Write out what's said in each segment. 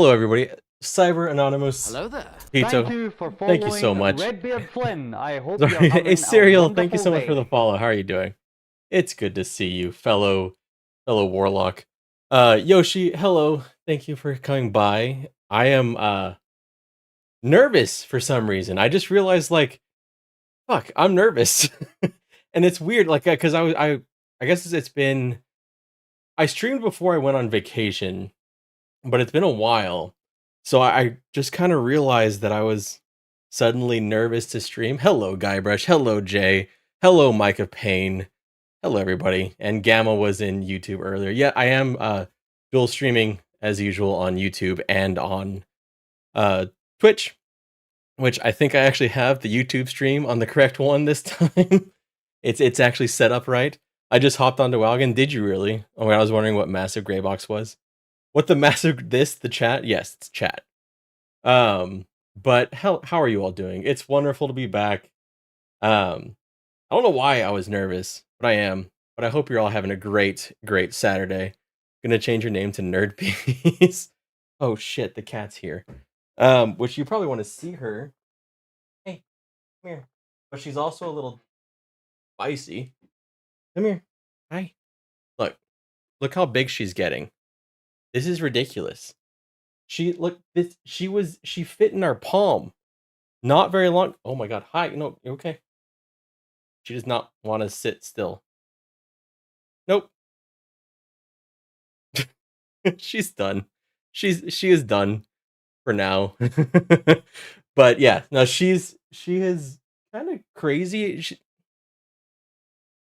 Hello, everybody. Cyber Anonymous, Hello there. Pizza. Thank you for Thank you so following much. Redbeard Flynn. I hope you're Sorry, hey having a Serial. Thank you wonderful so much for the day. follow. How are you doing? It's good to see you, fellow warlock. Yoshi. Hello. Thank you for coming by. I am nervous for some reason. I just realized, like, fuck, I'm nervous, and it's weird. Like, because I guess it's been. I streamed before I went on vacation, but it's been a while. So I just kind of realized that I was suddenly nervous to stream. Hello, Guybrush. Hello, Jay. Hello, Mike of Pain. Hello, everybody. And Gamma was in YouTube earlier. Yeah, I am dual streaming as usual on YouTube and on uh, Twitch, which I think I actually have the YouTube stream on the correct one this time. It's actually set up right. I just hopped onto WoW again. Did you really? Oh, I was wondering what Massive Greybox was. What the massive the chat? Yes, it's chat. But how are you all doing? It's wonderful to be back. I don't know why I was nervous, but I am. But I hope you're all having a great Saturday. Gonna change your name to Nerd Peace. Oh shit, the cat's here. Which you probably want to see her. Hey, come here. But she's also a little spicy. Come here. Hi. Look how big she's getting. This is ridiculous. She fit in our palm. Not very long. Oh my god. Hi. No, you okay? She does not want to sit still. Nope. She's done. She is done for now. But yeah, no, she is kind of crazy.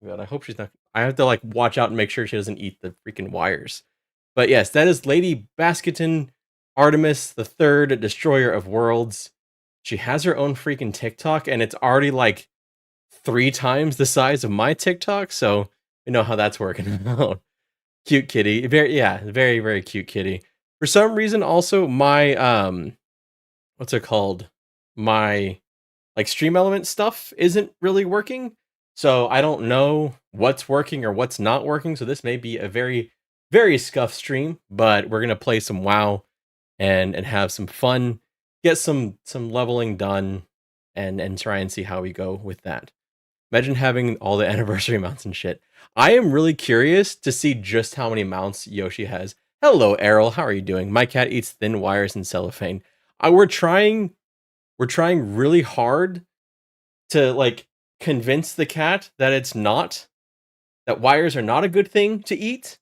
God, I hope she's not. I have to like watch out and make sure she doesn't eat the freaking wires. But yes, that is Lady Basketon, Artemis the Third, Destroyer of Worlds. She has her own freaking TikTok, and it's already like 3 times the size of my TikTok. So you know how that's working out. Cute kitty, very cute kitty. For some reason, also my what's it called? My like stream element stuff isn't really working. So I don't know what's working or what's not working. So this may be a very scuffed stream, but we're gonna play some WoW and have some fun, get some leveling done, and try and see how we go with that. Imagine having all the anniversary mounts and shit. I am really curious to see just how many mounts Yoshi has. Hello, Errol. How are you doing? My cat eats thin wires and cellophane. We're trying really hard to like convince the cat that that wires are not a good thing to eat.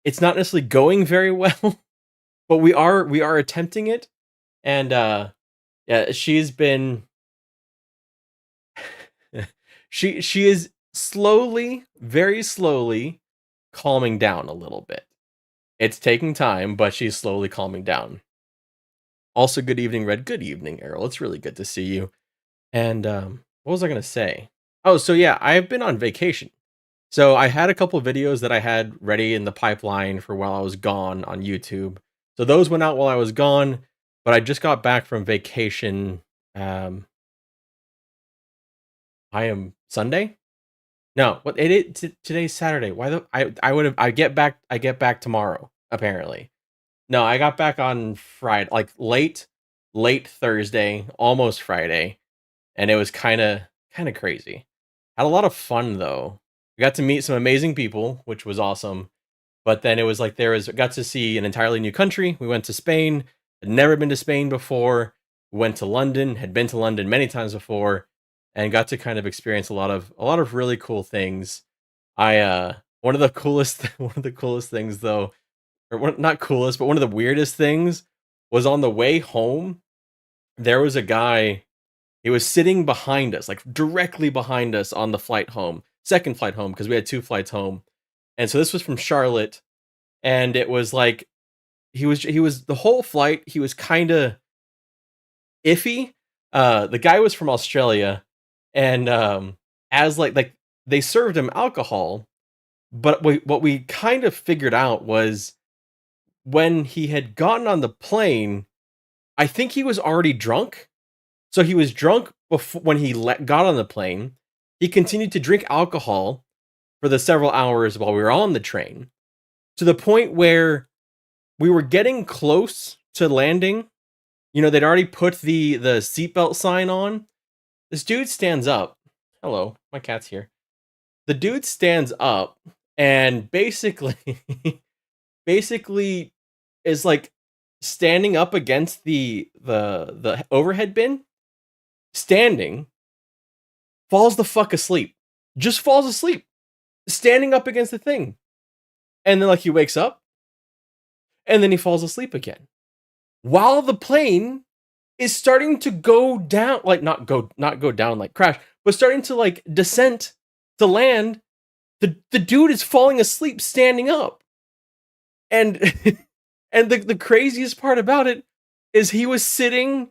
It's not necessarily going very well, but we are attempting it. And yeah, she's been she is slowly, very slowly calming down a little bit. It's taking time, but she's slowly calming down. Also, good evening, Red. Good evening, Errol. It's really good to see you. And what was I gonna say? Oh, so yeah, I've been on vacation. So I had a couple videos that I had ready in the pipeline for while I was gone on YouTube. So those went out while I was gone, but I just got back from vacation. I am Sunday. No, what today's Saturday. Why the I get back tomorrow apparently. No, I got back on Friday, like late Thursday, almost Friday, and it was kind of crazy. Had a lot of fun though. We got to meet some amazing people, which was awesome. But then it was like got to see an entirely new country. We went to Spain. Had never been to Spain before. We went to London. Had been to London many times before, and got to kind of experience a lot of really cool things. I one of the coolest one of the coolest things though, not coolest, but one of the weirdest things was on the way home. There was a guy. He was sitting behind us, like directly behind us on the flight home, second flight home, because we had 2 flights home. And so this was from Charlotte, and it was like he was the whole flight. He was kind of iffy. The guy was from Australia, and as like they served him alcohol, but what we kind of figured out was when he had gotten on the plane, I think he was already drunk. So he was drunk before when he got on the plane. He continued to drink alcohol for the several hours while we were on the train, to the point where we were getting close to landing. You know, they'd already put the seatbelt sign on. This dude stands up. Hello, my cat's here. The dude stands up and basically basically is like standing up against the overhead bin, standing, falls the fuck asleep. Just falls asleep, standing up against the thing. And then like he wakes up and then he falls asleep again. While the plane is starting to go down, like not go down like crash, but starting to like descent to land, the dude is falling asleep standing up. And and the craziest part about it is he was sitting,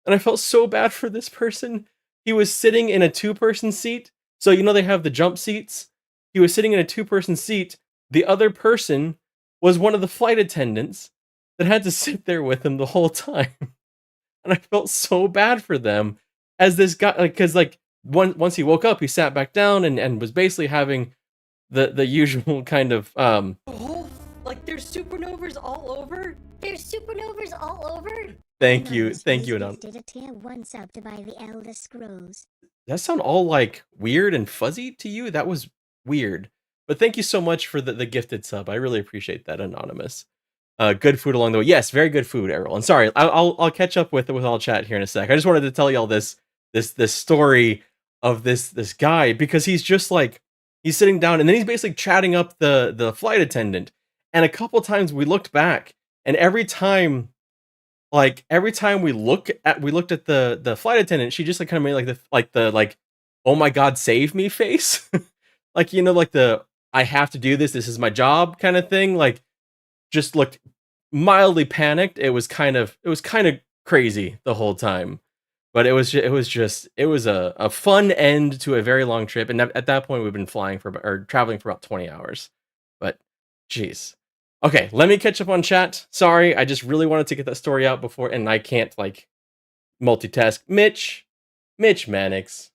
and I felt so bad for this person. He was sitting in a two-person seat. So you know they have the jump seats. He was sitting in a two-person seat. The other person was one of the flight attendants that had to sit there with him the whole time. And I felt so bad for them as this guy, like, because like once he woke up, he sat back down and was basically having the usual kind of Oh, like there's supernovas all over? There's supernovas all over? thank you Anonymous Anon. gifted a tier 1 sub to buy the Elder Scrolls. That sound all like weird and fuzzy to you? That was weird. But thank you so much for the gifted sub. I really appreciate that, Anonymous. Good food along the way. Yes, very good food, Errol. And sorry, I'll catch up with all chat here in a sec. I just wanted to tell y'all this story of this guy, because he's just like, he's sitting down and then he's basically chatting up the flight attendant. And a couple times we looked back, and every time we looked at the flight attendant, she just like kind of made like oh my god, save me face. Like, you know, like the I have to do this, this is my job kind of thing. Like, just looked mildly panicked. It was kind of crazy the whole time. But it was a fun end to a very long trip. And at that point, we've been traveling for about 20 hours. But jeez. Okay, let me catch up on chat. Sorry, I just really wanted to get that story out before, and I can't like multitask. Mitch Mannix,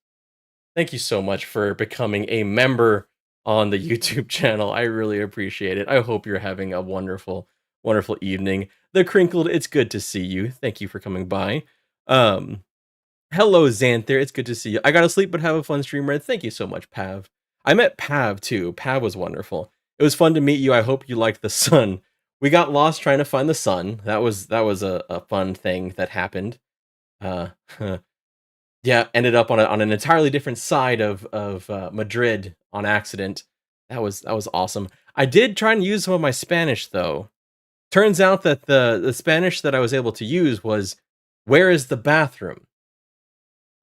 thank you so much for becoming a member on the YouTube channel. I really appreciate it. I hope you're having a wonderful, wonderful evening. The Crinkled, it's good to see you. Thank you for coming by. Hello, Xanther. It's good to see you. I gotta sleep, but have a fun stream, Red. Thank you so much, Pav. I met Pav too. Pav was wonderful. It was fun to meet you. I hope you liked the sun. We got lost trying to find the sun. That was a fun thing that happened. Yeah, ended up on an entirely different side of Madrid on accident. That was awesome. I did try and use some of my Spanish though. Turns out that the Spanish that I was able to use was, "Where is the bathroom?"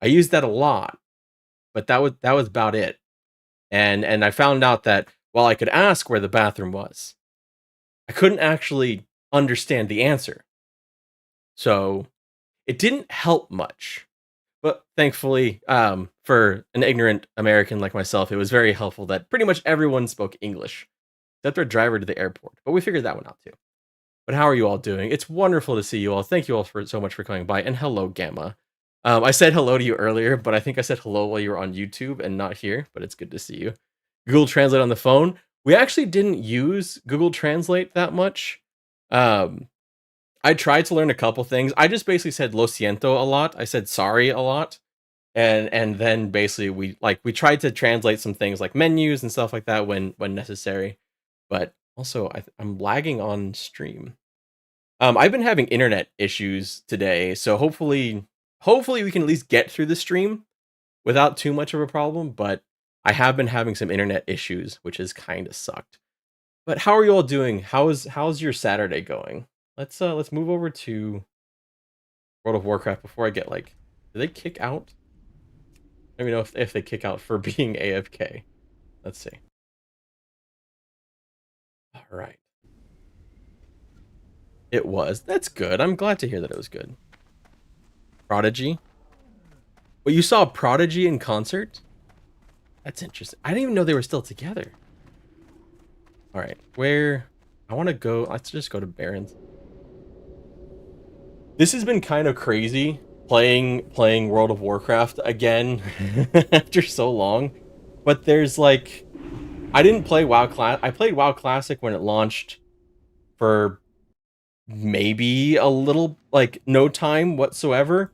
I used that a lot, but that was about it. And I found out that while I could ask where the bathroom was, I couldn't actually understand the answer. So it didn't help much. But thankfully, for an ignorant American like myself, it was very helpful that pretty much everyone spoke English, except our driver to the airport. But we figured that one out too. But how are you all doing? It's wonderful to see you all. Thank you all so much for coming by. And hello, Gamma. I said hello to you earlier, but I think I said hello while you were on YouTube and not here. But it's good to see you. Google Translate on the phone. We actually didn't use Google Translate that much. I tried to learn a couple things. I just basically said lo siento a lot. I said sorry a lot. And then basically we tried to translate some things like menus and stuff like that when necessary. But also I'm lagging on stream. I've been having internet issues today, so hopefully we can at least get through the stream without too much of a problem, but I have been having some internet issues, which has kind of sucked. But how are you all doing? How's your Saturday going? Let's move over to World of Warcraft before I get like, do they kick out? Let me know if they kick out for being AFK. Let's see. All right. It was. That's good. I'm glad to hear that it was good. Prodigy. Well, you saw Prodigy in concert? That's interesting. I didn't even know they were still together. All right, where I want to go. Let's just go to Barons. This has been kind of crazy playing World of Warcraft again after so long. But there's like, I didn't play WoW Classic. I played WoW Classic when it launched for maybe a little, like, no time whatsoever.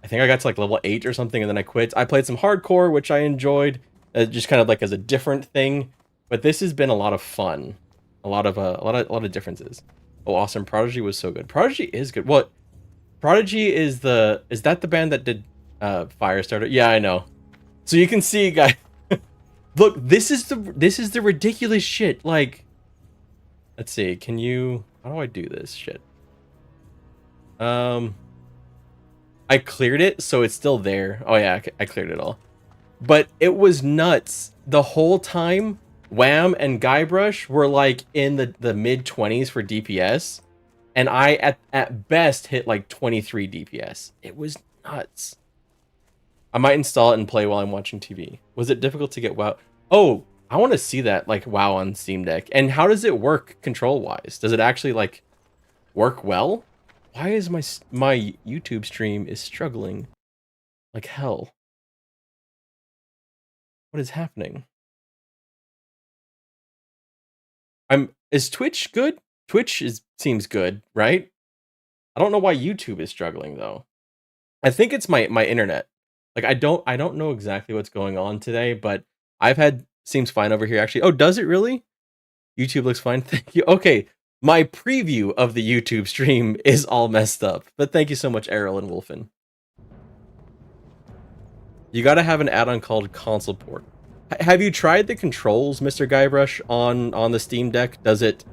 I think I got to like level 8 or something, and then I quit. I played some hardcore, which I enjoyed, just kind of like as a different thing. But this has been a lot of fun, a lot of differences. Oh, awesome! Prodigy was so good. Prodigy is good. What? Prodigy is that the band that did Firestarter? Yeah, I know. So you can see, guys. Look, this is the ridiculous shit. Like, let's see. Can you? How do I do this shit? I cleared it, so it's still there. Oh yeah, I cleared it all. But it was nuts. The whole time, Wham and Guybrush were like in the mid 20s for DPS, and I at best hit like 23 DPS. It was nuts. I might install it and play while I'm watching TV. Was it difficult to get WoW? Oh, I want to see that, like, WoW on Steam Deck. And how does it work control-wise? Does it actually, like, work well? Why is my YouTube stream is struggling like hell? What is happening? Is Twitch good? Twitch seems good, right? I don't know why YouTube is struggling though. I think it's my internet. Like, I don't know exactly what's going on today, but seems fine over here actually. Oh, does it really? YouTube looks fine. Thank you. Okay, my preview of the YouTube stream is all messed up, but thank you so much, Errol and Wolfen. You gotta have an add-on called Console Port. Have you tried the controls, Mr. Guybrush, on the Steam Deck? Does it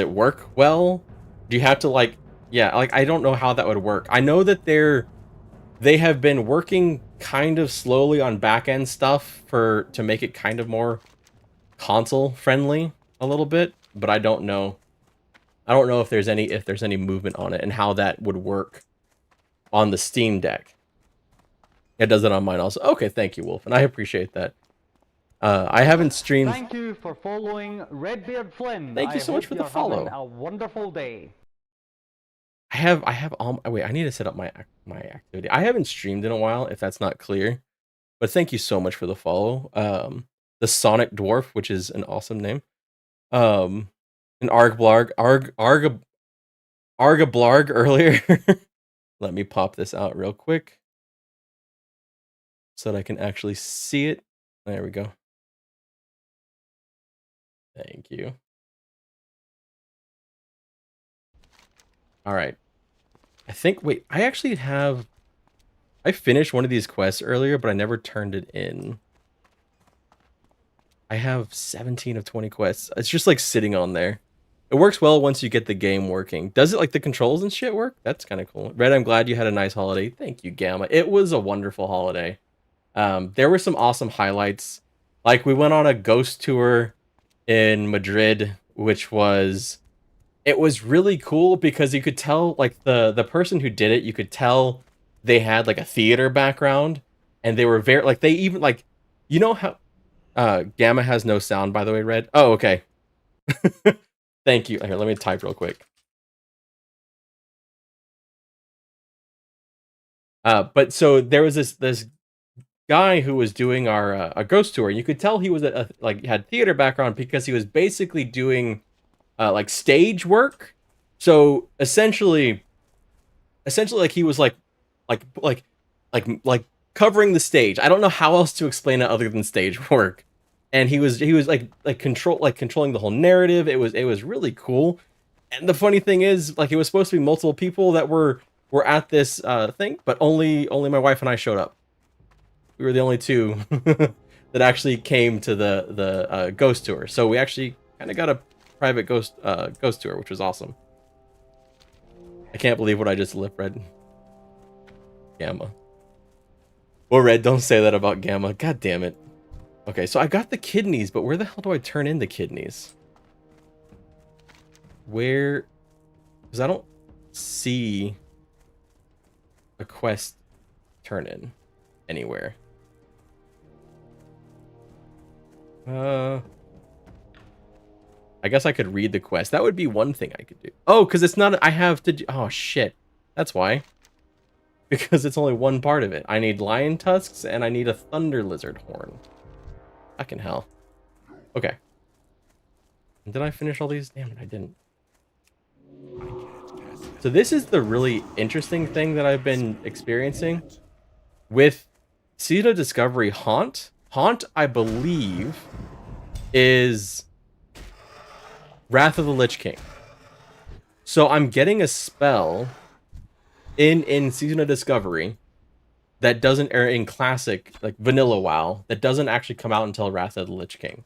work well? Do you have to, like, yeah, like, I don't know how that would work. I know that they have been working kind of slowly on back-end stuff to make it kind of more console friendly a little bit, but I don't know. I don't know if there's any movement on it and how that would work on the Steam Deck. It does it on mine also. Okay, thank you, Wolf, and I appreciate that. I haven't streamed. Thank you for following Redbeard Flynn. Thank you so much for the follow. A wonderful day. I have all. Wait, I need to set up my activity. I haven't streamed in a while, if that's not clear. But thank you so much for the follow. The Sonic Dwarf, which is an awesome name. An Argablarg earlier. Let me pop this out real quick so that I can actually see it. There we go. Thank you. All right. Wait, I finished one of these quests earlier, but I never turned it in. I have 17 of 20 quests. It's just like sitting on there. It works well once you get the game working. Does it, like, the controls and shit work? That's kind of cool. Red, I'm glad you had a nice holiday. Thank you, Gamma. It was a wonderful holiday. There were some awesome highlights. Like, we went on a ghost tour in Madrid, which was... It was really cool because you could tell, like, the person who did it, you could tell they had, like, a theater background. And they were very... Like, they even, like... You know how... Gamma has no sound, by the way, Red? Oh, okay. Thank you. Here, let me type real quick. But so there was this guy who was doing our a ghost tour. You could tell he was like had theater background because he was basically doing like stage work. So essentially like he was like covering the stage. I don't know how else to explain it other than stage work. And he was controlling the whole narrative. It was really cool. And the funny thing is, like, it was supposed to be multiple people that were at this thing, but only my wife and I showed up. We were the only two that actually came to the ghost tour. So we actually kind of got a private ghost tour, which was awesome. I can't believe what I just lip read. Gamma. Well, Red, don't say that about Gamma. God damn it. Okay, so I got the kidneys, but where the hell do I turn in the kidneys? Where... Because I don't see a quest turn in anywhere. I guess I could read the quest. That would be one thing I could do. Oh, because it's not... I have to do... Oh, shit. That's why. Because it's only one part of it. I need lion tusks, and I need a thunder lizard horn. Fucking hell. Okay. Did I finish all these? Damn it, I didn't. So this is the really interesting thing that I've been experiencing with Season of Discovery Haunt. Haunt, I believe, is Wrath of the Lich King. So I'm getting a spell in Season of Discovery that doesn't, or in classic, like vanilla WoW, that doesn't actually come out until Wrath of the Lich King.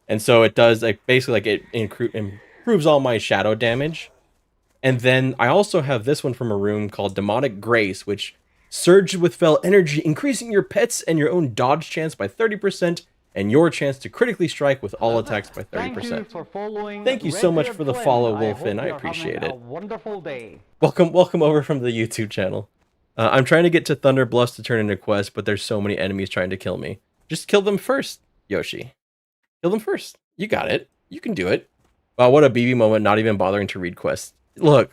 And so it does, like, basically, like, it improves all my shadow damage. And then I also have this one from a room called Demonic Grace, which surges with fell energy, increasing your pets and your own dodge chance by 30%, and your chance to critically strike with all attacks by 30%. Thank you for following. Thank you so much for the follow, Wolfin. I appreciate it. Wonderful day. Welcome over from the YouTube channel. I'm trying to get to Thunder Bluffs to turn into quests, but there's so many enemies trying to kill me. Just kill them first, Yoshi. Kill them first. You got it. You can do it. Wow, what a BB moment, not even bothering to read quests. Look.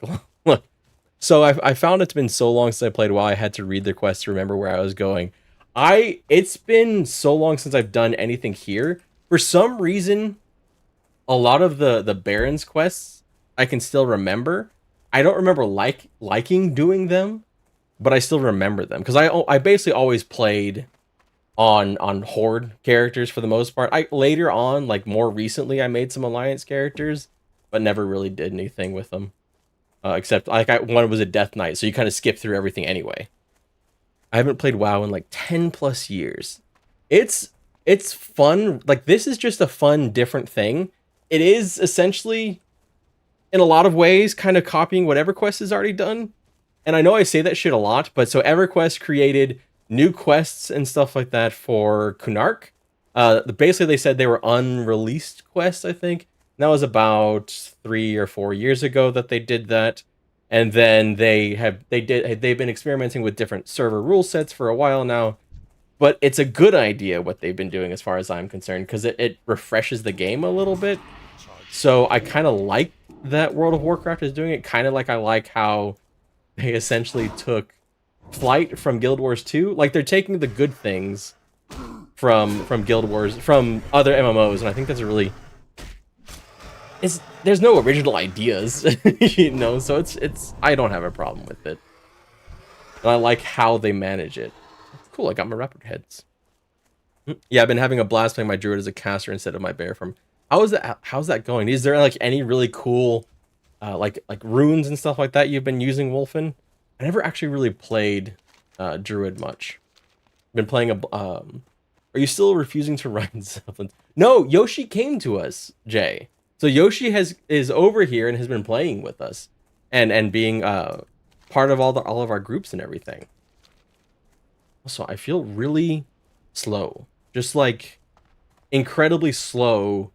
So I found it's been so long since I played WoW, I had to read the quests to remember where I was going. It's been so long since I've done anything here. For some reason, a lot of the Baron's quests I can still remember. I don't remember liking doing them, but I still remember them because I basically always played on Horde characters for the most part. Later on, like more recently, I made some Alliance characters, but never really did anything with them. Except like one was a Death Knight, so you kind of skip through everything anyway. I haven't played WoW in like 10 plus years. It's fun. Like, this is just a fun, different thing. It is essentially, in a lot of ways, kind of copying what EverQuest has already done. And I know I say that shit a lot, but so EverQuest created new quests and stuff like that for Kunark. Basically, they said they were unreleased quests, I think. And that was about 3 or 4 years ago that they did that. And then they've been experimenting with different server rule sets for a while now. But it's a good idea what they've been doing as far as I'm concerned, because it refreshes the game a little bit. So I kind of like that World of Warcraft is doing it, kind of like I like how they essentially took Flight from Guild Wars 2. Like, they're taking the good things from Guild Wars, from other MMOs, and I think that's a really... There's no original ideas, you know, so it's I don't have a problem with it. And I like how they manage it. It's cool, I got my rapid heads. Yeah, I've been having a blast playing my druid as a caster instead of my bear farm. How's that going? Is there like any really cool like runes and stuff like that you've been using, Wolfen? I never actually really played druid much. Been playing are you still refusing to ride Zeppelins? No, Yoshi came to us, Jay. So Yoshi is over here and has been playing with us and being part of all of our groups and everything. Also, I feel really slow. Just like incredibly slow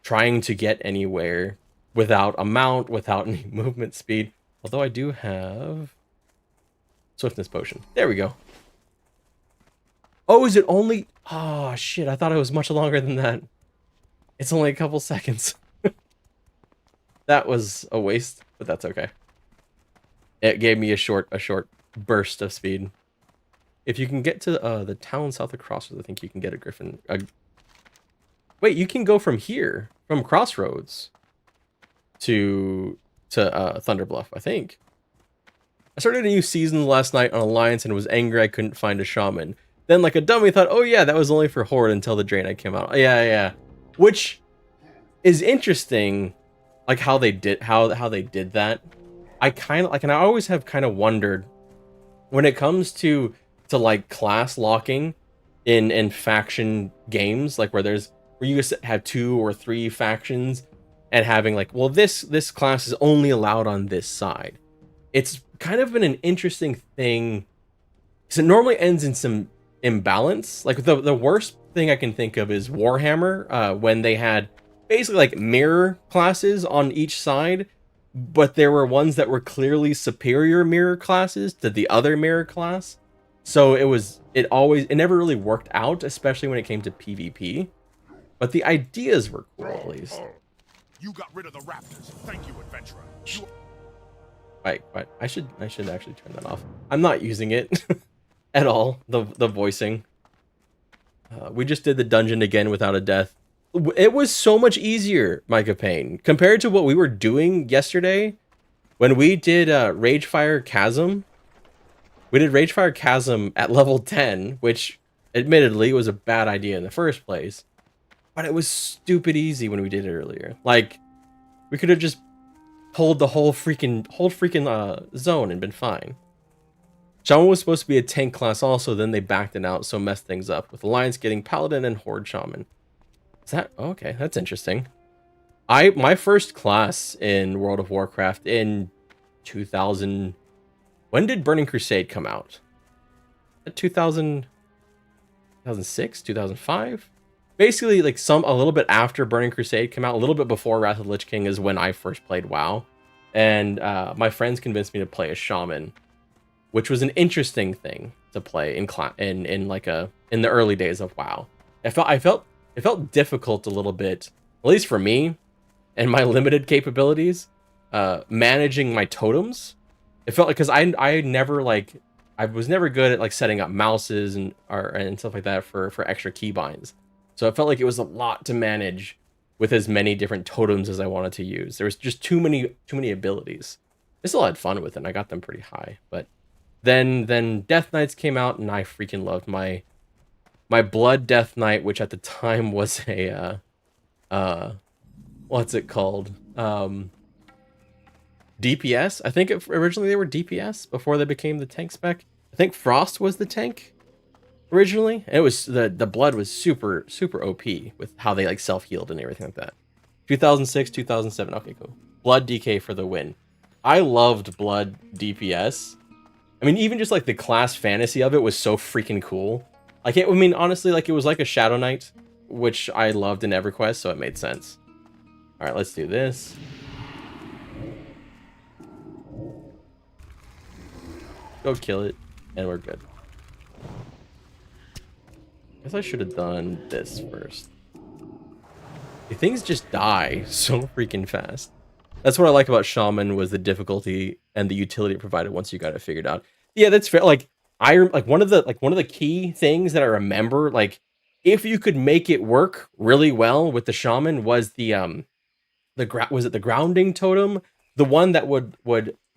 trying to get anywhere without a mount, without any movement speed. Although I do have Swiftness Potion. There we go. Oh, is it only... Oh, shit. I thought it was much longer than that. It's only a couple seconds. That was a waste, but that's okay. It gave me a short burst of speed. If you can get to the town south of Crossroads, I think you can get a Griffin. Wait, you can go from here, from Crossroads, to Thunder Bluff, I think. I started a new season last night on Alliance and was angry I couldn't find a shaman. Then, like a dummy, thought, oh yeah, that was only for Horde until the Draenei came out. Yeah. Which is interesting. Like how they did that. I kind of like, and I always have kind of wondered when it comes to like class locking in faction games, like where you just have 2 or 3 factions and having like, well, this class is only allowed on this side. It's kind of been an interesting thing because it normally ends in some imbalance. Like the worst thing I can think of is Warhammer, when they had basically like mirror classes on each side, but there were ones that were clearly superior mirror classes to the other mirror class. So it never really worked out, especially when it came to PvP. But the ideas were cool, at least. You got rid of the raptors. Thank you, adventurer. Right. I should actually turn that off. I'm not using it at all. The voicing. We just did the dungeon again without a death. It was so much easier, Micah Payne, compared to what we were doing yesterday. When we did Ragefire Chasm, we did Ragefire Chasm at level 10, which admittedly was a bad idea in the first place, but it was stupid easy when we did it earlier. Like, we could have just pulled the whole freaking zone and been fine. Shaman was supposed to be a tank class also, then they backed it out, so messed things up, with Alliance getting Paladin and Horde Shaman. Is that... okay, that's interesting. My first class in World of Warcraft in 2000... when did Burning Crusade come out? 2006? 2005? Basically, like a little bit after Burning Crusade came out, a little bit before Wrath of the Lich King is when I first played WoW. And my friends convinced me to play a Shaman, which was an interesting thing to play in the early days of WoW. It felt difficult a little bit, at least for me, and my limited capabilities, managing my totems. It felt like, because I was never good at like setting up mouses and stuff like that for extra keybinds. So it felt like it was a lot to manage with as many different totems as I wanted to use. There was just too many abilities. I still had fun with it, and I got them pretty high. But then Death Knights came out, and I freaking loved my Blood Death Knight, which at the time was a what's it called? DPS. I think originally they were DPS before they became the tank spec. I think Frost was the tank originally. And it was the blood was super OP with how they like self-healed and everything like that. 2006, 2007. Okay, cool. Blood DK for the win. I loved Blood DPS. I mean, even just like the class fantasy of it was so freaking cool. Honestly, like it was like a Shadow Knight, which I loved in EverQuest, so it made sense. All right, let's do this. Go kill it, and we're good. Guess I should have done this first. Things just die so freaking fast. That's what I like about Shaman, was the difficulty and the utility it provided once you got it figured out. Yeah, that's fair. Like one of the key things that I remember, like if you could make it work really well with the Shaman, was the grounding totem, the one that would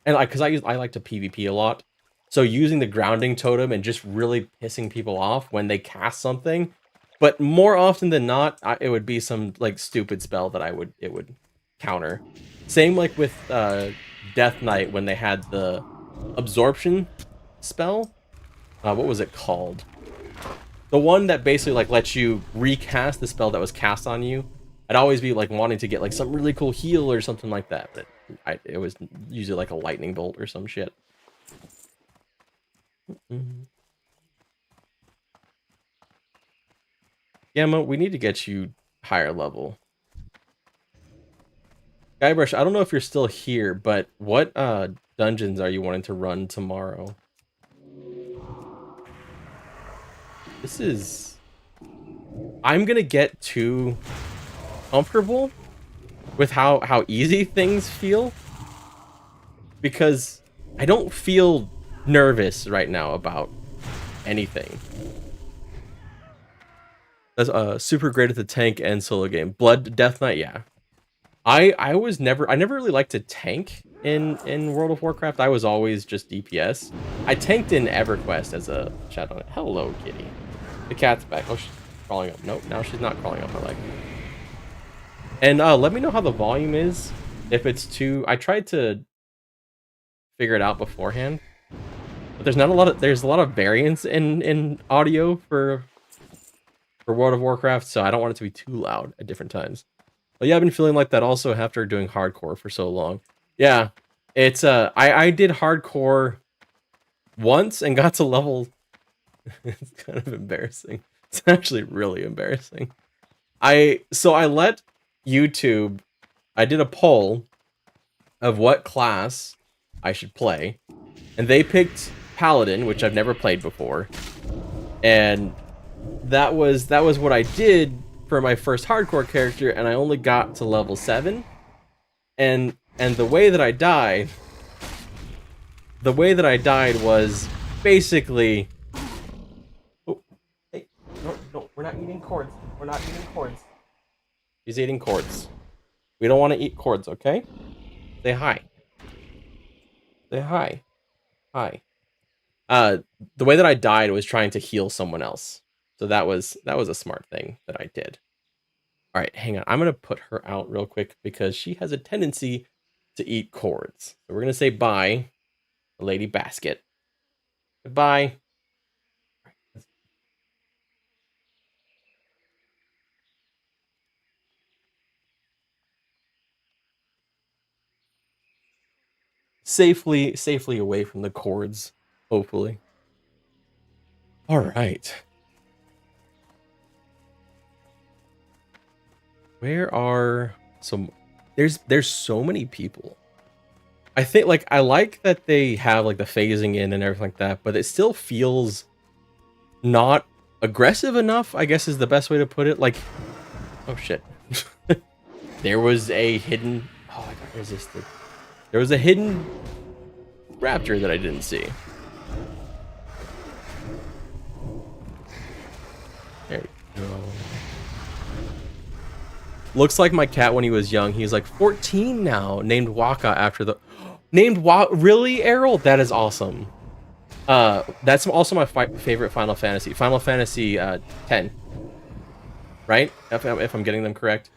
and because I like to PvP a lot. So using the grounding totem and just really pissing people off when they cast something, but more often than not, it would be some like stupid spell that it would counter. Same like with Death Knight when they had the absorption spell. What was it called? The one that basically like lets you recast the spell that was cast on you. I'd always be like wanting to get like some really cool heal or something like that, but it was usually like a lightning bolt or some shit. Gamma, we need to get you higher level. Guybrush, I don't know if you're still here, but what dungeons are you wanting to run tomorrow? I'm gonna get too comfortable with how easy things feel, because I don't feel nervous right now about anything. That's super great at the tank and solo game. Blood Death Knight, yeah. I never really liked to tank in World of Warcraft. I was always just DPS. I tanked in EverQuest as a Shadow Knight. Hello, kitty. The cat's back. Oh, she's crawling up. Nope, now she's not crawling up my leg. And let me know how the volume is. If it's too... I tried to figure it out beforehand, but there's a lot of variance in audio for World of Warcraft, so I don't want it to be too loud at different times. But yeah, I've been feeling like that also after doing hardcore for so long. Yeah, it's I did hardcore once and got to level... It's kind of embarrassing. It's actually really embarrassing. So I let YouTube... I did a poll of what class I should play, and they picked Paladin, which I've never played before, and that was what I did for my first hardcore character, and I only got to level 7, and the way that I died was basically... Oh, hey, no, we're not eating cords. We're not eating cords. He's eating cords. We don't want to eat cords, okay? Say hi. Say hi. Hi. The way that I died was trying to heal someone else. So that was a smart thing that I did. All right, hang on. I'm going to put her out real quick because she has a tendency to eat cords. So we're going to say bye, Lady Basket. Goodbye. Safely away from the cords, hopefully. All right. Where are some there's so many people. I think like I like that they have like the phasing in and everything like that, but it still feels not aggressive enough, I guess is the best way to put it. Like, oh shit. There was a hidden I got resisted. There was a hidden raptor that I didn't see. There we go. Looks like my cat when he was young. He's like 14 now, named Waka after the named Waka. Really, Errol? That is awesome. That's also my favorite Final Fantasy. Final Fantasy 10. Right? If I'm getting them correct.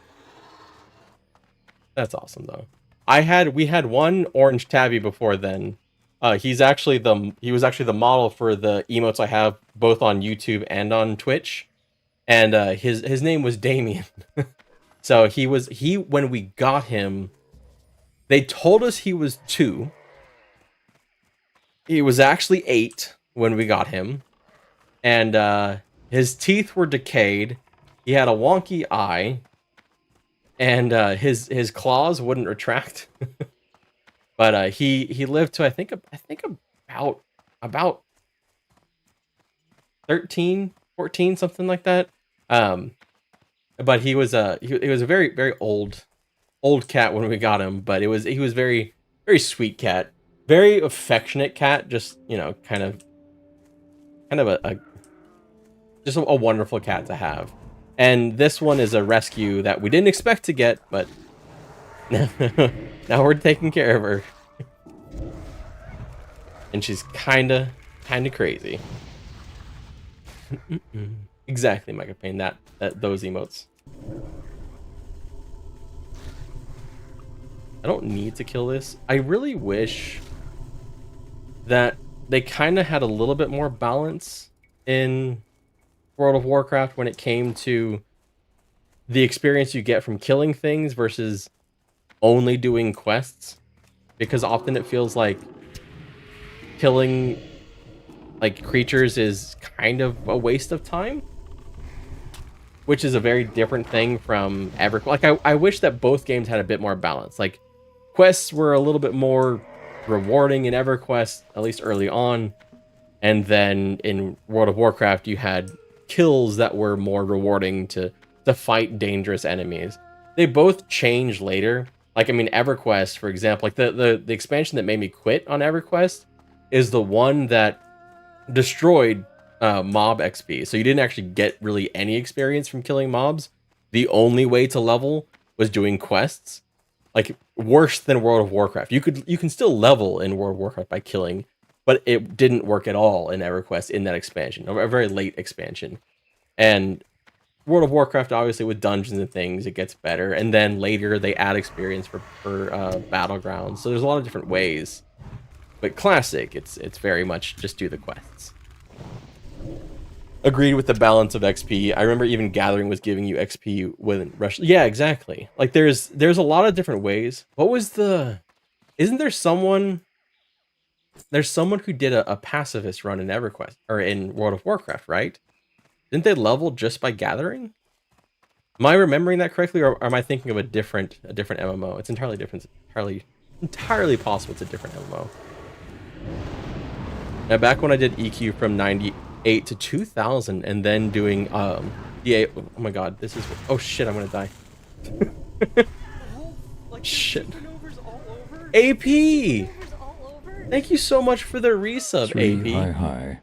That's awesome though. We had one orange tabby before then. He was actually the model for the emotes I have both on YouTube and on Twitch. And his name was Damien. So when we got him, they told us he was 2. He was actually 8 when we got him. And his teeth were decayed. He had a wonky eye. And his claws wouldn't retract. But he lived to I think about 13, 14, something like that. But he was a very very old cat when we got him, but he was very very sweet cat, very affectionate cat, just kind of just a wonderful cat to have. And this one is a rescue that we didn't expect to get, but now we're taking care of her. And she's kind of crazy. Exactly, Micah Payne, those emotes. I don't need to kill this. I really wish that they kind of had a little bit more balance in World of Warcraft when it came to the experience you get from killing things versus only doing quests, because often it feels like killing like creatures is kind of a waste of time, which is a very different thing from EverQuest. Like I wish that both games had a bit more balance. Like quests were a little bit more rewarding in EverQuest, at least early on, and then in World of Warcraft you had kills that were more rewarding to fight dangerous enemies. They both change later. Like I mean, EverQuest, for example, like the expansion that made me quit on EverQuest is the one that destroyed mob XP. So you didn't actually get really any experience from killing mobs. The only way to level was doing quests. Like worse than World of Warcraft. You can still level in World of Warcraft by killing, but it didn't work at all in EverQuest in that expansion, a very late expansion. And World of Warcraft, obviously, with dungeons and things, it gets better. And then later they add experience for battlegrounds. So there's a lot of different ways. But classic, it's very much just do the quests. Agreed with the balance of XP. I remember even Gathering was giving you XP with Rush. Yeah, exactly. Like there's a lot of different ways. What was the? Isn't there someone? There's someone who did a pacifist run in EverQuest or in World of Warcraft, right? Didn't they level just by gathering? Am I remembering that correctly, or am I thinking of a different MMO? It's entirely different. Entirely possible it's a different MMO. Now, back when I did EQ from 98 to 2000, and then doing DA. Oh my god, this is. Oh shit, I'm gonna die. Like, Shit. supernovas all over? AP. Supernovas all over? Thank you so much for the resub, AP. Hi.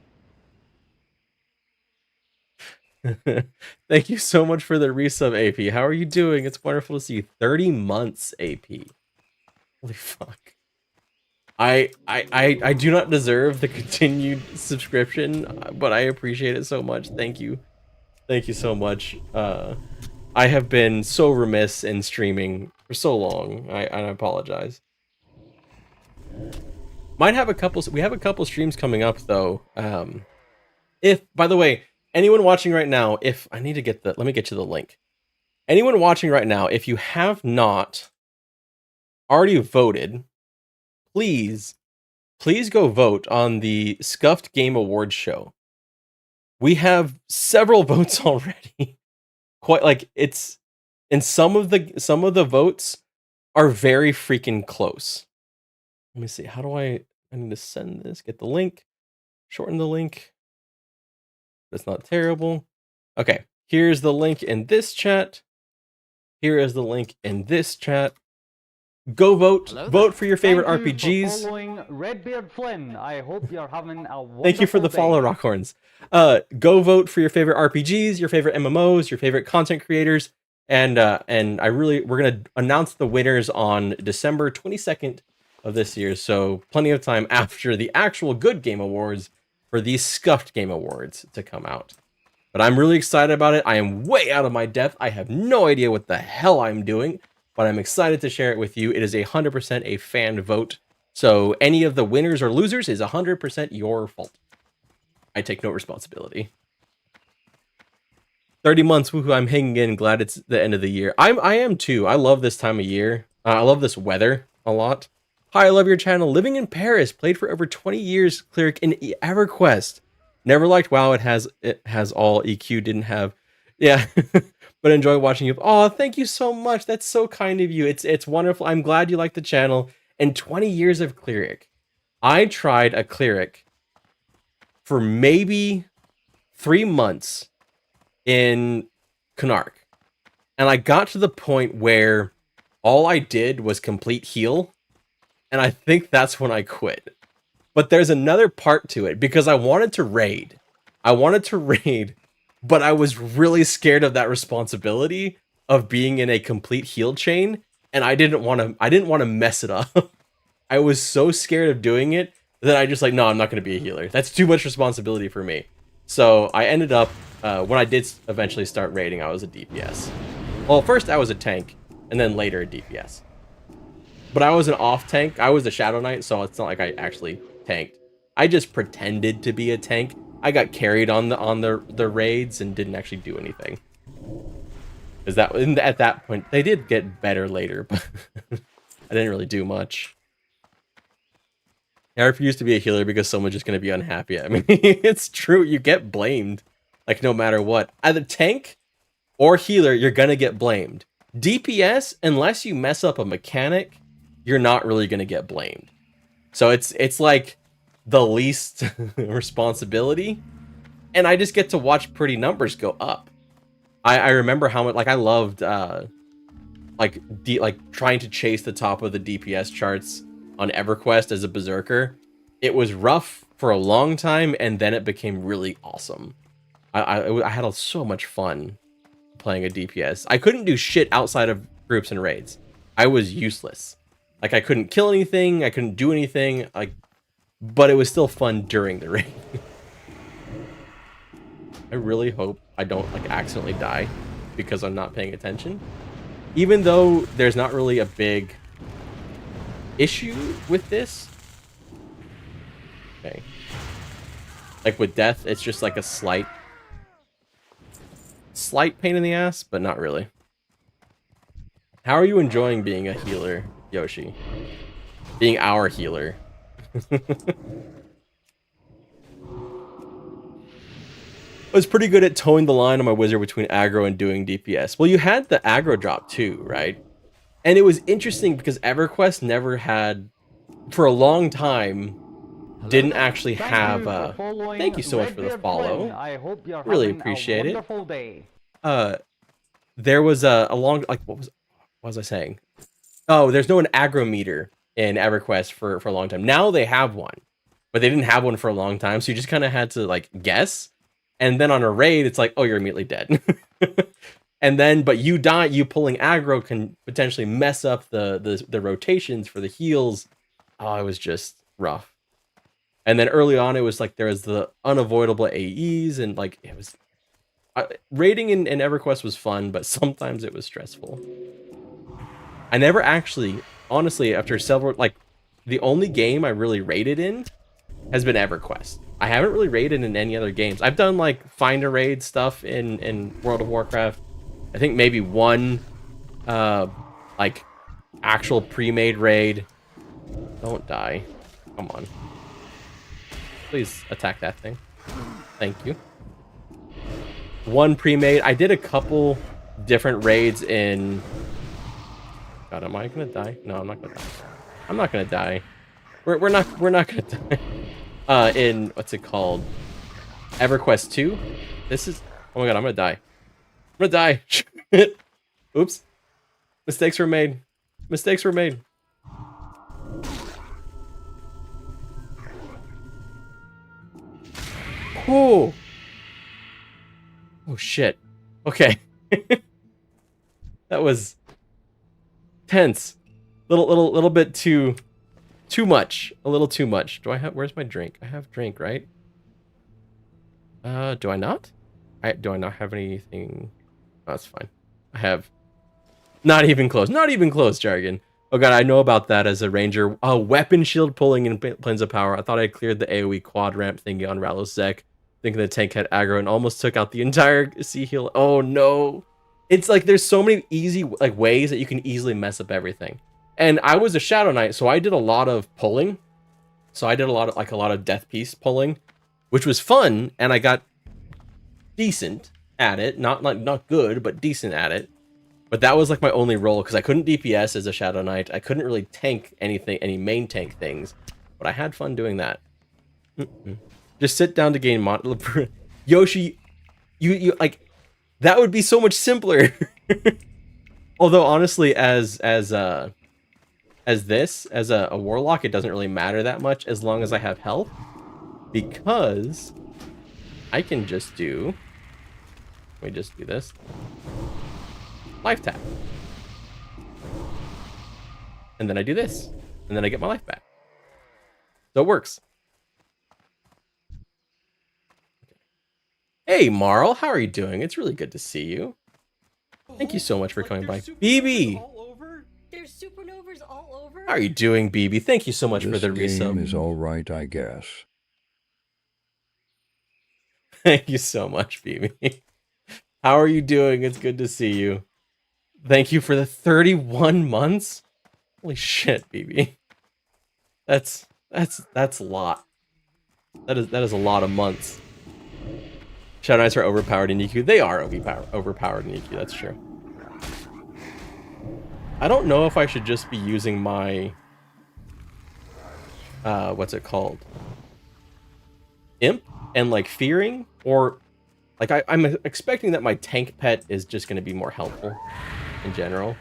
Thank you so much for the resub, AP. How are you doing? It's wonderful to see you. 30 months, AP. Holy fuck. I do not deserve the continued subscription, but I appreciate it so much. Thank you. Thank you so much. I have been so remiss in streaming for so long. I apologize. Might have a couple. We have a couple streams coming up though. If, by the way, anyone watching right now, if I need to get the, let me get you the link. Anyone watching right now, if you have not already voted, please go vote on the Scuffed Game Awards show. We have several votes already. Quite like it's, and some of the votes are very freaking close. Let me see. How do I need to send this? Get the link. Shorten the link. It's not terrible. Okay, here's the link in this chat. Here is the link in this chat. Go vote. Vote for your favorite RPGs. Thank you for the follow, Rockhorns. Go vote for your favorite RPGs, your favorite MMOs, your favorite content creators, and we're gonna announce the winners on December 22nd of this year. So plenty of time after the actual Good Game Awards for these Scuffed Game Awards to come out. But I'm really excited about it. I am way out of my depth. I have no idea what the hell I'm doing, but I'm excited to share it with you. It is 100% a fan vote. So any of the winners or losers is 100% your fault. I take no responsibility. 30 months, woohoo, I'm hanging in. Glad it's the end of the year. I am too. I love this time of year. I love this weather a lot. Hi, I love your channel. Living in Paris. Played for over 20 years. Cleric in EverQuest. Never liked WoW. It has all EQ. Didn't have. Yeah. But enjoy watching you. Oh, thank you so much. That's so kind of you. It's wonderful. I'm glad you like the channel. And 20 years of cleric. I tried a cleric for maybe 3 months in Canark. And I got to the point where all I did was complete heal. And I think that's when I quit. But there's another part to it because I wanted to raid. But I was really scared of that responsibility of being in a complete heal chain, and I didn't want to mess it up. I was so scared of doing it that I just like, no, I'm not going to be a healer. That's too much responsibility for me. So I ended up, when I did eventually start raiding, I was a DPS. Well, first I was a tank, and then later a DPS. But I was an off tank. I was a Shadow Knight, so it's not like I actually tanked. I just pretended to be a tank. I got carried on the raids and didn't actually do anything. Is that at that point they did get better later, but I didn't really do much. I refuse to be a healer because someone's just gonna be unhappy at me. It's true. You get blamed, like no matter what. Either tank or healer, you're gonna get blamed. DPS, unless you mess up a mechanic, you're not really gonna get blamed. So it's like the least responsibility, and I just get to watch pretty numbers go up. I remember how much like I loved like trying to chase the top of the DPS charts on EverQuest as a berserker. It was rough for a long time, and then it became really awesome. I had so much fun playing a DPS. I couldn't do shit outside of groups and raids. I was useless. Like I couldn't kill anything. I couldn't do anything. Like. But it was still fun during the raid. I really hope I don't like accidentally die because I'm not paying attention. Even though there's not really a big issue with this. Okay. Like with death, it's just like a slight pain in the ass, but not really. How are you enjoying being a healer, Yoshi? Being our healer. I was pretty good at towing the line on my wizard between aggro and doing DPS. Well, you had the aggro drop too, right? And it was interesting because EverQuest never had, for a long time, didn't actually have. Thank you so much for the follow. I hope you're really having appreciate a it. wonderful day. There was a long like what was I saying? Oh, there's no an aggro meter in EverQuest for a long time. Now they have one, but they didn't have one for a long time, so you just kind of had to like guess. And then on a raid, it's like, oh, you're immediately dead. And then, but you die, you pulling aggro can potentially mess up the rotations for the heals. oh, it was just rough. And then early on, it was like there was the unavoidable AEs, and like it was raiding in EverQuest was fun, but sometimes it was stressful. I never actually, honestly, after several, like the only game I really raided in has been EverQuest. I haven't really raided in any other games. I've done like find a raid stuff in World of Warcraft. I think maybe one like actual pre-made raid. Don't die. Come on. Please attack that thing. Thank you. One pre-made. I did a couple different raids in... God, am I gonna die? No, I'm not gonna die. I'm not gonna die. We're not gonna die. In what's it called? EverQuest 2. This is... Oh my god, I'm gonna die. I'm gonna die. Oops. Mistakes were made. Mistakes were made. Oh. Oh shit. Okay. That was tense. Little bit too much. A little too much. Do I have... Where's my drink? I have drink, right? Do I not? Do I not have anything? Oh, that's fine. I have... Not even close. Not even close, Jargon. Oh god, I know about that as a ranger. Oh, weapon shield pulling in Plains of Power. I thought I cleared the AoE quad ramp thingy on Ralosek, thinking the tank had aggro, and almost took out the entire sea heal. Oh no. It's like there's so many easy like ways that you can easily mess up everything. And I was a Shadow Knight, so I did a lot of pulling. So I did a lot of death piece pulling, which was fun, and I got decent at it. Not good, but decent at it. But that was like my only role because I couldn't DPS as a Shadow Knight. I couldn't really tank anything, any main tank things. But I had fun doing that. Just sit down to gain mod. Yoshi, you like that would be so much simpler. Although honestly, as a warlock, it doesn't really matter that much as long as I have health, because I can just do. Let me just do this. Life tap. And then I do this. And then I get my life back. So it works. Hey, Marl, how are you doing? It's really good to see you. Thank you so much for coming by. BB! There's supernovas all over. How are you doing, BB? Thank you so much for the This resub. game is all right, I guess. Thank you so much, BB. How are you doing? It's good to see you. Thank you for the 31 months. Holy shit, BB. That's a lot. That is a lot of months. Shadow Knights are overpowered in EQ. They are overpowered in EQ, that's true. I don't know if I should just be using my what's it called? Imp and like fearing, or like I'm expecting that my tank pet is just gonna be more helpful in general.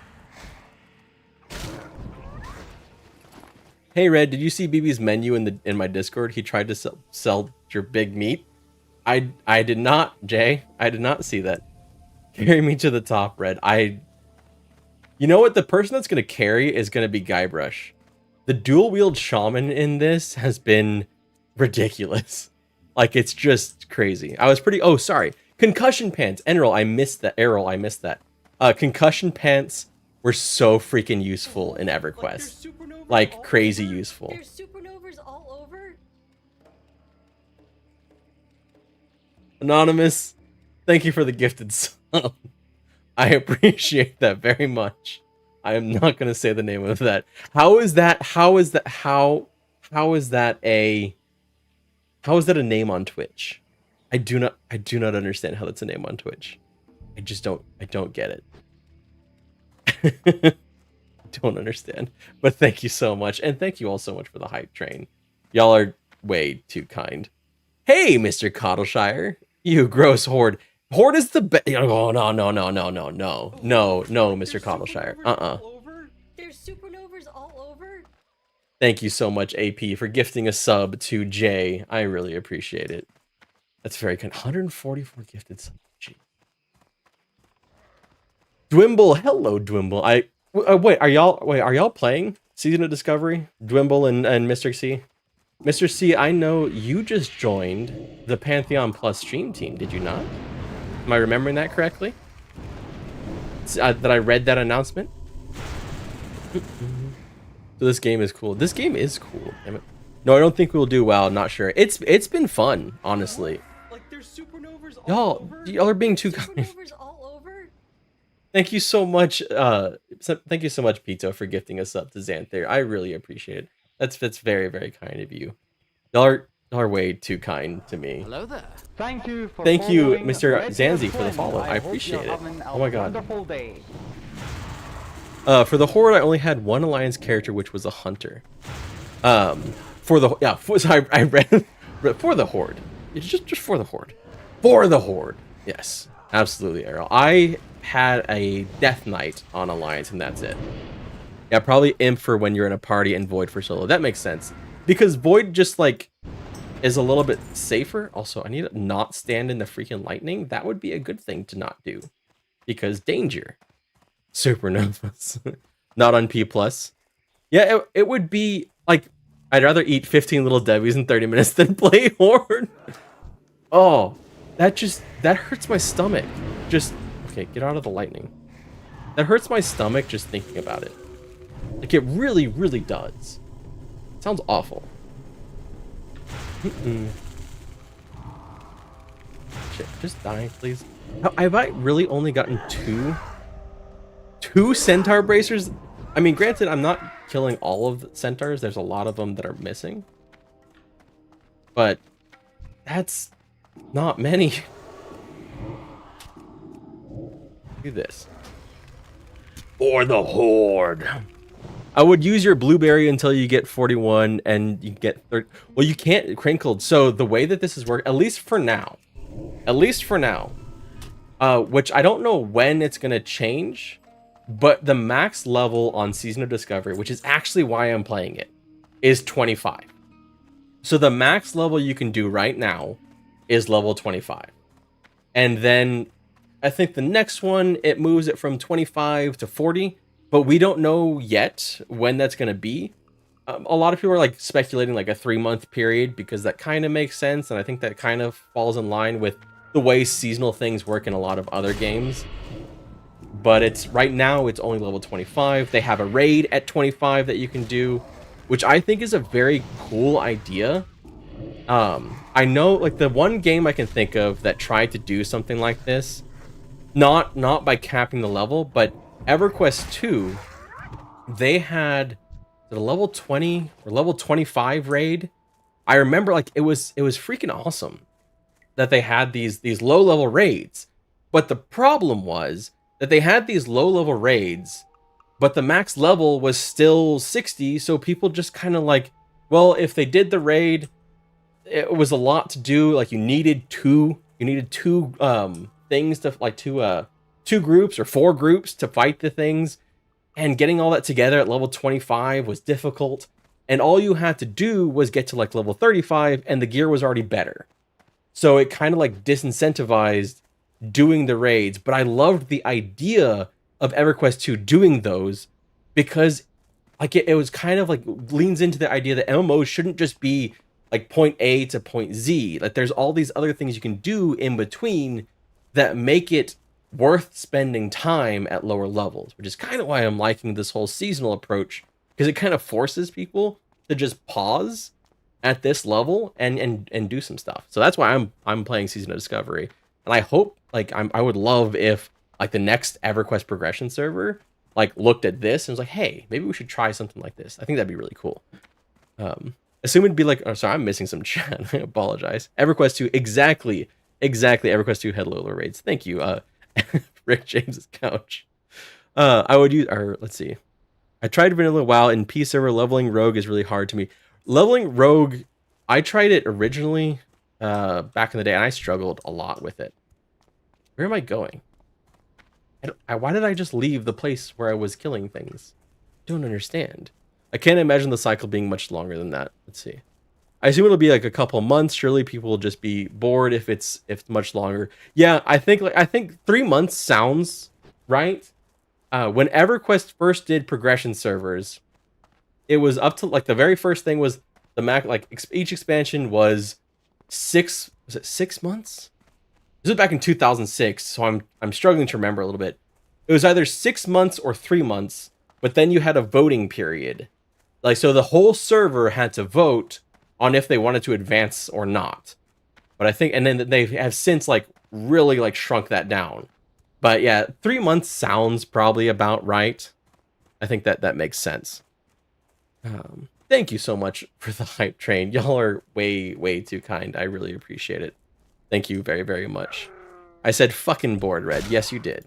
Hey Red, did you see BB's menu in my Discord? He tried to sell your big meat. I did not, Jay. I did not see that. Carry me to the top, Red. You know what? The person that's gonna carry is gonna be Guybrush. The dual wield shaman in this has been ridiculous. Like it's just crazy. I was pretty. Oh, sorry. Concussion pants. Enroll. I missed that. Errol. I missed that. Concussion pants were so freaking useful in EverQuest. Like crazy useful. There's supernovas all over. Anonymous, thank you for the gifted sub. I appreciate that very much. I am not going to say the name of that. How is that a name on Twitch? I do not understand how that's a name on Twitch. I don't get it. Don't understand. But thank you so much, and thank you all so much for the hype train. Y'all are way too kind. Hey, Mr. Cottleshire, you gross horde. Horde is the best. Oh no, Mr. Cottleshire. There's supernovas all over. Thank you so much, AP, for gifting a sub to Jay. I really appreciate it. That's very kind. 144 gifted subs. Gee. Dwimble, hello, Dwimble. Wait, are y'all playing Season of Discovery? Dwimble and Mr. C? Mr. C, I know you just joined the Pantheon Plus stream team, did you not? Am I remembering that correctly? That I read that announcement? So this game is cool. This game is cool. Damn it. No, I don't think we'll do well. Not sure. It's been fun, honestly. Like there's supernovas all over. Y'all are being too kind. Supernovas all over. Thank you so much. Thank you so much, Pito, for gifting us up to Xanther. I really appreciate it. That's very, very kind of you. Y'all are way too kind to me. Hello there. Thank you, Mr. Red Zanzi, for the Friend. follow. I hope appreciate you're it. having a Oh my god. wonderful day. For the Horde, I only had one Alliance character, which was a Hunter. So I read for the Horde. It's just for the Horde. For the Horde. Yes, absolutely, Errol. I had a Death Knight on Alliance, and that's it. Yeah, probably Imp for when you're in a party and Void for solo. That makes sense. Because Void just, like, is a little bit safer. Also, I need to not stand in the freaking lightning. That would be a good thing to not do. Because danger. Supernovas. Not on P+. Yeah, it would be, like, I'd rather eat 15 little Debbies in 30 minutes than play Horde. Oh, that hurts my stomach. Okay, get out of the lightning. That hurts my stomach just thinking about it. Like, it really, really does. It sounds awful. Shit, just die, please. Have I really only gotten two Centaur Bracers? I mean, granted, I'm not killing all of the Centaurs. There's a lot of them that are missing. But that's not many. Do this. For the Horde. I would use your blueberry until you get 41 and you get 30. Well, you can't crinkled. So the way that this is working, at least for now, which I don't know when it's going to change, but the max level on Season of Discovery, which is actually why I'm playing it, is 25. So the max level you can do right now is level 25. And then I think the next one, it moves it from 25 to 40, but we don't know yet when that's going to be. A lot of people are like speculating like a 3-month period because that kind of makes sense. And I think that kind of falls in line with the way seasonal things work in a lot of other games. But it's right now it's only level 25. They have a raid at 25 that you can do, which I think is a very cool idea. I know like the one game I can think of that tried to do something like this, not by capping the level, but EverQuest 2, they had the level 20 or level 25 raid. I remember like it was freaking awesome that they had these low level raids. But the problem was that they had these low level raids, but the max level was still 60, so people just kind of like, well, if they did the raid, it was a lot to do. Like you needed two things to like two groups or 4 groups to fight the things, and getting all that together at level 25 was difficult, and all you had to do was get to like level 35 and the gear was already better. So it kind of like disincentivized doing the raids. But I loved the idea of EverQuest 2 doing those, because like it was kind of like leans into the idea that MMOs shouldn't just be like point A to point Z. Like there's all these other things you can do in between that make it worth spending time at lower levels, which is kind of why I'm liking this whole seasonal approach, because it kind of forces people to just pause at this level and do some stuff. So that's why I'm playing Season of Discovery, and I hope like I would love if like the next EverQuest progression server like looked at this and was like, hey, maybe we should try something like this. I think that'd be really cool. Assume it'd be like, oh, sorry, I'm missing some chat. I apologize. EverQuest 2, exactly. EverQuest 2 had lower rates. Thank you, Rick James's couch. I would use, or let's see. I tried vanilla WoW in P server. Leveling Rogue is really hard to me. Leveling Rogue, I tried it originally back in the day, and I struggled a lot with it. Where am I going? Why did I just leave the place where I was killing things? Don't understand. I can't imagine the cycle being much longer than that. Let's see. I assume it'll be like a couple months. Surely people will just be bored if it's much longer. Yeah, I think 3 months sounds right. when EverQuest first did progression servers, it was up to like the very first thing was the Mac. Like each expansion was 6 months? This was back in 2006, so I'm struggling to remember a little bit. It was either 6 months or 3 months, but then you had a voting period. Like, so the whole server had to vote on if they wanted to advance or not. But I think, and then they have since like really like shrunk that down. But yeah, 3 months sounds probably about right. I think that makes sense. Thank you so much for the hype train. Y'all are way too kind. I really appreciate it. Thank you very, very much. I said fucking bored, Red. Yes, you did.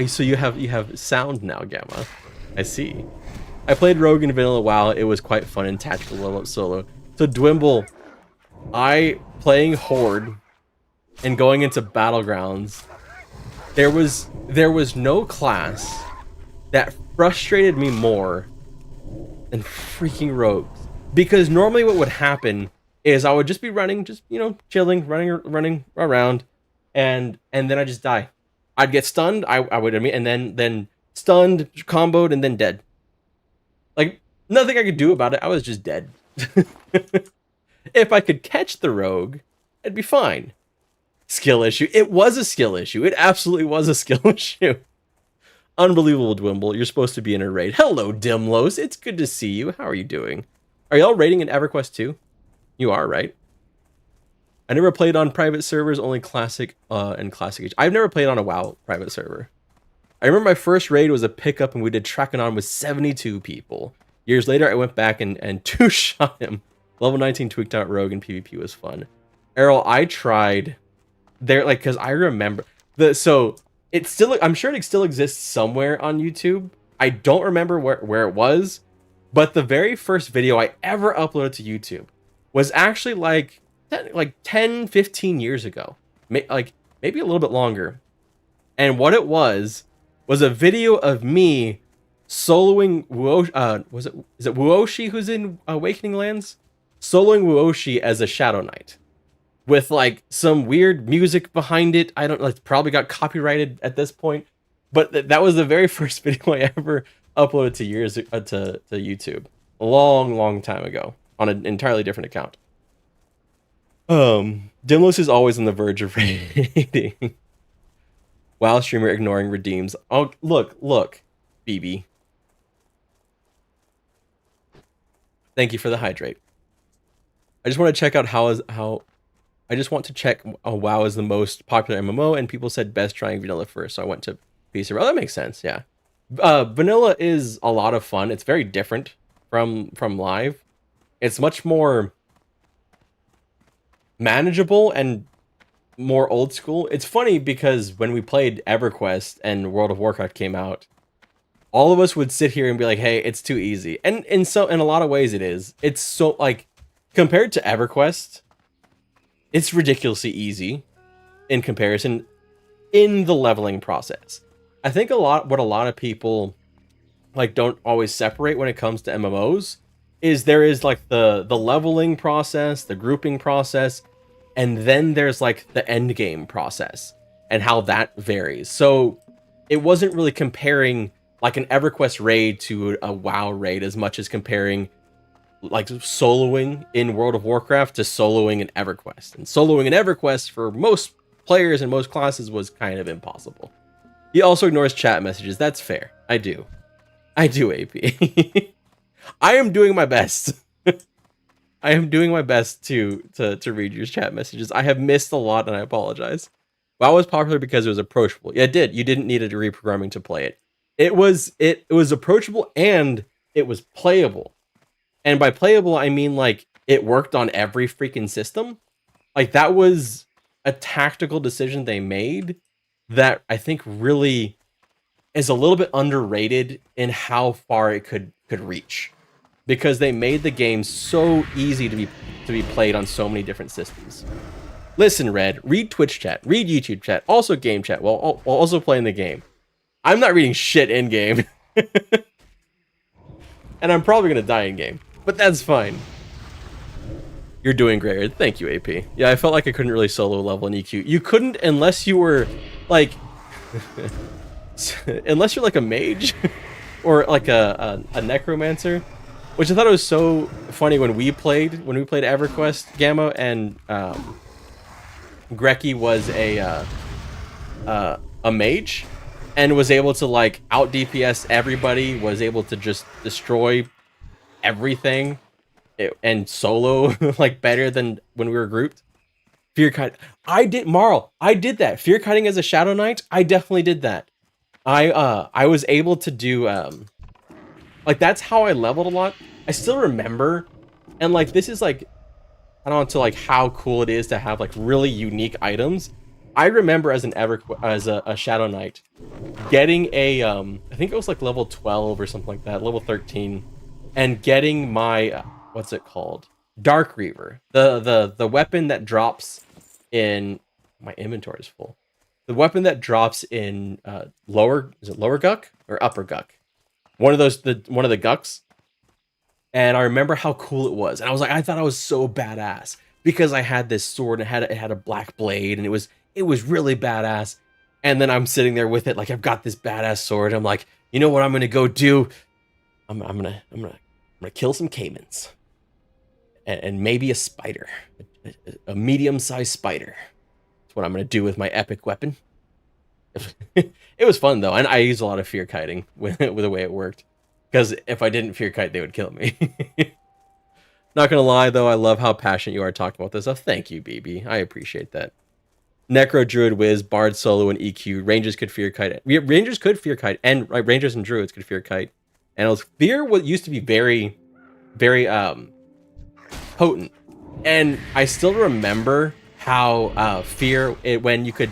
So you have sound now, Gamma. I see. I played Rogue in Vanilla WoW. It was quite fun and tactical level up solo. So Dwimble, playing Horde and going into Battlegrounds, there was no class that frustrated me more than freaking Rogues. Because normally what would happen is I would just be running, just, you know, chilling, running around, and then I just die. I'd get stunned, I would, and then stunned, comboed, and then dead. Like, nothing I could do about it, I was just dead. If I could catch the rogue, it'd be fine. Skill issue. It was a skill issue. It absolutely was a skill issue. Unbelievable, Dwimble. You're supposed to be in a raid. Hello, Dimlos. It's good to see you. How are you doing? Are y'all raiding in EverQuest 2? You are, right? I never played on private servers, only Classic and Classic Age. I've never played on a WoW private server. I remember my first raid was a pickup and we did Trackanon with 72 people. Years later, I went back and two-shot him. Level 19 tweaked out Rogue and PvP was fun. Errol, I tried there, like, because I remember so it's still, I'm sure it still exists somewhere on YouTube. I don't remember where it was, but the very first video I ever uploaded to YouTube was actually like 10, 15 years ago. Like maybe a little bit longer. And what it was a video of me soloing Wuoshi, is it Wuoshi who's in Awakening Lands? Soloing Wuoshi as a Shadow Knight. With like some weird music behind it. I don't know, it's probably got copyrighted at this point. But that was the very first video I ever uploaded to YouTube. A long time ago. On an entirely different account. Dimlos is always on the verge of raiding. WoW streamer ignoring redeems. Oh, look, BB. Thank you for the hydrate. I just want to check out I just want to check WoW is the most popular MMO, and people said best trying vanilla first, so I went to PC. Oh, that makes sense, yeah. Vanilla is a lot of fun. It's very different from live. It's much more manageable and more old school. It's funny because when we played EverQuest and World of Warcraft came out, all of us would sit here and be like, hey, it's too easy. And in a lot of ways it is. It's so, like, compared to EverQuest, it's ridiculously easy in comparison in the leveling process. I think what a lot of people like don't always separate when it comes to MMOs is there is like the leveling process, the grouping process, and then there's like the end game process and how that varies. So it wasn't really comparing like an EverQuest raid to a WoW raid as much as comparing like soloing in World of Warcraft to soloing in EverQuest. And soloing in EverQuest for most players and most classes was kind of impossible. He also ignores chat messages. That's fair. I do, AP. I am doing my best. I am doing my best to read your chat messages. I have missed a lot and I apologize. WoW was popular because it was approachable. Yeah, it did. You didn't need a reprogramming to play it. It was approachable and it was playable. And by playable, I mean like it worked on every freaking system. Like that was a tactical decision they made that I think really is a little bit underrated in how far it could reach. Because they made the game so easy to be played on so many different systems. Listen, Red, read Twitch chat, read YouTube chat, also game chat while also playing the game. I'm not reading shit in game. And I'm probably going to die in game. But that's fine. You're doing great. Thank you, AP. Yeah, I felt like I couldn't really solo level in EQ. You couldn't unless you were, like, Unless you're like a mage or like a necromancer, which I thought it was so funny when we played EverQuest Gamma, and Greki was a mage and was able to like out DPS everybody, was able to just destroy everything and solo like better than when we were grouped. Fear kite. I did that. Fear kiting as a Shadow Knight. I definitely did that. I was able to do like that's how I leveled a lot. I still remember, and like this is like I don't know to like how cool it is to have like really unique items. I remember as a Shadow Knight getting a I think it was like level 12 or something like that, level 13, and getting my what's it called? Dark Reaver. The weapon that drops in my inventory is full. The weapon that drops in lower Guck or upper Guck? One of the Gucks. And I remember how cool it was. And I was like, I thought I was so badass because I had this sword and it had a black blade, and it was really badass. And then I'm sitting there with it, like I've got this badass sword. I'm like, you know what I'm gonna go do? I'm gonna kill some caimans. And maybe a spider. A medium-sized spider. That's what I'm gonna do with my epic weapon. It was fun though, and I used a lot of fear kiting with the way it worked. Because if I didn't fear kite, they would kill me. Not gonna lie though, I love how passionate you are talking about this stuff. Thank you, BB. I appreciate that. Necro, Druid, Wiz, Bard, Solo, and EQ. Rangers could fear kite. Rangers could fear kite, and right, Rangers and Druids could fear kite. And it was fear what used to be very, very potent. And I still remember how fear when you could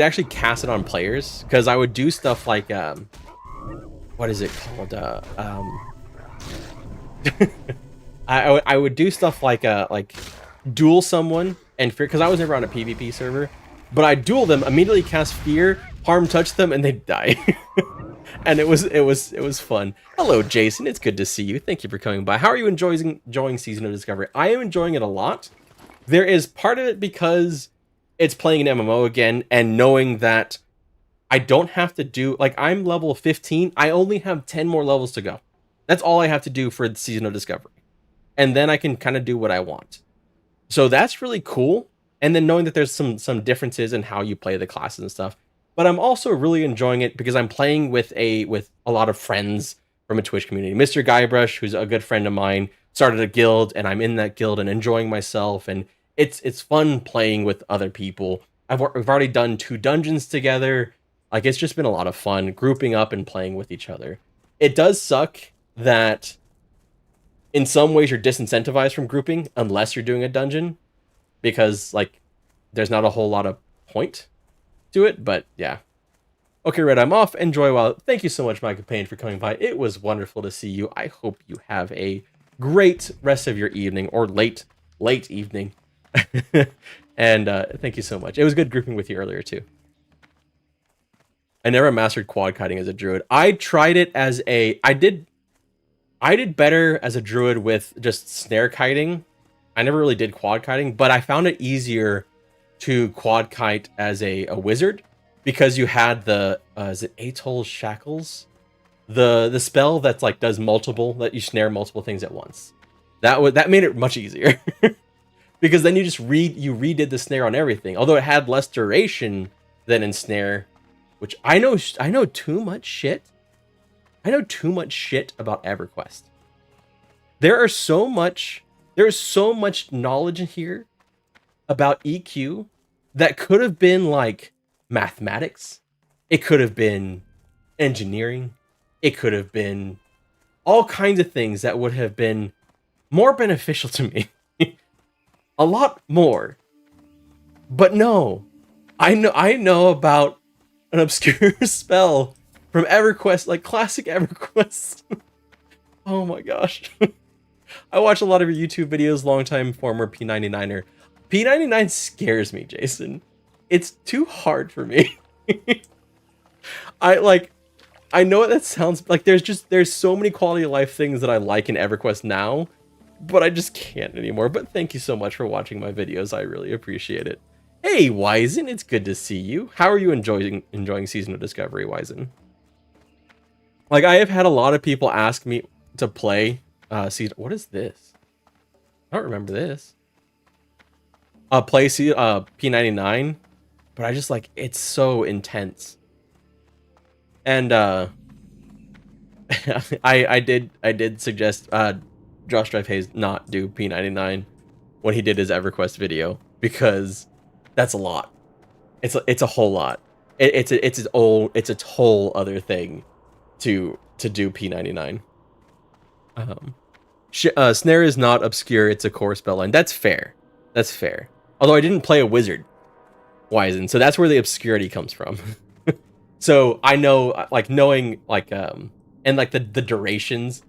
actually cast it on players, because I would do stuff like what is it called? I would do stuff like duel someone and fear, because I was never on a PvP server, but I duel them, immediately cast fear, harm touch them, and they die. And it was fun. Hello, Jason. It's good to see you. Thank you for coming by. How are you enjoying Season of Discovery? I am enjoying it a lot. There is part of it because it's playing an MMO again, and knowing that I don't have to do, like, I'm level 15. I only have 10 more levels to go. That's all I have to do for the Season of Discovery. And then I can kind of do what I want. So that's really cool. And then knowing that there's some differences in how you play the classes and stuff. But I'm also really enjoying it because I'm playing with a lot of friends from a Twitch community. Mr. Guybrush, who's a good friend of mine, started a guild, and I'm in that guild and enjoying myself. And it's fun playing with other people. We've already done 2 dungeons together. Like, it's just been a lot of fun grouping up and playing with each other. It does suck that in some ways you're disincentivized from grouping unless you're doing a dungeon, because like there's not a whole lot of point to it, but yeah. Okay, Red, I'm off. Enjoy while. Thank you so much, my companion, for coming by. It was wonderful to see you. I hope you have a great rest of your evening, or late evening. And thank you so much. It was good grouping with you earlier too. I never mastered quad kiting as a druid. I tried it as I did better as a druid with just snare kiting. I never really did quad kiting, but I found it easier to quad kite as a wizard, because you had the is it Atoll Shackles? The spell that's like does multiple, that you snare multiple things at once. That made it much easier. Because then you just redid the snare on everything. Although it had less duration than in snare, which I know too much shit. I know too much shit about EverQuest. There is so much knowledge in here about EQ that could have been like mathematics. It could have been engineering. It could have been all kinds of things that would have been more beneficial to me. A lot more. But no. I know about an obscure spell from EverQuest, like classic EverQuest. Oh my gosh. I watch a lot of your YouTube videos, longtime former P99er. P99 scares me, Jason. It's too hard for me. I know what that sounds like. There's so many quality of life things that I like in EverQuest now, but I just can't anymore. But thank you so much for watching my videos. I really appreciate it. Hey, Wizen, it's good to see you. How are you enjoying Season of Discovery, Wizen? Like, I have had a lot of people ask me to play season. What is this? I don't remember this. Play P99, but I just like it's so intense. And I did suggest Josh Drive Hayes not do P99 when he did his EverQuest video because that's a lot. It's a whole lot. It's a whole other thing to do P99. Snare is not obscure. It's a core spell line. That's fair. That's fair. Although I didn't play a wizard, Wizen, so that's where the obscurity comes from. So I know, like, knowing, like, and like the durations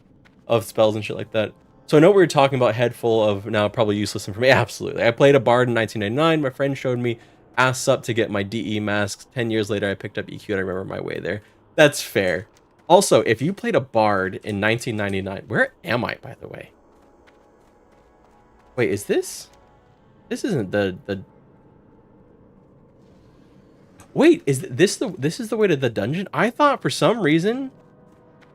of spells and shit like that. So I know we were talking about head full of now probably useless information. Absolutely. I played a bard in 1999. My friend showed me, asked up to get my DE masks. 10 years later, I picked up EQ and I remember my way there. That's fair. Also, if you played a bard in 1999, where am I, by the way? Wait, is this? This isn't the. Wait, is this is the way to the dungeon? I thought for some reason,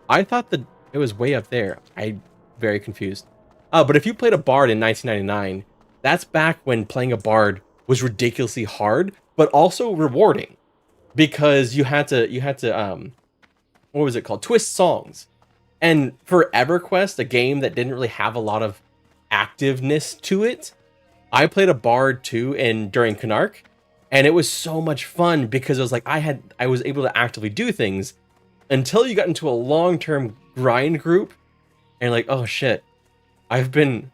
I thought that it was way up there. I'm very confused. But if you played a bard in 1999, that's back when playing a bard was ridiculously hard, but also rewarding, because you had to what was it called? Twist songs. And for EverQuest, a game that didn't really have a lot of activeness to it, I played a bard too during Canark, and it was so much fun because it was like I was able to actively do things until you got into a long-term grind group and like, oh shit, I've been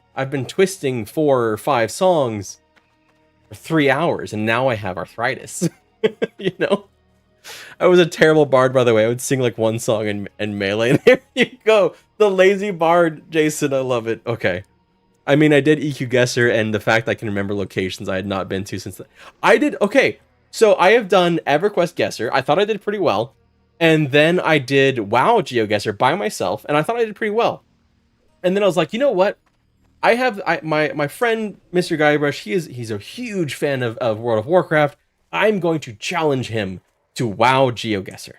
twisting 4 or 5 songs for 3 hours and now I have arthritis. You know? I was a terrible bard, by the way. I would sing like one song in Melee. There you go. The lazy bard, Jason. I love it. Okay. I mean, I did EQ Guesser, and the fact I can remember locations I had not been to since I did. Okay. So I have done EverQuest Guesser. I thought I did pretty well. And then I did WoW GeoGuessr by myself, and I thought I did pretty well. And then I was like, you know what? My friend, Mr. Guybrush, he's a huge fan of World of Warcraft. I'm going to challenge him to WoW GeoGuessr.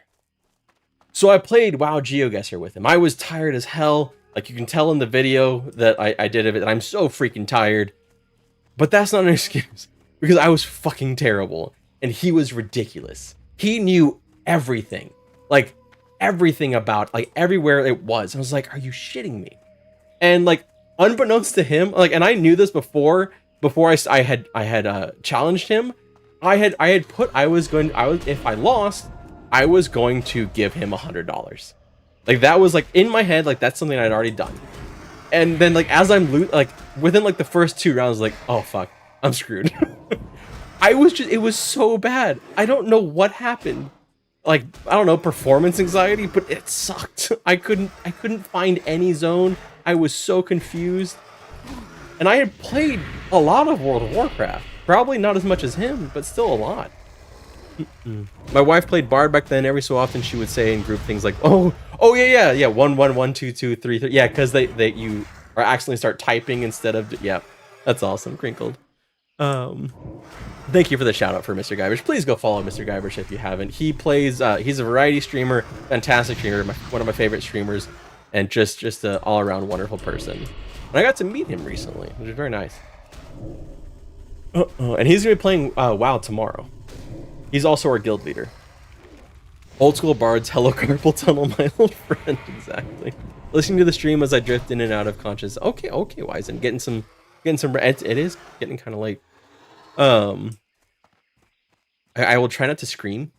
So I played WoW GeoGuessr with him. I was tired as hell. Like you can tell in the video that I did of it, that I'm so freaking tired. But that's not an excuse, because I was fucking terrible and he was ridiculous. He knew everything. Like everything about, like everywhere it was. I was like, are you shitting me? And like unbeknownst to him, like, and I knew this before I had challenged him. If I lost, I was going to give him $100. Like that was like in my head, like that's something I'd already done. And then like as I'm like within like the first 2 rounds, like, oh fuck, I'm screwed. It was so bad. I don't know what happened. Like, I don't know, performance anxiety, but it sucked. I couldn't find any zone. I was so confused. And I had played a lot of World of Warcraft. Probably not as much as him, but still a lot. My wife played Bard back then. Every so often she would say in group things like, oh yeah, 1 1 1 2 2 3 3. Yeah, because you are accidentally start typing instead of, yeah. That's awesome, Crinkled. Thank you for the shout out for Mr. Guybrush. Please go follow Mr. Guybrush if you haven't. He plays, he's a variety streamer, fantastic streamer, one of my favorite streamers, and just an all around wonderful person. And I got to meet him recently, which is very nice. And he's gonna be playing WoW tomorrow. He's also our guild leader. Old school bards, hello carpal tunnel, my old friend. Exactly. Listening to the stream as I drift in and out of conscious. Okay, Wizen, getting some. It is getting kind of late. I will try not to scream.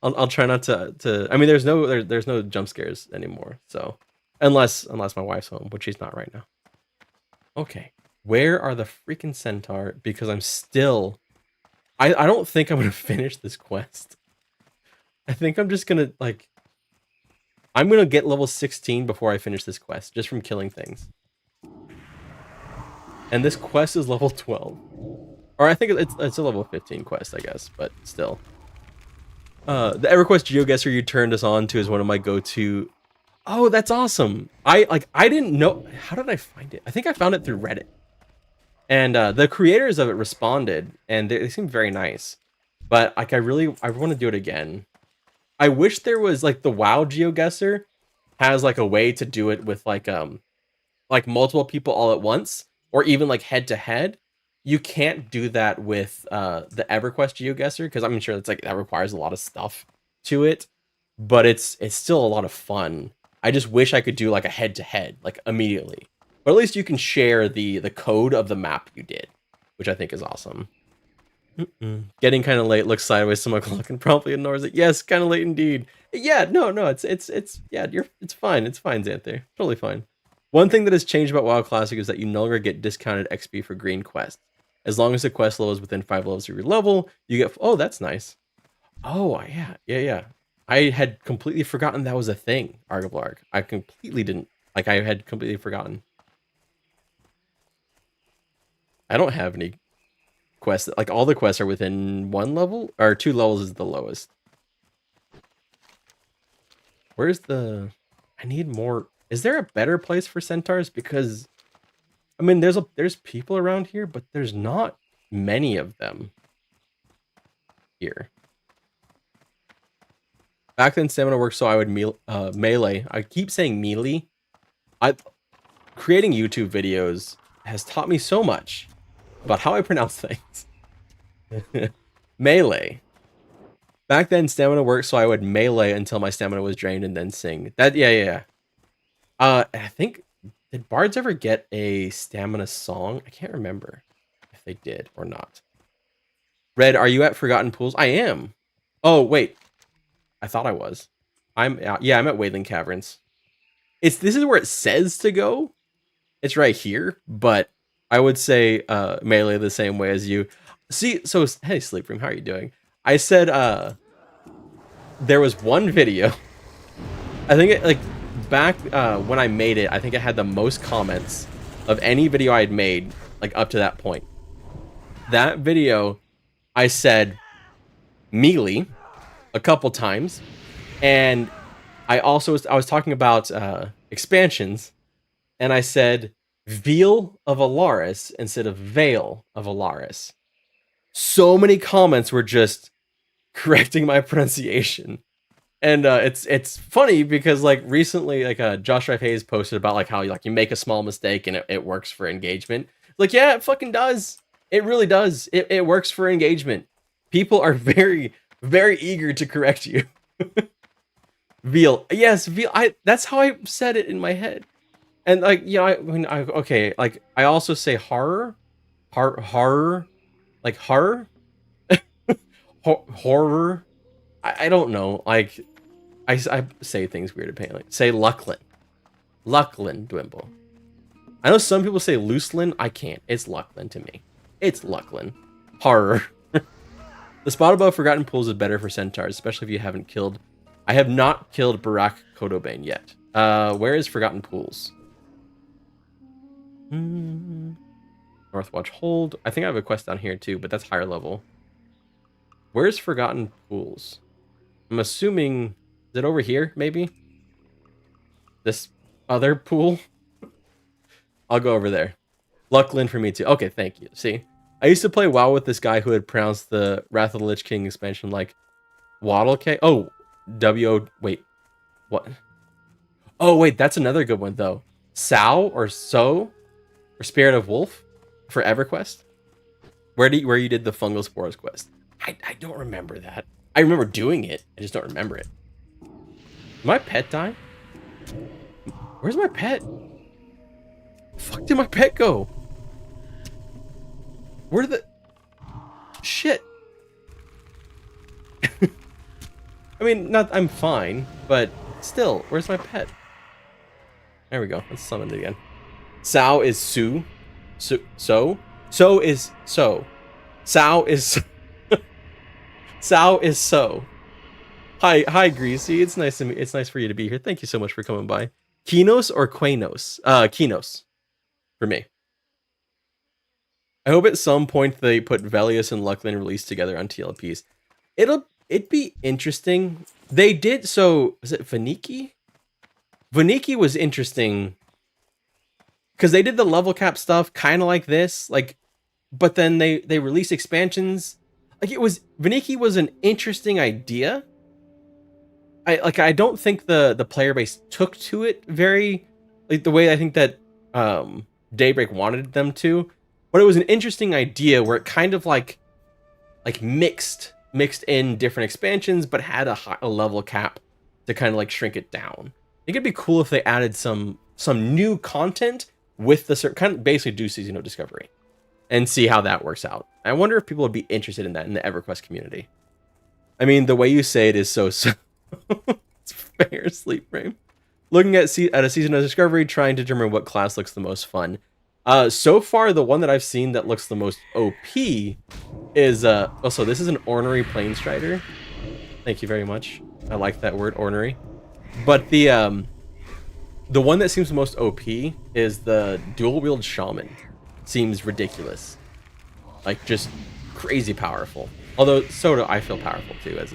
I'll try not to. I mean, there's no jump scares anymore. So unless my wife's home, which she's not right now. Okay, where are the freaking centaur? Because I'm still. I don't think I'm gonna finish this quest. I think I'm just gonna like. I'm gonna get level 16 before I finish this quest, just from killing things. And this quest is level 12. Or I think it's a level 15 quest, I guess, but still. The EverQuest GeoGuessr you turned us on to is one of my go-to. Oh, that's awesome. I didn't know. How did I find it? I think I found it through Reddit. And the creators of it responded, and they seemed very nice. But like, I want to do it again. I wish there was like the WoW GeoGuessr has like a way to do it with like multiple people all at once, or even like head to head. You can't do that with the EverQuest GeoGuessr, because I'm sure it's like that requires a lot of stuff to it, but it's still a lot of fun. I just wish I could do like a head to head like immediately, but at least you can share the code of the map you did, which I think is awesome. Getting kind of late. Looks sideways to my clock and probably ignores it. Yes, kind of late indeed. Yeah, no, it's yeah, it's fine. It's fine, Xanther. Totally fine. One thing that has changed about WoW Classic is that you no longer get discounted XP for green quests. As long as the quest level is within 5 levels of your level, you get. Oh, that's nice. Oh, yeah. I had completely forgotten that was a thing, Argoblarg. I completely didn't. Like, I had completely forgotten. I don't have any quests. Like, all the quests are within 1 level, or 2 levels is the lowest. Where's the... I need more... Is there a better place for centaurs? Because, I mean, there's people around here, but there's not many of them here. Back then, stamina worked so I would melee. I keep saying melee. Creating YouTube videos has taught me so much about how I pronounce things. Melee. Back then, stamina worked so I would melee until my stamina was drained and then sing. That, yeah. I think, did bards ever get a stamina song? I can't remember if they did or not. Red, are you at Forgotten Pools? I am. Oh, wait. I thought I was. I'm at Wailing Caverns. This is where it says to go. It's right here, but I would say melee the same way as you. See, so hey, Sleep Room, how are you doing? I said there was one video. I think it, like back when I made it, I think it had the most comments of any video I had made like up to that point. That video, I said melee a couple times, and I was talking about expansions, and I said Veil of Alaris instead of Veil of Alaris. So many comments were just correcting my pronunciation, and it's funny because like recently, like Josh Rife Hayes posted about like how you make a small mistake and it works for engagement. Like, yeah, it fucking does. It really does. It works for engagement. People are very, very eager to correct you. Veal. Yes, veal. That's how I said it in my head. And like, okay, like I also say horror. Like horror. Horror. I don't know. Like I say things weird apparently. Say Lucklin. Lucklin Dwimble. I know some people say Looselin. I can't. It's Lucklin to me. It's Lucklin. Horror. The spot above Forgotten Pools is better for centaurs, especially if you haven't killed. I have not killed Barak Kodobane yet. Where is Forgotten Pools? Northwatch Hold. I think I have a quest down here too, but that's higher level. Where's Forgotten Pools? I'm assuming, is it over here, maybe? This other pool? I'll go over there. Lucklin for me too. Okay, thank you. See? I used to play WoW with this guy who had pronounced the Wrath of the Lich King expansion like Waddle K. Oh, W-O... Wait. What? Oh, wait, that's another good one, though. Sow or So or Spirit of Wolf for EverQuest. Where you did the Fungal Spores quest. I don't remember that. I remember doing it. I just don't remember it. Did my pet die? Where's my pet? Fuck did my pet go? Where the... Shit. I mean, I'm fine, but still, where's my pet? There we go. Let's summon it again. Sow is Sue. So is So. Sow is... Sow is So. Hi, Greasy. It's nice for you to be here. Thank you so much for coming by. Kinos or Quanos? Kinos. For me. I hope at some point they put Velius and Lucklin released together on TLPs. It'd be interesting. They did, so was it Vaniki? Vaniki was interesting because they did the level cap stuff kind of like this, like, but then they released expansions. Like Vaniki was an interesting idea. I don't think the player base took to it very like the way I think that Daybreak wanted them to, but it was an interesting idea where it kind of like mixed in different expansions, but had a level cap to kind of like shrink it down. I think it'd be cool if they added some new content with the certain kind of basically do season of discovery and see how that works out. I wonder if people would be interested in that in the EverQuest community. I mean, the way you say it is so it's fair, Sleep Frame. Looking at a season of discovery, trying to determine what class looks the most fun. So far, the one that I've seen that looks the most OP is also this is an ornery Planestrider. Thank you very much. I like that word, ornery. But the one that seems the most OP is the dual wield shaman. Seems ridiculous, like just crazy powerful. Although so do I feel powerful too as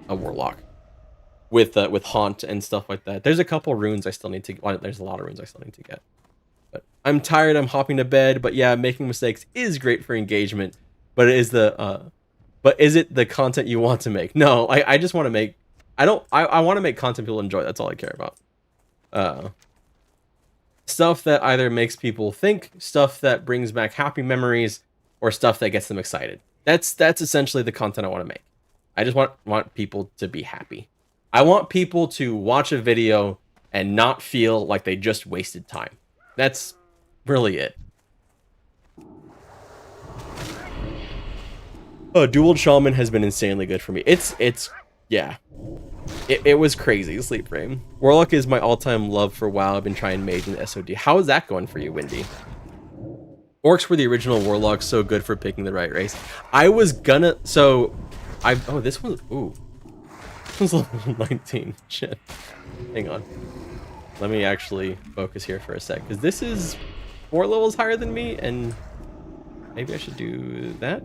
a warlock with haunt and stuff like that. There's a couple runes I still need to. Well, there's a lot of runes I still need to get. But I'm tired. I'm hopping to bed. But yeah, making mistakes is great for engagement. But it is but is it the content you want to make? No, I just want to make. I want to make content people enjoy. That's all I care about. Stuff that either makes people think, stuff that brings back happy memories, or stuff that gets them excited. That's essentially the content I want to make. I just want people to be happy. I want people to watch a video and not feel like they just wasted time. That's really it. Oh, Dual Shaman has been insanely good for me. Yeah. It was crazy, Sleep Frame. Warlock is my all-time love for WoW. I've been trying Mage and SOD. How is that going for you, Windy? Orcs were the original Warlocks, so good for picking the right race. I was gonna... So, oh, this one... Ooh. This one's level 19. Shit. Hang on. Let me actually focus here for a sec, because this is 4 levels higher than me, and maybe I should do that.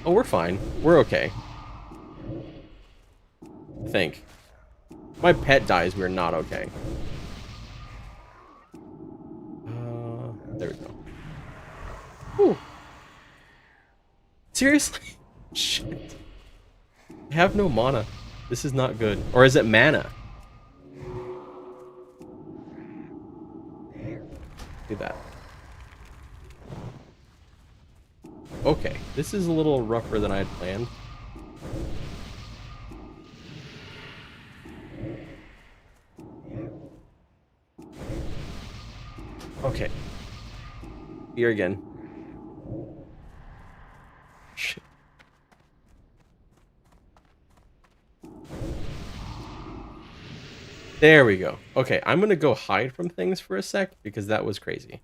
Oh, we're fine. We're okay. I think. If my pet dies, we're not okay. There we go. Whew. Seriously? Shit. I have no mana. This is not good. Or is it mana? Do that. Okay, this is a little rougher than I had planned. Okay. Here again. Shit. There we go. Okay, I'm gonna go hide from things for a sec because that was crazy.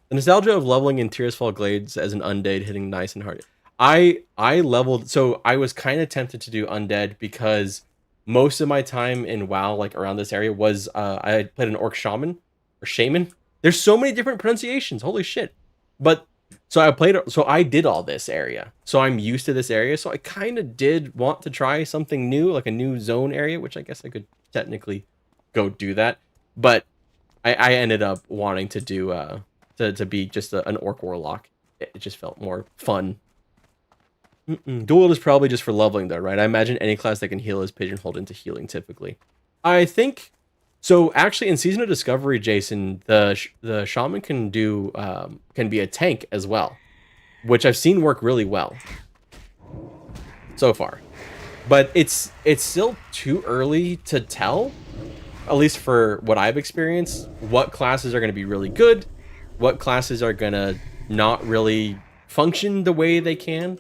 The nostalgia of leveling in Tearsfall Glades as an undead hitting nice and hard. I leveled, so I was kind of tempted to do undead because most of my time in WoW, like around this area, was I played an orc shaman or shaman. There's so many different pronunciations. Holy shit! But so I did all this area, so I'm used to this area. So I kind of did want to try something new, like a new zone area, which I guess I could technically go do that. But I ended up wanting to do to be just an orc warlock. It just felt more fun. Dual is probably just for leveling though, right? I imagine any class that can heal is pigeonholed into healing typically. I think so. Actually, in Season of Discovery, Jason, the shaman can do can be a tank as well, which I've seen work really well so far. But it's still too early to tell, at least for what I've experienced, what classes are going to be really good, what classes are going to not really function the way they can.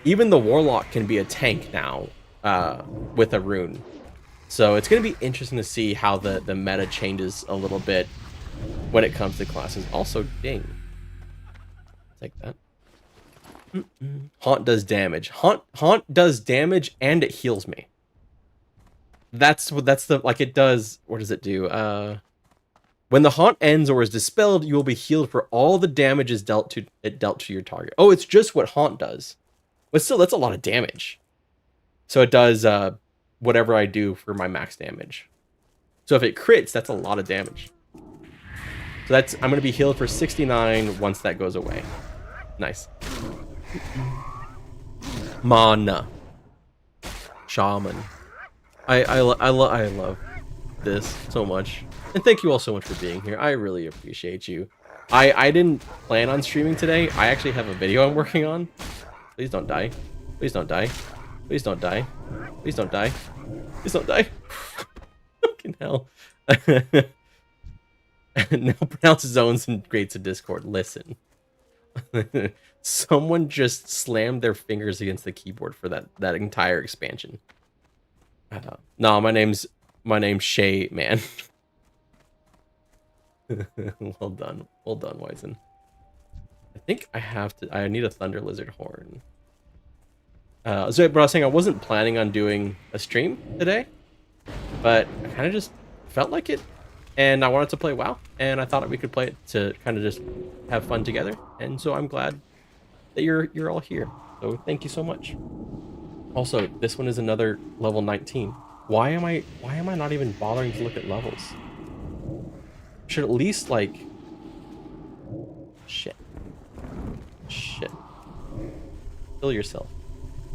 Even the Warlock can be a tank now with a rune. So it's going to be interesting to see how the meta changes a little bit when it comes to classes. Also, ding. Take that. Haunt does damage. Haunt does damage and it heals me. That's the, like, it does, what does it do? When the haunt ends or is dispelled, you will be healed for all the damages dealt to your target. Oh, it's just what haunt does. But still, that's a lot of damage. So it does whatever I do for my max damage. So if it crits, that's a lot of damage. So I'm going to be healed for 69 once that goes away. Nice. Mana. Shaman. I love this so much. And thank you all so much for being here. I really appreciate you. I didn't plan on streaming today. I actually have a video I'm working on. Please don't die. Please don't die. Please don't die. Please don't die. Please don't die. Fucking hell. Now pronounce zones and creates a Discord. Listen. Someone just slammed their fingers against the keyboard for that entire expansion. No, my name's Shay, man. Well done, Wizen. I think I need a Thunder Lizard horn. But I was saying I wasn't planning on doing a stream today, but I kind of just felt like it, and I wanted to play WoW, and I thought we could play it to kind of just have fun together, and so I'm glad that you're all here. So thank you so much. Also, this one is another level 19. Why am I not even bothering to look at levels? Should at least like shit. Kill yourself.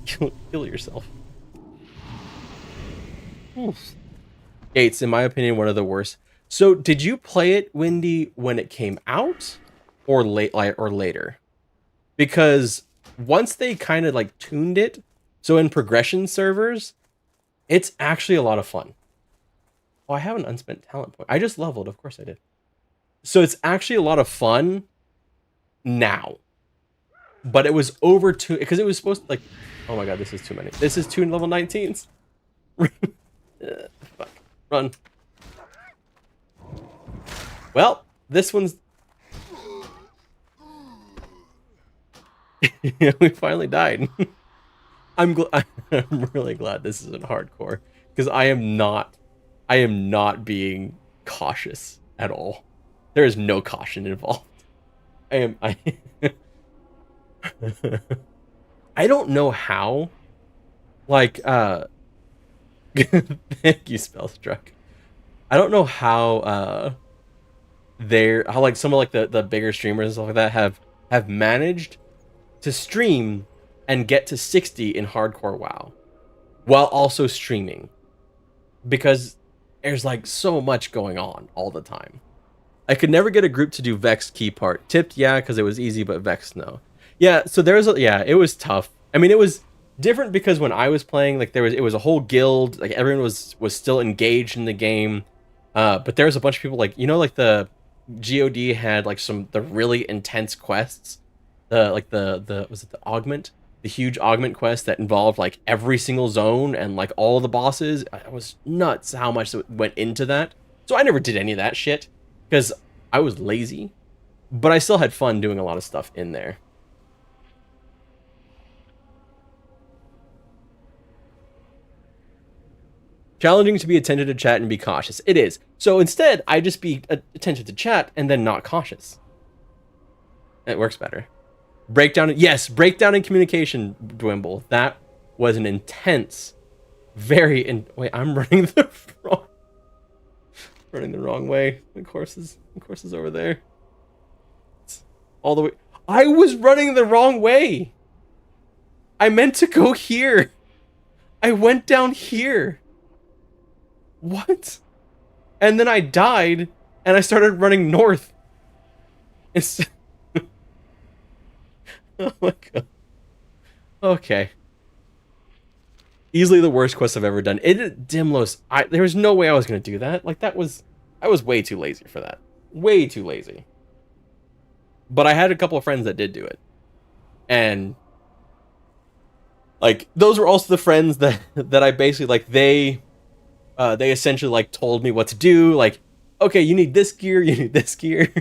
Kill yourself. Oof. Gates, in my opinion, one of the worst. So, did you play it, Windy, when it came out, or later? Because once they kind of like tuned it, so in progression servers, it's actually a lot of fun. Oh, I have an unspent talent point. I just leveled, of course I did. So it's actually a lot of fun now. But it was over to, because it was supposed to like, oh my god, this is too many. This is 2 level 19s. Fuck. Run. Well, this one's... we finally died. I'm really glad this isn't hardcore, because I am not being cautious at all. There is no caution involved. I don't know how, like, thank you, Spellstruck. I don't know how, how like some of like the bigger streamers and stuff like that have managed to stream and get to 60 in hardcore WoW while also streaming, because there's like so much going on all the time. I could never get a group to do Vexed key part. Tipped, yeah, because it was easy, but Vexed, no. Yeah, so it was tough. I mean, it was different because when I was playing, like it was a whole guild, like everyone was still engaged in the game. But there was a bunch of people, like, you know, like the GOD had like the really intense quests. Was it the augment? The huge augment quest that involved like every single zone and like all the bosses. It was nuts how much went into that. So I never did any of that shit because I was lazy, but I still had fun doing a lot of stuff in there. Challenging to be attentive to chat and be cautious. It is. So instead, I just be attentive to chat and then not cautious. It works better. Breakdown in communication, Dwimble. That was an intense, wait, I'm running the wrong way. The course is over there. It's all the way. I was running the wrong way. I meant to go here. I went down here. What? And then I died, and I started running north. Oh my god. Okay. Easily the worst quest I've ever done. Dimlos, there was no way I was going to do that. Like, I was way too lazy for that. Way too lazy. But I had a couple of friends that did do it. And, like, those were also the friends that I basically, like, they essentially, like, told me what to do. Like, okay, you need this gear, you need this gear.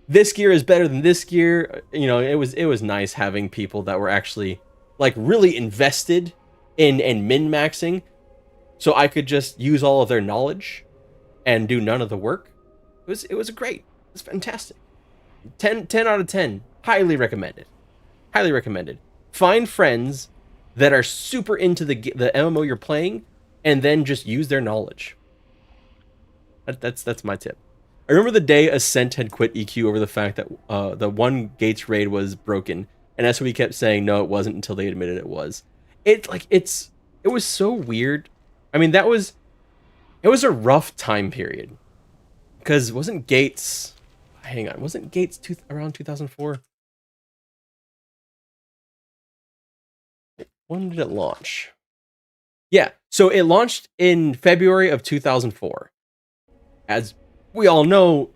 This gear is better than this gear. You know, it was nice having people that were actually, like, really invested in min-maxing, so I could just use all of their knowledge and do none of the work. It was great. It was fantastic. 10 out of 10. Highly recommended. Highly recommended. Find friends that are super into the MMO you're playing, and then just use their knowledge. That's my tip. I remember the day Ascent had quit EQ over the fact that the one Gates raid was broken, and SOE kept saying no, it wasn't until they admitted it was. It was so weird. I mean, it was a rough time period because wasn't Gates? Hang on, wasn't Gates around 2004? When did it launch? Yeah, so it launched in February of 2004. As we all know,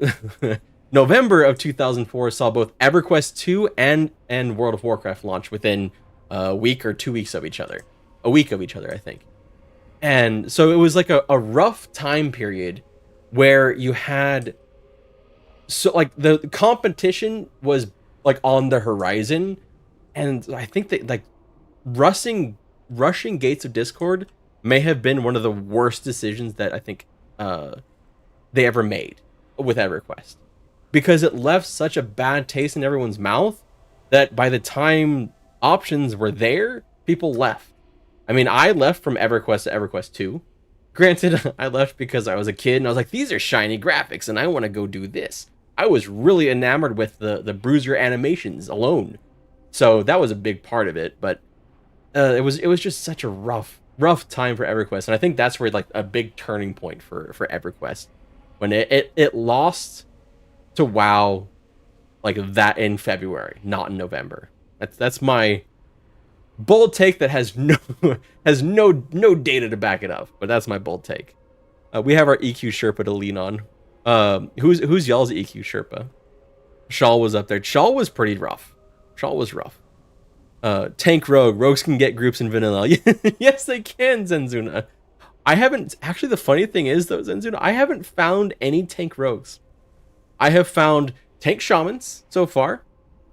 November of 2004 saw both EverQuest 2 and World of Warcraft launch within a week or 2 weeks of each other. A week of each other, I think. And so it was like a rough time period where you had... So, like, the competition was, like, on the horizon. And I think that, like, rushing Gates of Discord may have been one of the worst decisions that I think they ever made with EverQuest, because it left such a bad taste in everyone's mouth that by the time options were there, people left. I mean, I left from EverQuest to EverQuest 2. Granted, I left because I was a kid and I was like, these are shiny graphics and I want to go do this. I was really enamored with the Bruiser animations alone. So that was a big part of it, but it was just such a rough time for EverQuest, and I think that's where like a big turning point for EverQuest, when it lost to WoW like that in February, not in November. That's my bold take that has no data to back it up, but that's my bold take. We have our EQ Sherpa to lean on. Who's y'all's EQ Sherpa? Shawl was up there. Shawl was pretty rough. Shawl was rough. Tank Rogue. Rogues can get groups in vanilla. Yes, they can, Zenzuna. I haven't... Actually, the funny thing is, though, Zenzuna, I haven't found any Tank Rogues. I have found Tank Shamans so far.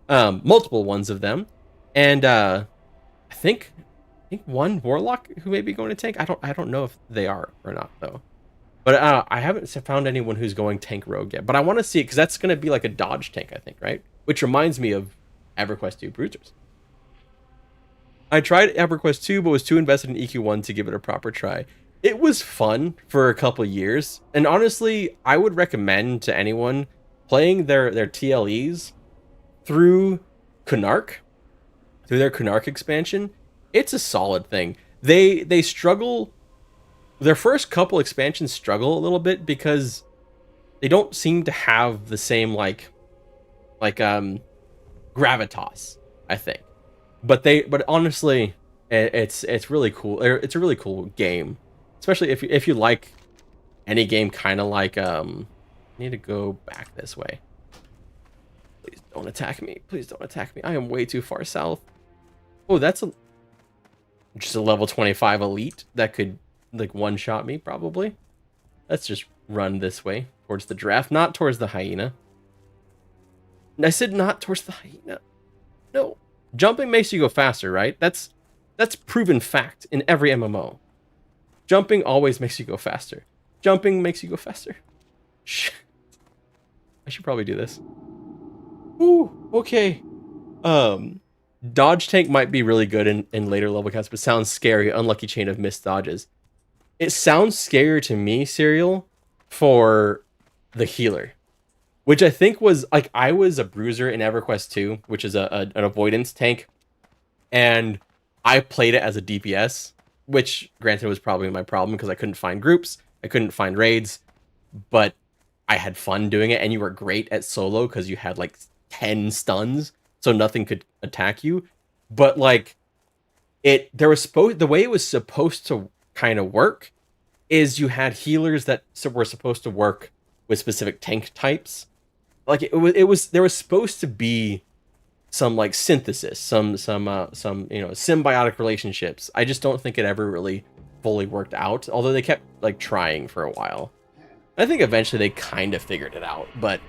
Multiple ones of them. And, I think one Warlock who may be going to Tank. I don't know if they are or not, though. But I haven't found anyone who's going Tank Rogue yet. But I want to see it, because that's going to be like a dodge tank, I think, right? Which reminds me of EverQuest 2 Bruisers. I tried EverQuest 2, but was too invested in EQ1 to give it a proper try. It was fun for a couple years, and honestly, I would recommend to anyone playing their TLEs through Kunark, through their Kunark expansion. It's a solid thing. They struggle. Their first couple expansions struggle a little bit because they don't seem to have the same like gravitas, I think. But honestly, it's really cool. It's a really cool game, especially if you like any game kind of like I need to go back this way. Please don't attack me. Please don't attack me. I am way too far south. Oh, that's just a level 25 elite that could like one-shot me probably. Let's just run this way towards the giraffe, not towards the hyena. I said not towards the hyena. No. Jumping makes you go faster, right? That's proven fact in every MMO. Jumping always makes you go faster. Jumping makes you go faster. Shit. I should probably do this. Ooh, okay. Dodge tank might be really good in later level casts, but sounds scary. Unlucky chain of missed dodges. It sounds scarier to me, Serial, for the healer. Which I think was, like, I was a bruiser in EverQuest 2, which is an avoidance tank. And I played it as a DPS, which, granted, was probably my problem because I couldn't find groups, I couldn't find raids, but I had fun doing it, and you were great at solo because you had, like, 10 stuns, so nothing could attack you. But, like, the way it was supposed to kind of work is you had healers that were supposed to work with specific tank types. Like there was supposed to be some like synthesis, some symbiotic relationships. I just don't think it ever really fully worked out. Although they kept like trying for a while. I think eventually they kind of figured it out. But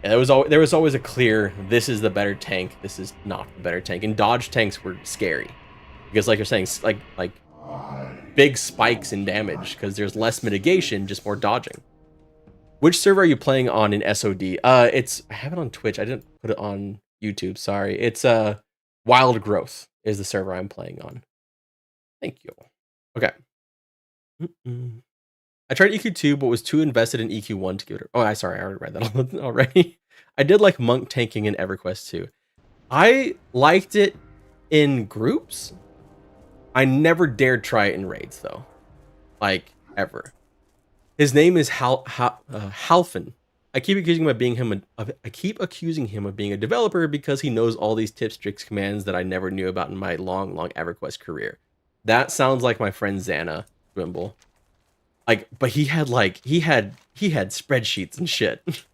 yeah, there was always a clear, this is the better tank, this is not the better tank. And dodge tanks were scary because, like you're saying, like big spikes in damage because there's less mitigation, just more dodging. Which server are you playing on in SOD? I have it on Twitch. I didn't put it on YouTube. Sorry. It's Wild Growth is the server I'm playing on. Thank you. Okay. I tried EQ2, but was too invested in EQ1 to give it. Oh, I already read that already. I did like monk tanking in EverQuest 2. I liked it in groups. I never dared try it in raids though, like ever. His name is Halfin. I keep accusing him of being a developer because he knows all these tips, tricks, commands that I never knew about in my long EverQuest career. That sounds like my friend Xana Dwimble. Like, but he had spreadsheets and shit.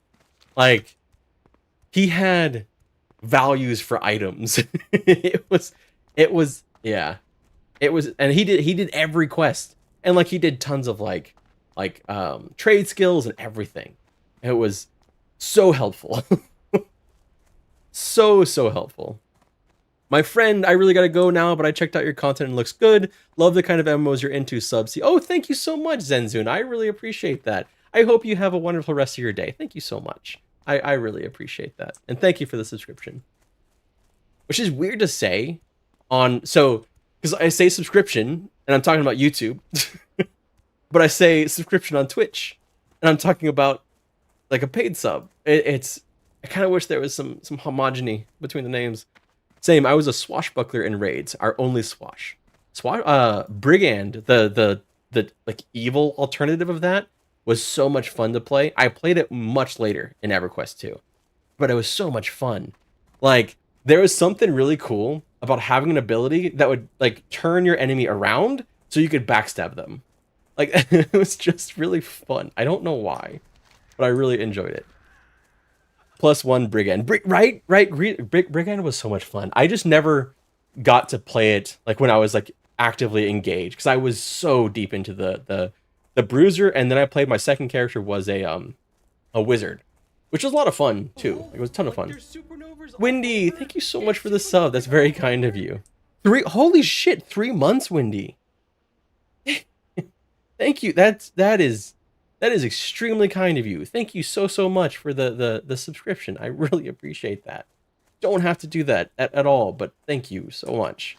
Like, he had values for items. it was, and he did every quest, and like he did tons of like trade skills and everything. It was so helpful. so helpful. My friend, I really gotta go now, but I checked out your content and it looks good. Love the kind of MMOs you're into, Subsea. Oh, thank you so much, Zenzun. I really appreciate that. I hope you have a wonderful rest of your day. Thank you so much. I really appreciate that. And thank you for the subscription. Which is weird to say because I say subscription and I'm talking about YouTube, but I say subscription on Twitch and I'm talking about like a paid sub. I kind of wish there was some homogeny between the names. Same, I was a swashbuckler in raids, our only swash. Brigand, the like evil alternative of that, was so much fun to play. I played it much later in EverQuest 2, but it was so much fun. Like, there was something really cool about having an ability that would like turn your enemy around so you could backstab them. Like, it was just really fun. I don't know why, but I really enjoyed it. +1 Brigand. Right? Brigand was so much fun. I just never got to play it like when I was like actively engaged because I was so deep into the bruiser, and then I played my second character was a wizard, which was a lot of fun too. It was a ton of fun. Windy, thank you so much for the sub. That's very kind of you. Holy shit, 3 months, Windy. Thank you. That is extremely kind of you. Thank you so much for the subscription. I really appreciate that. Don't have to do that at all, but thank you so much.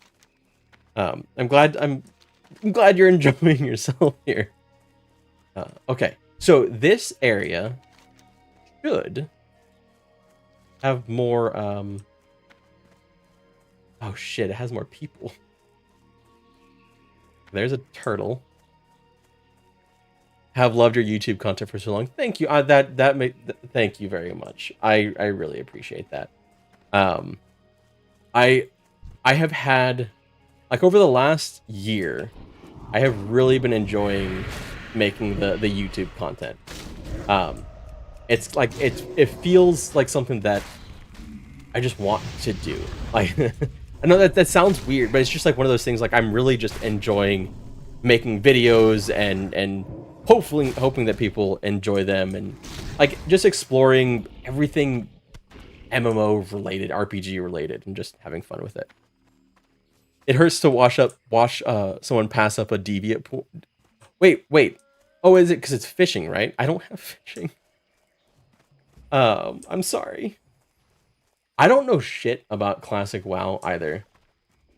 I'm glad you're enjoying yourself here. Okay, so this area should have more. Oh shit! It has more people. There's a turtle. Have loved your YouTube content for so long. Thank you. Thank you very much. I really appreciate that. I have had, like, over the last year, I have really been enjoying making the YouTube content. It's like it feels like something that I just want to do. Like, I know that sounds weird, but it's just like one of those things. Like, I'm really just enjoying making videos and hoping that people enjoy them, and like just exploring everything MMO related, RPG related, and just having fun with it. It hurts to watch someone pass up a deviant pool. Wait. Oh, is it because it's fishing, right? I don't have fishing. I'm sorry. I don't know shit about classic WoW either.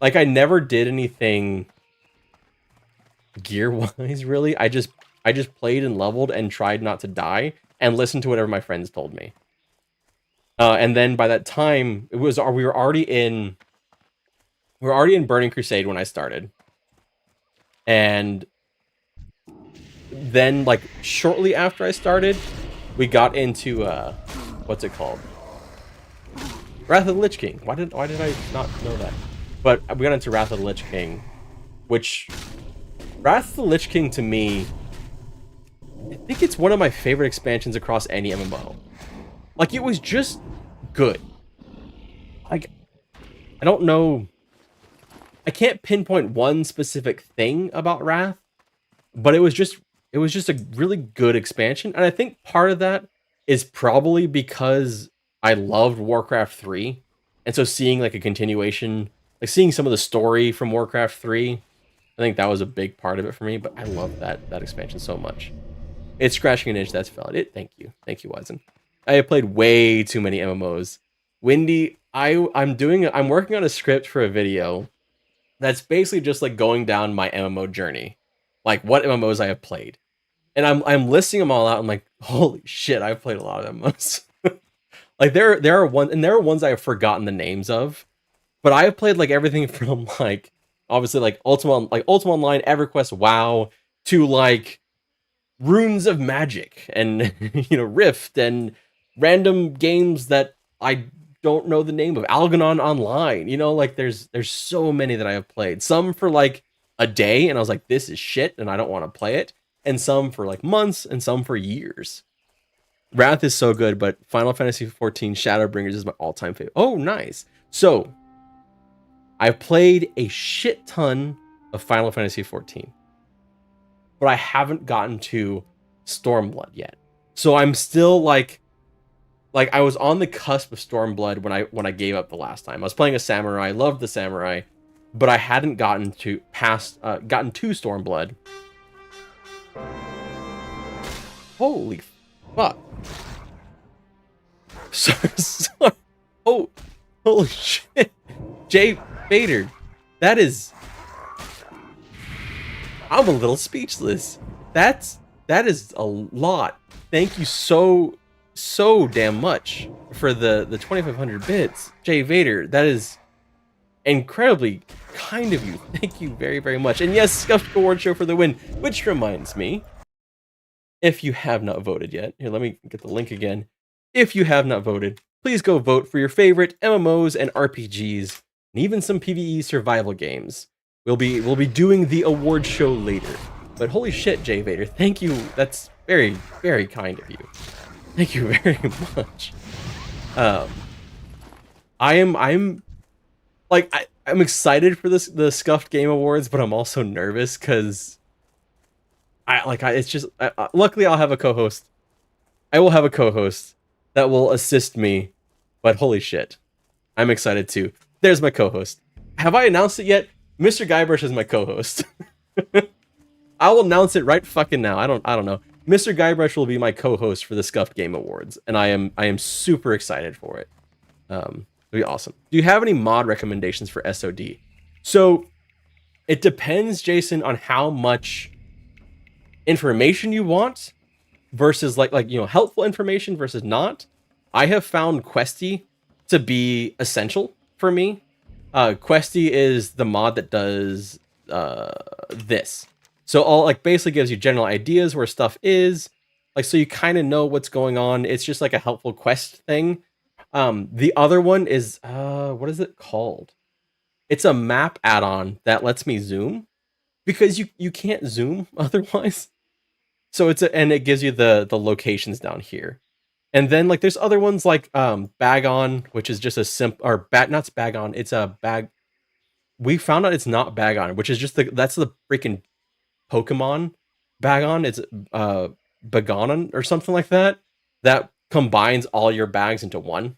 Like, I never did anything gear-wise, really. I just played and leveled and tried not to die and listened to whatever my friends told me. And then by that time, we were already in Burning Crusade when I started. And then, like, shortly after I started, we got into what's it called? Wrath of the Lich King. Why did I not know that? But we got into Wrath of the Lich King, which Wrath of the Lich King, to me, I think it's one of my favorite expansions across any MMO. Like, it was just good. Like, I don't know. I can't pinpoint one specific thing about Wrath, but it was just a really good expansion. And I think part of that is probably because I loved Warcraft 3. And so seeing like a continuation, like seeing some of the story from Warcraft 3, I think that was a big part of it for me. But I love that expansion so much. It's scratching an itch, that's valid. Thank you, Wizen. I have played way too many MMOs. Windy, I'm working on a script for a video that's basically just like going down my MMO journey, like what MMOs I have played. and I'm listing them all out. I'm like, holy shit, I've played a lot of MMOs. Like there are ones I have forgotten the names of, but I have played like everything from like obviously like Ultima Online, EverQuest, WoW to like Runes of Magic and Rift and random games that I don't know the name of, Algernon Online. Like there's so many that I have played. Some for like a day and I was like, this is shit and I don't want to play it, and some for like months and some for years. Wrath is so good, but Final Fantasy XIV Shadowbringers is my all-time favorite. Oh, nice. So I've played a shit ton of Final Fantasy XIV, but I haven't gotten to Stormblood yet. So I'm still like I was on the cusp of Stormblood when I gave up the last time. I was playing a samurai, loved the samurai, but I hadn't gotten to Stormblood. Holy fuck. So, oh, holy shit. Jay Vader, that is... I'm a little speechless. That is a lot. Thank you so damn much for the 2,500 bits. Jay Vader, that is incredibly kind of you. Thank you very, very much. And yes, Scuffed Award Show for the win, which reminds me, if you have not voted yet, here, let me get the link again. If you have not voted, please go vote for your favorite MMOs and RPGs, and even some PvE survival games. We'll be doing the award show later. But holy shit, Jay Vader, thank you. That's very, very kind of you. Thank you very much. I'm excited for the Scuffed Game Awards, but I'm also nervous because luckily I'll have a co-host. I will have a co-host that will assist me, but holy shit, I'm excited too. There's my co-host. Have I announced it yet? Mr. Guybrush is my co-host. I will announce it right fucking now. I don't know. Mr. Guybrush will be my co-host for the Scuffed Game Awards, and I am super excited for it. It'll be awesome. Do you have any mod recommendations for SOD? So it depends, Jason, on how much information you want versus like helpful information versus not. I have found Questy to be essential for me. Questy is the mod that does this. So all basically gives you general ideas where stuff is, so you kind of know what's going on. It's just like a helpful quest thing. The other one is what is it called? It's a map add-on that lets me zoom because you can't zoom otherwise. So and it gives you the locations down here. And then there's other ones like Bagon, which is just a not Bagon, it's a bag. We found out it's not Bagon, which is just that's the freaking Pokemon Bagon. It's Bagonon or something like that. That combines all your bags into one,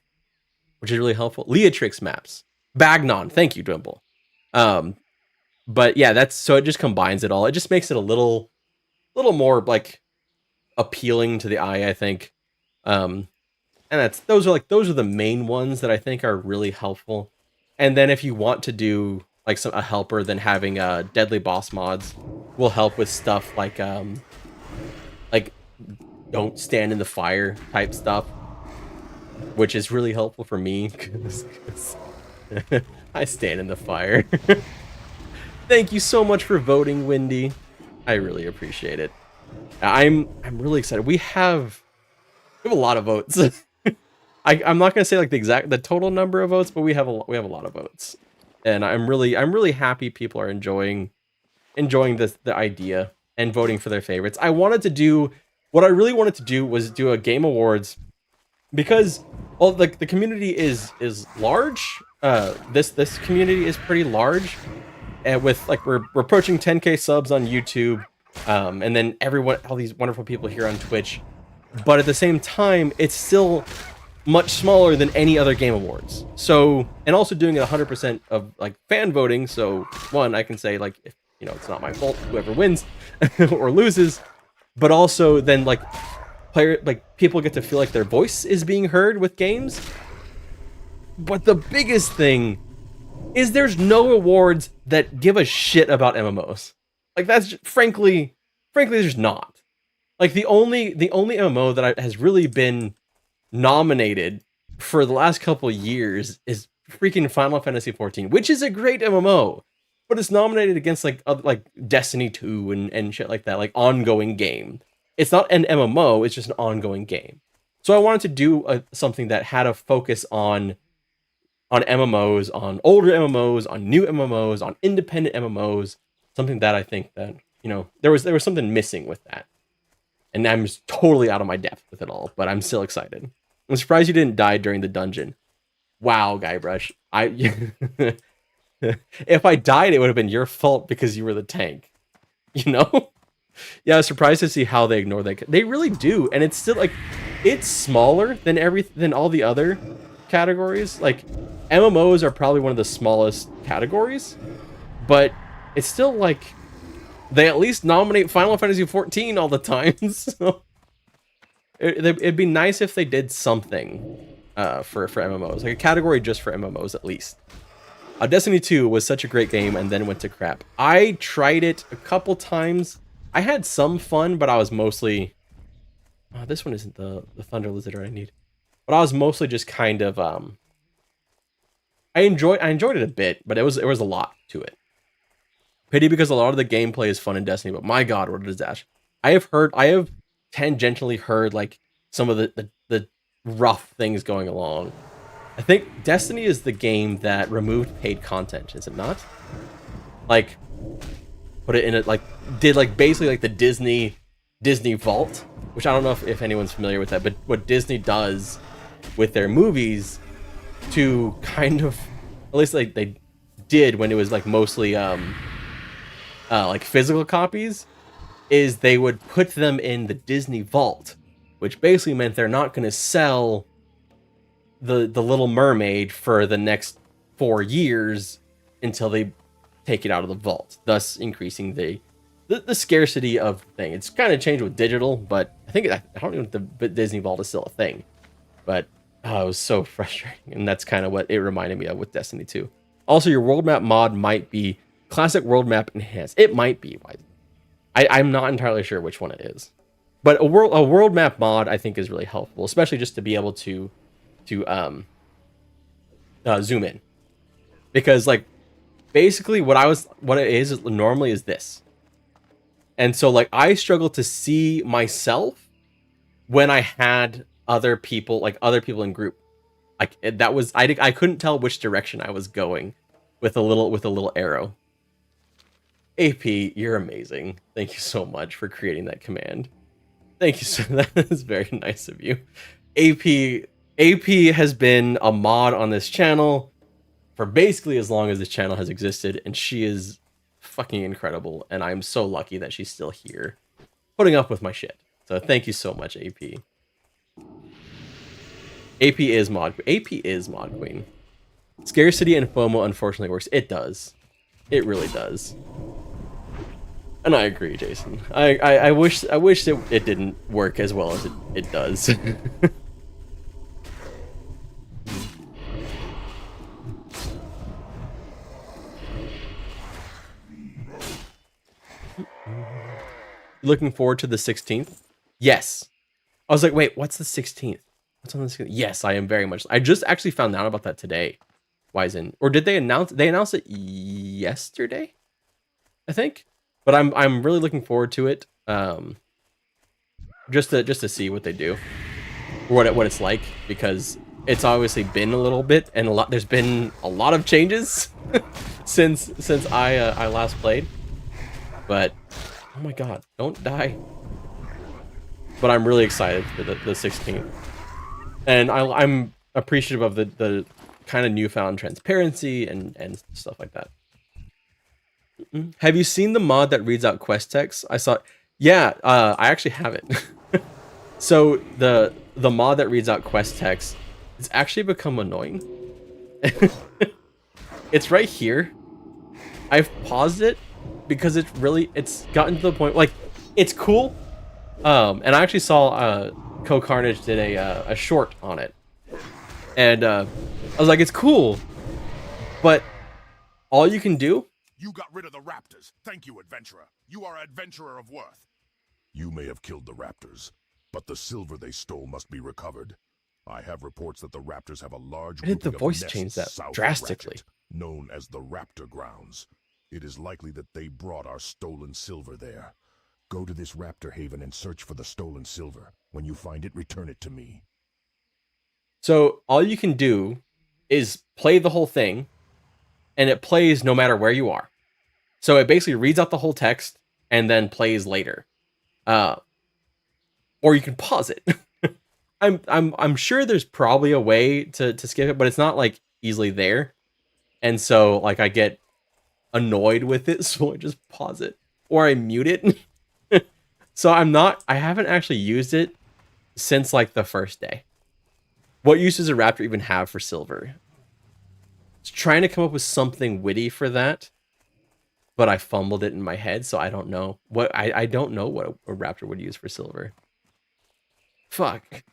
which is really helpful. Leatrix maps. Bagnon. Thank you, Dwimble. But yeah, so it just combines it all. It just makes it a little more appealing to the eye, I think. And those are the main ones that I think are really helpful. And then if you want to do a helper, then having deadly boss mods will help with stuff like don't stand in the fire type stuff, which is really helpful for me because I stand in the fire. Thank you so much for voting, Wendy. I really appreciate it. I'm really excited. We have a lot of votes. I'm not gonna say the total number of votes, but we have a lot of votes, and I'm really happy people are enjoying the idea and voting for their favorites. What I really wanted to do was do a game awards because the community is large. This community is pretty large, and with we're approaching 10K subs on YouTube, and then all these wonderful people here on Twitch. But at the same time, it's still much smaller than any other game awards. So, and also doing it 100% of fan voting. So one, I can say if, it's not my fault, whoever wins or loses, but also then people get to feel like their voice is being heard with games. But the biggest thing is there's no awards that give a shit about MMOs. That's frankly, there's not. Like the only MMO that has really been nominated for the last couple years is freaking Final Fantasy 14, which is a great MMO, but it's nominated against like like Destiny 2 and shit like that, like ongoing game. It's not an MMO, it's just an ongoing game. So I wanted to do something that had a focus on MMOs, on older MMOs, on new MMOs, on independent MMOs, something that I think that, you know, there was something missing with that. And I'm just totally out of my depth with it all, but I'm still excited. I'm surprised you didn't die during the dungeon. Wow, Guybrush. If I died, it would have been your fault because you were the tank. You know? Yeah, I was surprised to see how they ignore that. They really do, and it's still like it's smaller than all the other categories. Like MMOs are probably one of the smallest categories, but it's still like they at least nominate Final Fantasy 14 all the time. So it'd be nice if they did something for MMOs, like a category just for MMOs at least. Destiny 2 was such a great game and then went to crap. I tried it a couple times. I had some fun, but I was mostly... this one isn't the Thunder Lizard I need. But I was mostly just kind of... I enjoyed it a bit, but it was a lot to it. Pity because a lot of the gameplay is fun in Destiny, but my god, what a disaster. I have tangentially heard like some of the rough things going along. I think Destiny is the game that removed paid content, is it not? Like, put it in it, like, did like basically like the Disney Vault, which I don't know if anyone's familiar with that, but what Disney does with their movies to kind of, at least like they did when it was like mostly like physical copies, is they would put them in the Disney Vault, which basically meant they're not going to sell the Little Mermaid for the next 4 years until they take it out of the vault, thus increasing the scarcity of the thing. It's kind of changed with digital, but I don't know if the Disney Vault is still a thing. But it was so frustrating, and that's kind of what it reminded me of with Destiny 2. Also, your world map mod might be classic world map enhanced. It might be. I'm not entirely sure which one it is, but a world map mod I think is really helpful, especially just to be able to zoom in, because like basically what it is normally is this, and so like I struggle to see myself when I had other people in group. Like that was I couldn't tell which direction I was going with a little arrow. AP, you're amazing. Thank you so much for creating that command. Thank you so that is very nice of you. AP has been a mod on this channel for basically as long as this channel has existed, and she is fucking incredible, and I'm so lucky that she's still here putting up with my shit. So thank you so much, AP. AP is mod queen. Scarcity and FOMO unfortunately works. It does. It really does. And I agree, Jason. I wish it didn't work as well as it does. Looking forward to the 16th? Yes. I was like, wait, what's the 16th? What's on the 16th? Yes, I am very much. I just actually found out about that today. Wizen. Or did they announce? They announced it yesterday, I think. But I'm really looking forward to it. Just to see what they do, what it's like, because it's obviously been a little bit, and there's been a lot of changes since I last played. But oh my god, don't die. But I'm really excited for the 16th, and I'm appreciative of the kind of newfound transparency and stuff like that. Have you seen the mod that reads out quest text? I saw. Yeah, I actually have it. So the mod that reads out quest text, it's actually become annoying. It's right here. I've paused it because it's gotten to the point, like, it's cool. And I actually saw Co-Carnage did a short on it, and I was like, it's cool, but all you can do. You got rid of the raptors. Thank you, adventurer. You are an adventurer of worth. You may have killed the raptors, but the silver they stole must be recovered. I have reports that the raptors have a large Why did the grouping of voice nests change that south of drastically? Ratchet, known as the Raptor Grounds. It is likely that they brought our stolen silver there. Go to this raptor haven and search for the stolen silver. When you find it, return it to me. So all you can do is play the whole thing, and it plays no matter where you are. So it basically reads out the whole text and then plays later. Or you can pause it. I'm sure there's probably a way to skip it, but it's not like easily there. And so like I get annoyed with it, so I just pause it. Or I mute it. So I haven't actually used it since like the first day. What use does a raptor even have for silver? It's trying to come up with something witty for that, but I fumbled it in my head, so I don't know what I don't know what a raptor would use for silver. Fuck.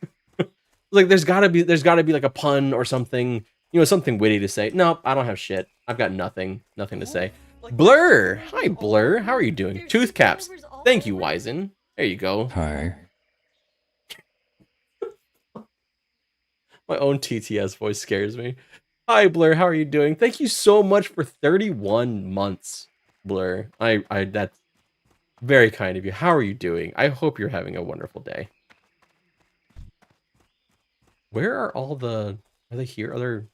Like there's gotta be like a pun or something, something witty to say. Nope, I don't have shit. I've got nothing to say. Blur, hi Blur, how are you doing? Tooth caps, thank you Wizen. There you go. Hi. My own TTS voice scares me. Hi Blur, how are you doing? Thank you so much for 31 months, Blur. I that's very kind of you. How are you doing? I hope you're having a wonderful day. Where are all the... Are they here? Are there...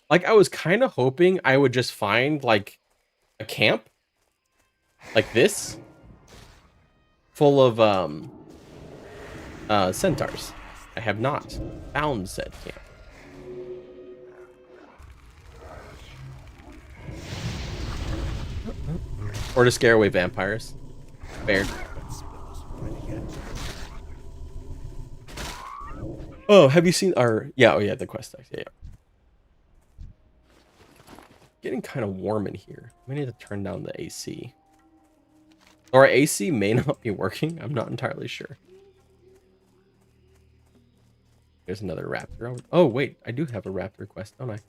Like, I was kind of hoping I would just find, like, a camp. Like this. Full of, centaurs. I have not found said camp. Or to scare away vampires. Fair. Oh, have you seen our... Yeah, oh yeah, the quest text. Yeah. Getting kind of warm in here. I need to turn down the AC. Or AC may not be working. I'm not entirely sure. There's another raptor. Oh, wait. I do have a raptor quest, don't I?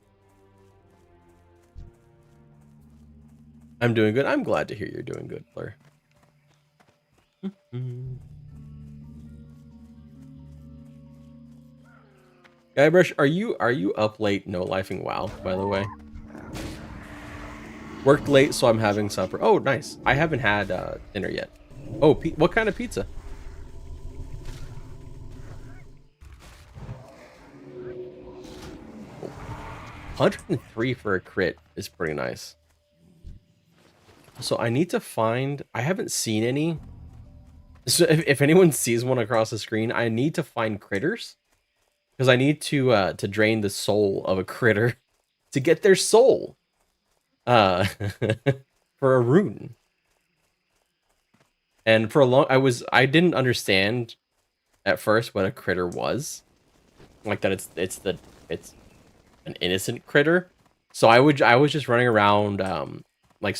I'm doing good. I'm glad to hear you're doing good, Blur. Guybrush, are you up late no lifing WoW, by the way? Worked late, so I'm having supper. Oh, nice. I haven't had dinner yet. Oh, what kind of pizza? Oh, 103 for a crit is pretty nice. So I need to find... I haven't seen any. So if anyone sees one across the screen, I need to find critters. Because I need to drain the soul of a critter to get their soul. For a rune. And for a long... I didn't understand at first what a critter was. Like that it's an innocent critter. So I was just running around like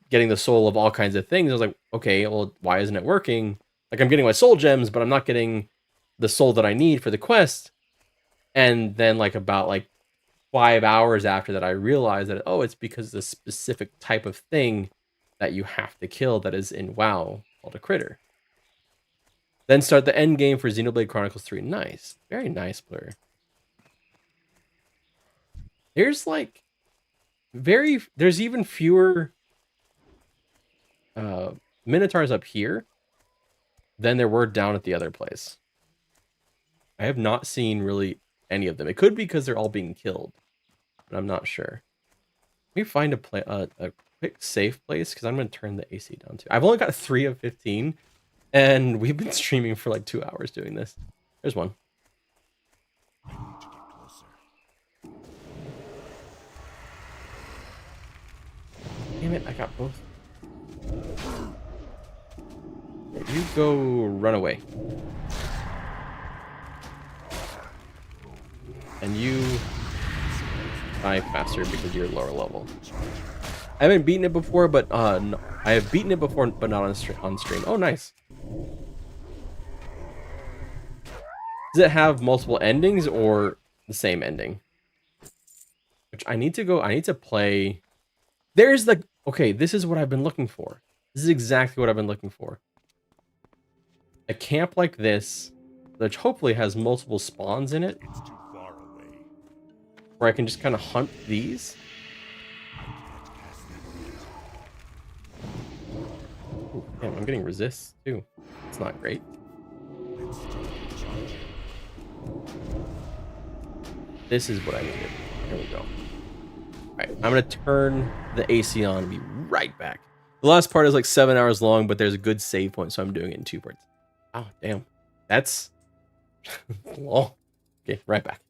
getting the soul of all kinds of things. I was like, okay, well, why isn't it working? Like I'm getting my soul gems, but I'm not getting the soul that I need for the quest. And then like about like 5 hours after that, I realized that, oh, it's because the specific type of thing that you have to kill that is in WoW called a critter. Then start the end game for Xenoblade Chronicles 3. Nice. Very nice, Blur. There's like there's even fewer minotaurs up here than there were down at the other place. I have not seen really any of them. It could be because they're all being killed, but I'm not sure. Let me find a quick safe place because I'm going to turn the AC down too. I've only got 3 of 15, and we've been streaming for like 2 hours doing this. There's one. Damn it, I got both. You go run away. And you die faster because you're lower level. I haven't beaten it before, but no, I have beaten it before, but not on stream. Oh, nice. Does it have multiple endings or the same ending? Which I need to play. There's the... Okay, this is what I've been looking for. This is exactly what I've been looking for. A camp like this, which hopefully has multiple spawns in it, It's too far away. where I can just kind of hunt these. Ooh, damn, I'm getting resists too. It's not great. This is what I needed. There we go. Alright, I'm gonna turn the AC on and be right back. The last part is like 7 hours long, but there's a good save point, so I'm doing it in 2 parts. Oh, damn. That's long. Okay, right back.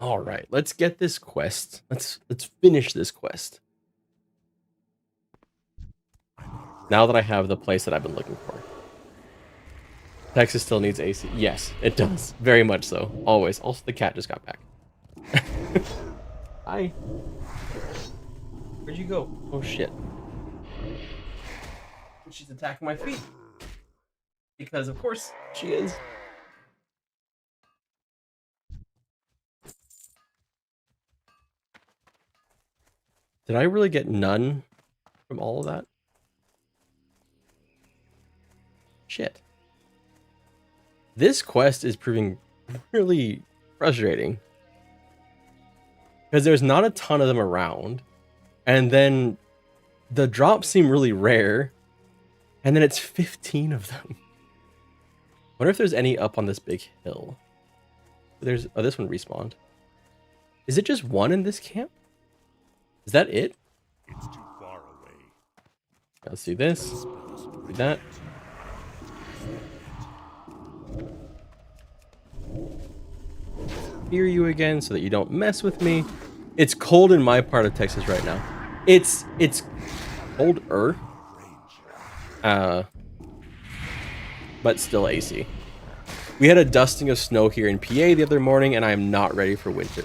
All right, let's get this quest. Let's finish this quest. Now that I have the place that I've been looking for. Texas still needs AC. Yes, it does. Very much so. Always. Also, the cat just got back. Hi. Where'd you go? Oh, shit. She's attacking my feet. Because, of course, she is. Did I really get none from all of that? Shit. This quest is proving really frustrating. Because there's not a ton of them around. And then the drops seem really rare. And then it's 15 of them. Wonder if there's any up on this big hill. There's this one respawned. Is it just one in this camp? Is that it? It's too far away. Let's do this. Do that. Fear you again so that you don't mess with me. It's cold in my part of Texas right now. It's colder. But still AC. We had a dusting of snow here in PA the other morning, and I am not ready for winter.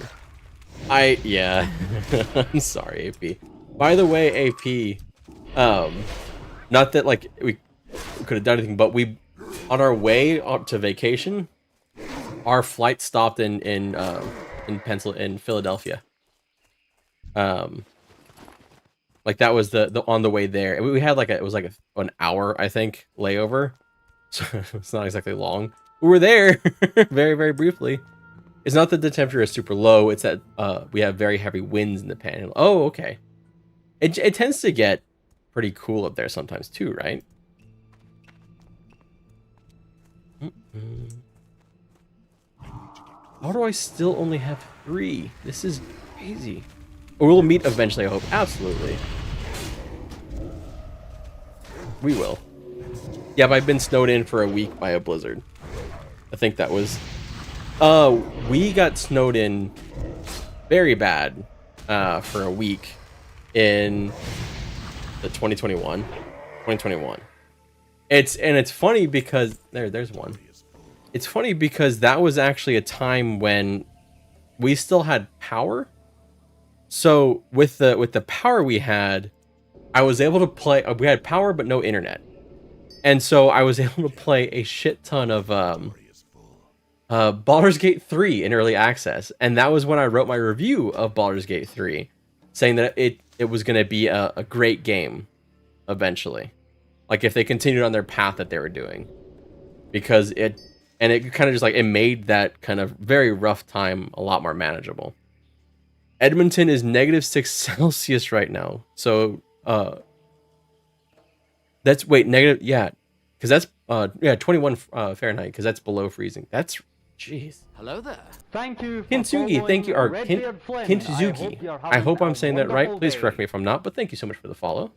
Yeah. I'm sorry, AP. By the way, AP, not that like we could have done anything, but we, on our way up to vacation, our flight stopped in Philadelphia. Like that was the on the way there. We had like it was like an hour, I think, layover. So it's not exactly long. We were there very, very briefly. It's not that the temperature is super low. It's that we have very heavy winds in the panhandle. Oh, okay. It tends to get pretty cool up there sometimes too, right? How do I still only have 3? This is crazy. We'll meet eventually, I hope. Absolutely. We will. Yeah, but I've been snowed in for a week by a blizzard. I think that was... we got snowed in very bad for a week in the 2021. It's funny because... There's one. It's funny because that was actually a time when we still had power. So with the power we had, I was able to play. We had power but no internet, and so I was able to play a shit ton of Baldur's Gate 3 in early access, and that was when I wrote my review of Baldur's Gate 3, saying that it was going to be a great game eventually, like if they continued on their path that they were doing, because it kind of just like it made that kind of very rough time a lot more manageable. Edmonton is -6 Celsius right now. So, that's, wait, negative, yeah. Because that's, 21 Fahrenheit, because that's below freezing. That's, jeez. Hello there. Thank you for Kintsugi, thank you, or Redbeard Flynn. Kintsugi. I hope I'm saying that right. Please correct me if I'm not, but thank you so much for the follow.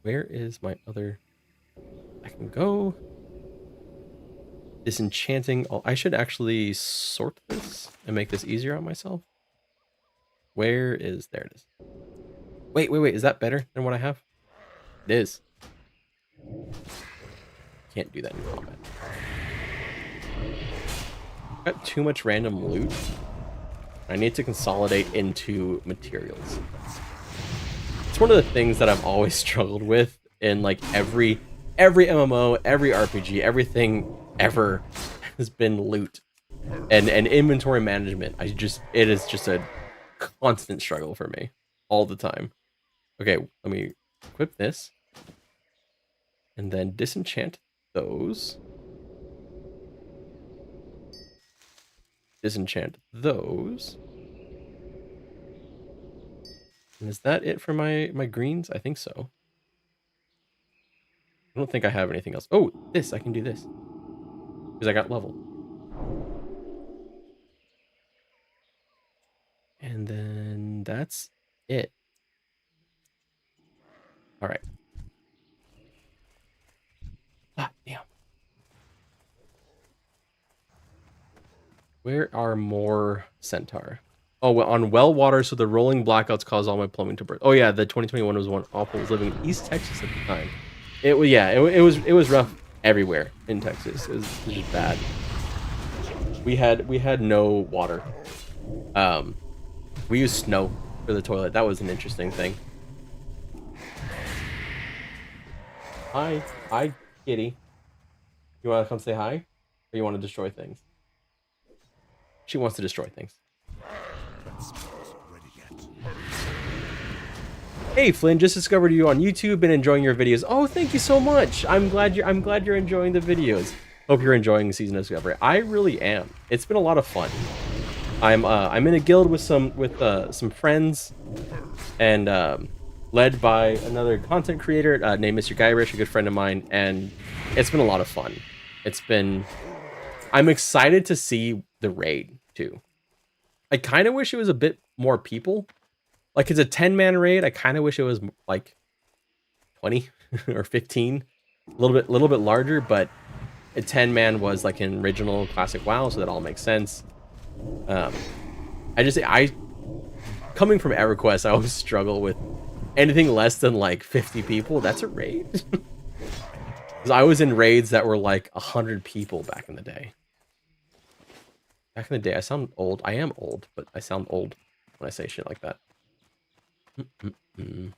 Where is my other, I can go. Disenchanting, I should actually sort this and make this easier on myself. Where is... There it is. Wait. Is that better than what I have? It is. Can't do that in combat. Got too much random loot. I need to consolidate into materials. It's one of the things that I've always struggled with in like every MMO, every RPG, everything ever has been loot and inventory management. It is just a constant struggle for me all the time. Okay, let me equip this and then disenchant those. Disenchant those. And is that it for my greens? I think so. I don't think I have anything else. Oh, this, I can do this. Because I got level. And then that's it. Alright. Ah, damn. Where are more centaur? Oh, well, on well water, so the rolling blackouts caused all my plumbing to burst. Oh yeah, the 2021 was one awful. I was living in East Texas at the time. It was rough everywhere in Texas. It was just bad. We had no water. We used snow for the toilet. That was an interesting thing. Hi, kitty. You want to come say hi, or you want to destroy things? She wants to destroy things. Hey Flynn, just discovered you on YouTube. Been enjoying your videos. Oh, thank you so much. I'm glad you're enjoying the videos. Hope you're enjoying Season of Discovery. I really am. It's been a lot of fun. I'm in a guild with some friends, and led by another content creator named Mr. Guyrich, a good friend of mine, and it's been a lot of fun. I'm excited to see the raid too. I kind of wish it was a bit more people. Like, it's a 10-man raid. I kind of wish it was like 20 or 15, a little bit larger, but a 10-man was like an original classic WoW, so that all makes sense. Coming from EverQuest, I always struggle with anything less than like 50 people. That's a raid. Because I was in raids that were like 100 people back in the day. Back in the day, I sound old. I am old, but I sound old when I say shit like that. Am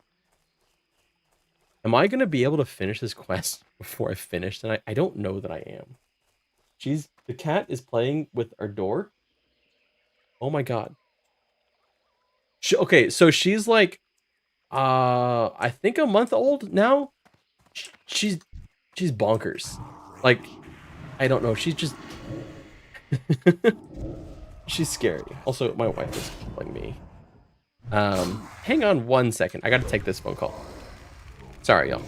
I going to be able to finish this quest before I finish tonight? I don't know that I am. The cat is playing with our door. Oh my god. Okay, so she's like, I think a month old now. She's bonkers. Like, I don't know. She's just, she's scary. Also, my wife is calling me. Hang on 1 second. I gotta take this phone call. Sorry, y'all.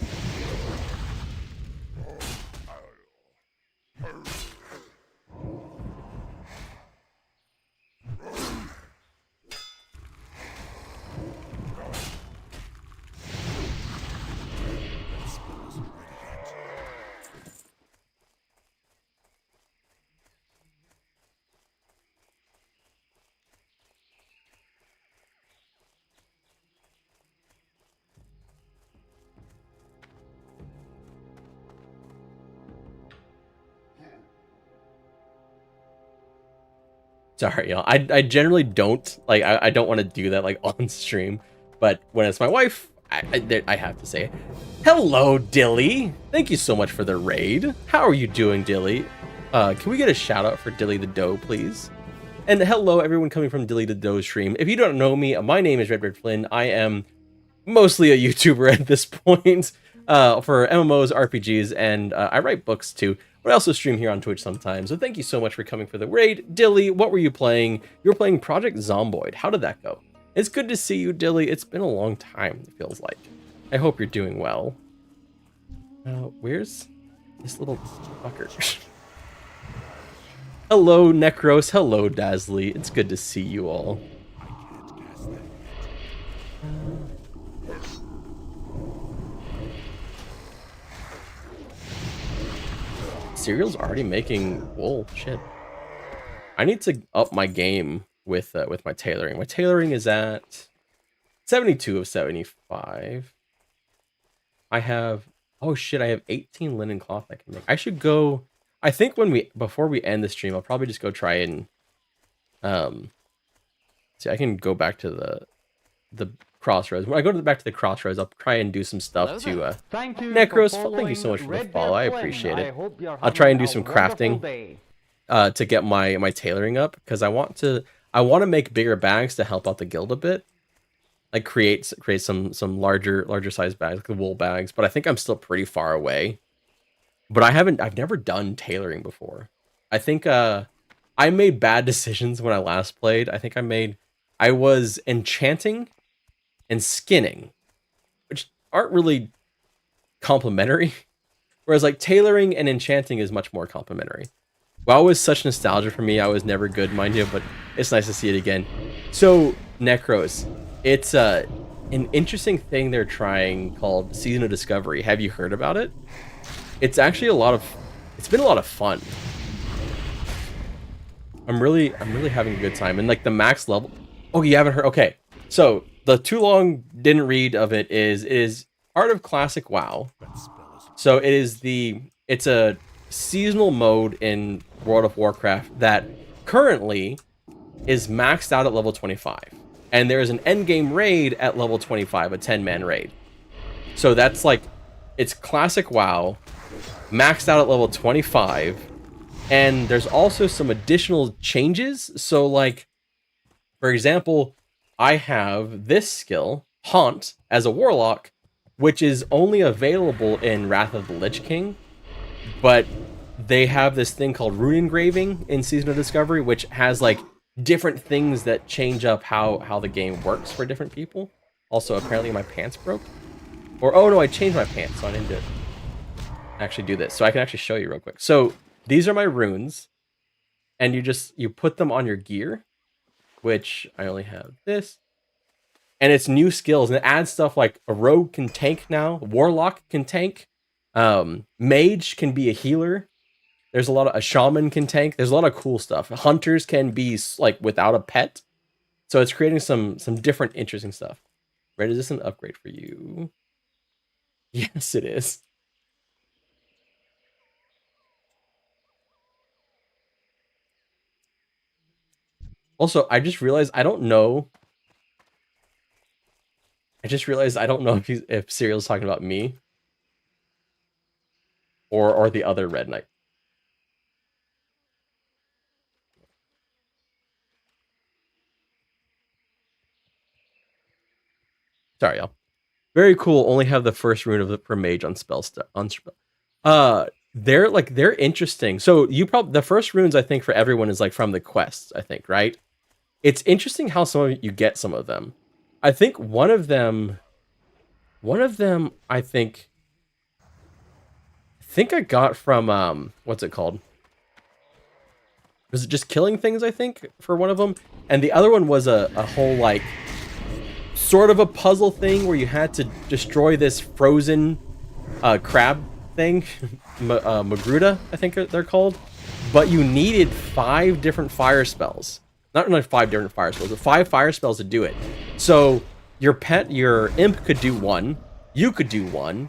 Sorry, y'all. I generally don't like. I don't want to do that like on stream, but when it's my wife, I have to say, hello, Dilly. Thank you so much for the raid. How are you doing, Dilly? Can we get a shout out for Dilly the Doe, please? And hello, everyone coming from Dilly the Doe stream. If you don't know me, my name is Red Flynn. I am mostly a YouTuber at this point for MMOs, RPGs, and I write books too. But I also stream here on Twitch sometimes. So thank you so much for coming for the raid. Dilly, what were you playing? You were playing Project Zomboid. How did that go? It's good to see you, Dilly. It's been a long time, it feels like. I hope you're doing well. Where's this little fucker? Hello, Necros. Hello, Dazzly. It's good to see you all. Cereal's already making wool. Shit. I need to up my game with my tailoring. My tailoring is at 72 of 75. I have, oh shit, I have 18 linen cloth I can make. I should go. I think before we end the stream, I'll probably just go try and see. I can go back to the Crossroads. When I go back to the Crossroads, I'll try and do some stuff Hello there. to Thank you Necros. for Thank you so much for the Red follow. Bear I Flynn. appreciate I it. hope you're I'll try and do having some a wonderful crafting day. to get my tailoring up, because I want to make bigger bags to help out the guild a bit. Like create some larger size bags, like the wool bags, but I think I'm still pretty far away. But I've never done tailoring before. I think I made bad decisions when I last played. I was enchanting and skinning, which aren't really complementary. Whereas like tailoring and enchanting is much more complementary. WoW was such nostalgia for me. I was never good, mind you, but it's nice to see it again. So Necros, it's an interesting thing they're trying called Season of Discovery. Have you heard about it? It's actually it's been a lot of fun. I'm really having a good time. And like the max level. Oh, you haven't heard? Okay. So the too long didn't read of it is Art of Classic WoW. So it's a seasonal mode in World of Warcraft that currently is maxed out at level 25. And there is an endgame raid at level 25, a 10-man raid. So that's like, it's classic WoW, maxed out at level 25. And there's also some additional changes. So like, for example, I have this skill, Haunt, as a warlock, which is only available in Wrath of the Lich King. But they have this thing called rune engraving in Season of Discovery, which has like different things that change up how the game works for different people. Also, apparently my pants broke. Or, oh no, I changed my pants, so I didn't actually do this. So I can actually show you real quick. So these are my runes, and you put them on your gear, which I only have this. And it's new skills, and it adds stuff like a rogue can tank now, warlock can tank, mage can be a healer. There's a shaman can tank. There's a lot of cool stuff. Hunters can be like without a pet. So it's creating some different interesting stuff. Red, is this an upgrade for you? Yes, it is. Also, I just realized I don't know if Serial's talking about me or the other Red Knight. Sorry, y'all. Very cool. Only have the first rune of the per mage on spell. They're interesting. So the first runes I think for everyone is like from the quests, I think, right? It's interesting how you get some of them. I think one of them I think I got from what's it called? Was it just killing things, I think, for one of them? And the other one was a whole like sort of a puzzle thing where you had to destroy this frozen crab thing, Magruta, I think they're called. But you needed 5 different fire spells. Not really 5 different fire spells, but 5 fire spells to do it. So your imp could do 1, you could do 1,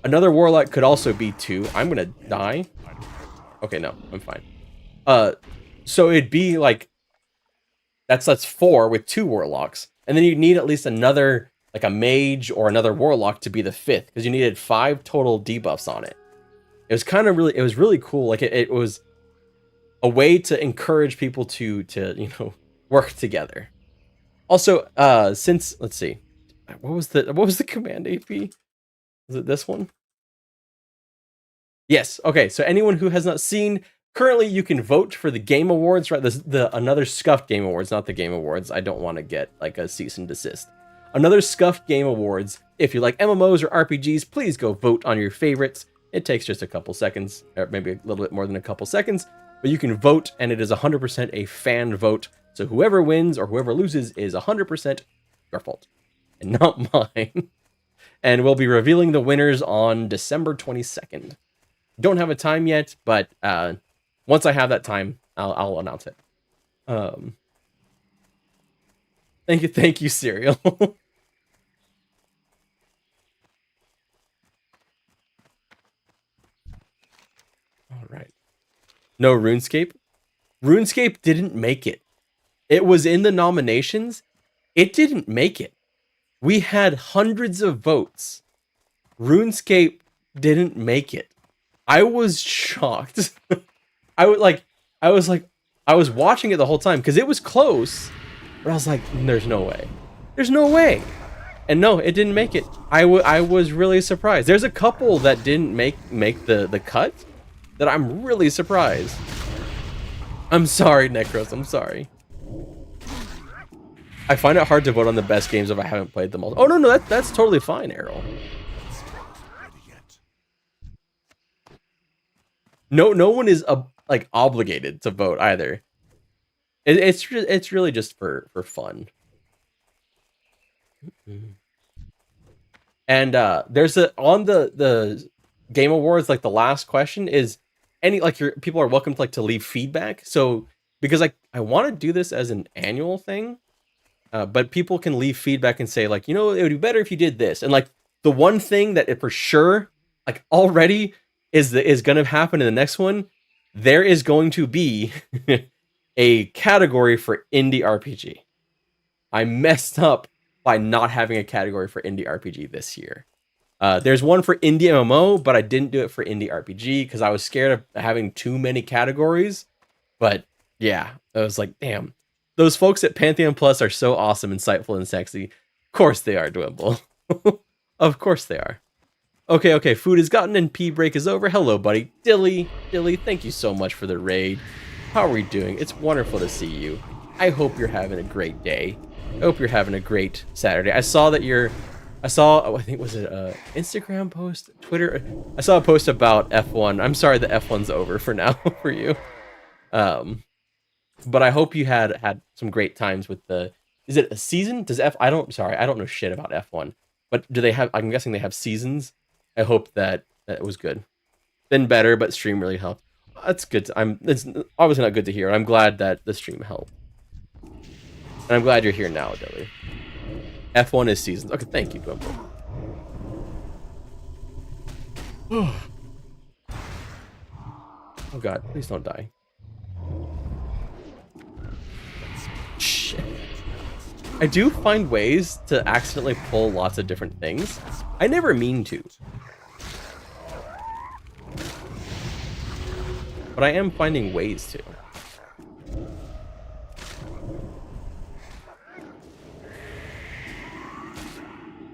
another warlock could also be 2. I'm gonna die. Okay, no, I'm fine. So it'd be like that's 4 with 2 warlocks. And then you need at least another, like a mage or another warlock to be the 5th, because you needed 5 total debuffs on it. It was really cool. Like it was a way to encourage people to work together. Also, since let's see, what was the command AP? Was it this one? Yes. Okay. So anyone who has not seen, currently you can vote for the Game Awards, right? The another Scuffed Game Awards, not the Game Awards. I don't want to get like a cease and desist. Another Scuffed Game Awards. If you like MMOs or RPGs, please go vote on your favorites. It takes just a couple seconds, or maybe a little bit more than a couple seconds, but you can vote, and it is 100% a fan vote. So whoever wins or whoever loses is 100% your fault, and not mine. And we'll be revealing the winners on December 22nd. Don't have a time yet, but once I have that time, I'll announce it. Thank you, Serial. All right. No RuneScape. RuneScape didn't make it. It was in the nominations. It didn't make it. We had hundreds of votes. RuneScape didn't make it. I was shocked. I was watching it the whole time because it was close, but I was like, there's no way. There's no way. And no, it didn't make it. I was really surprised. There's a couple that didn't make the cut that I'm really surprised. I'm sorry, Necros. I'm sorry. I find it hard to vote on the best games if I haven't played them all. Oh, no, that's totally fine, Errol. No one is like obligated to vote either. It's really just for fun. And there's on the Game Awards, like the last question is people are welcome to leave feedback. So because I want to do this as an annual thing, but people can leave feedback and say like, it would be better if you did this. And like the one thing that it for sure already is going to happen in the next one, there is going to be a category for indie RPG. I messed up by not having a category for indie RPG this year. There's one for indie MMO, but I didn't do it for indie RPG because I was scared of having too many categories. But yeah, I was like, damn, those folks at Pantheon Plus are so awesome, insightful, and sexy. Of course they are, Dwimble. Of course they are. Okay, food is gotten and pee break is over. Hello, buddy. Dilly, thank you so much for the raid. How are we doing? It's wonderful to see you. I hope you're having a great day. I hope you're having a great Saturday. I saw, I think, was it an Instagram post? Twitter? I saw a post about F1. I'm sorry the F1's over for now for you. But I hope you had some great times with is it a season? I don't know shit about F1. But I'm guessing they have seasons. I hope that it was good. Been better, but stream really helped. That's good. It's obviously not good to hear. I'm glad that the stream helped. And I'm glad you're here now, Dilly. F1 is seasons. Okay, thank you, Dwimble. Oh god, please don't die. Shit. I do find ways to accidentally pull lots of different things. I never mean to. But I am finding ways to.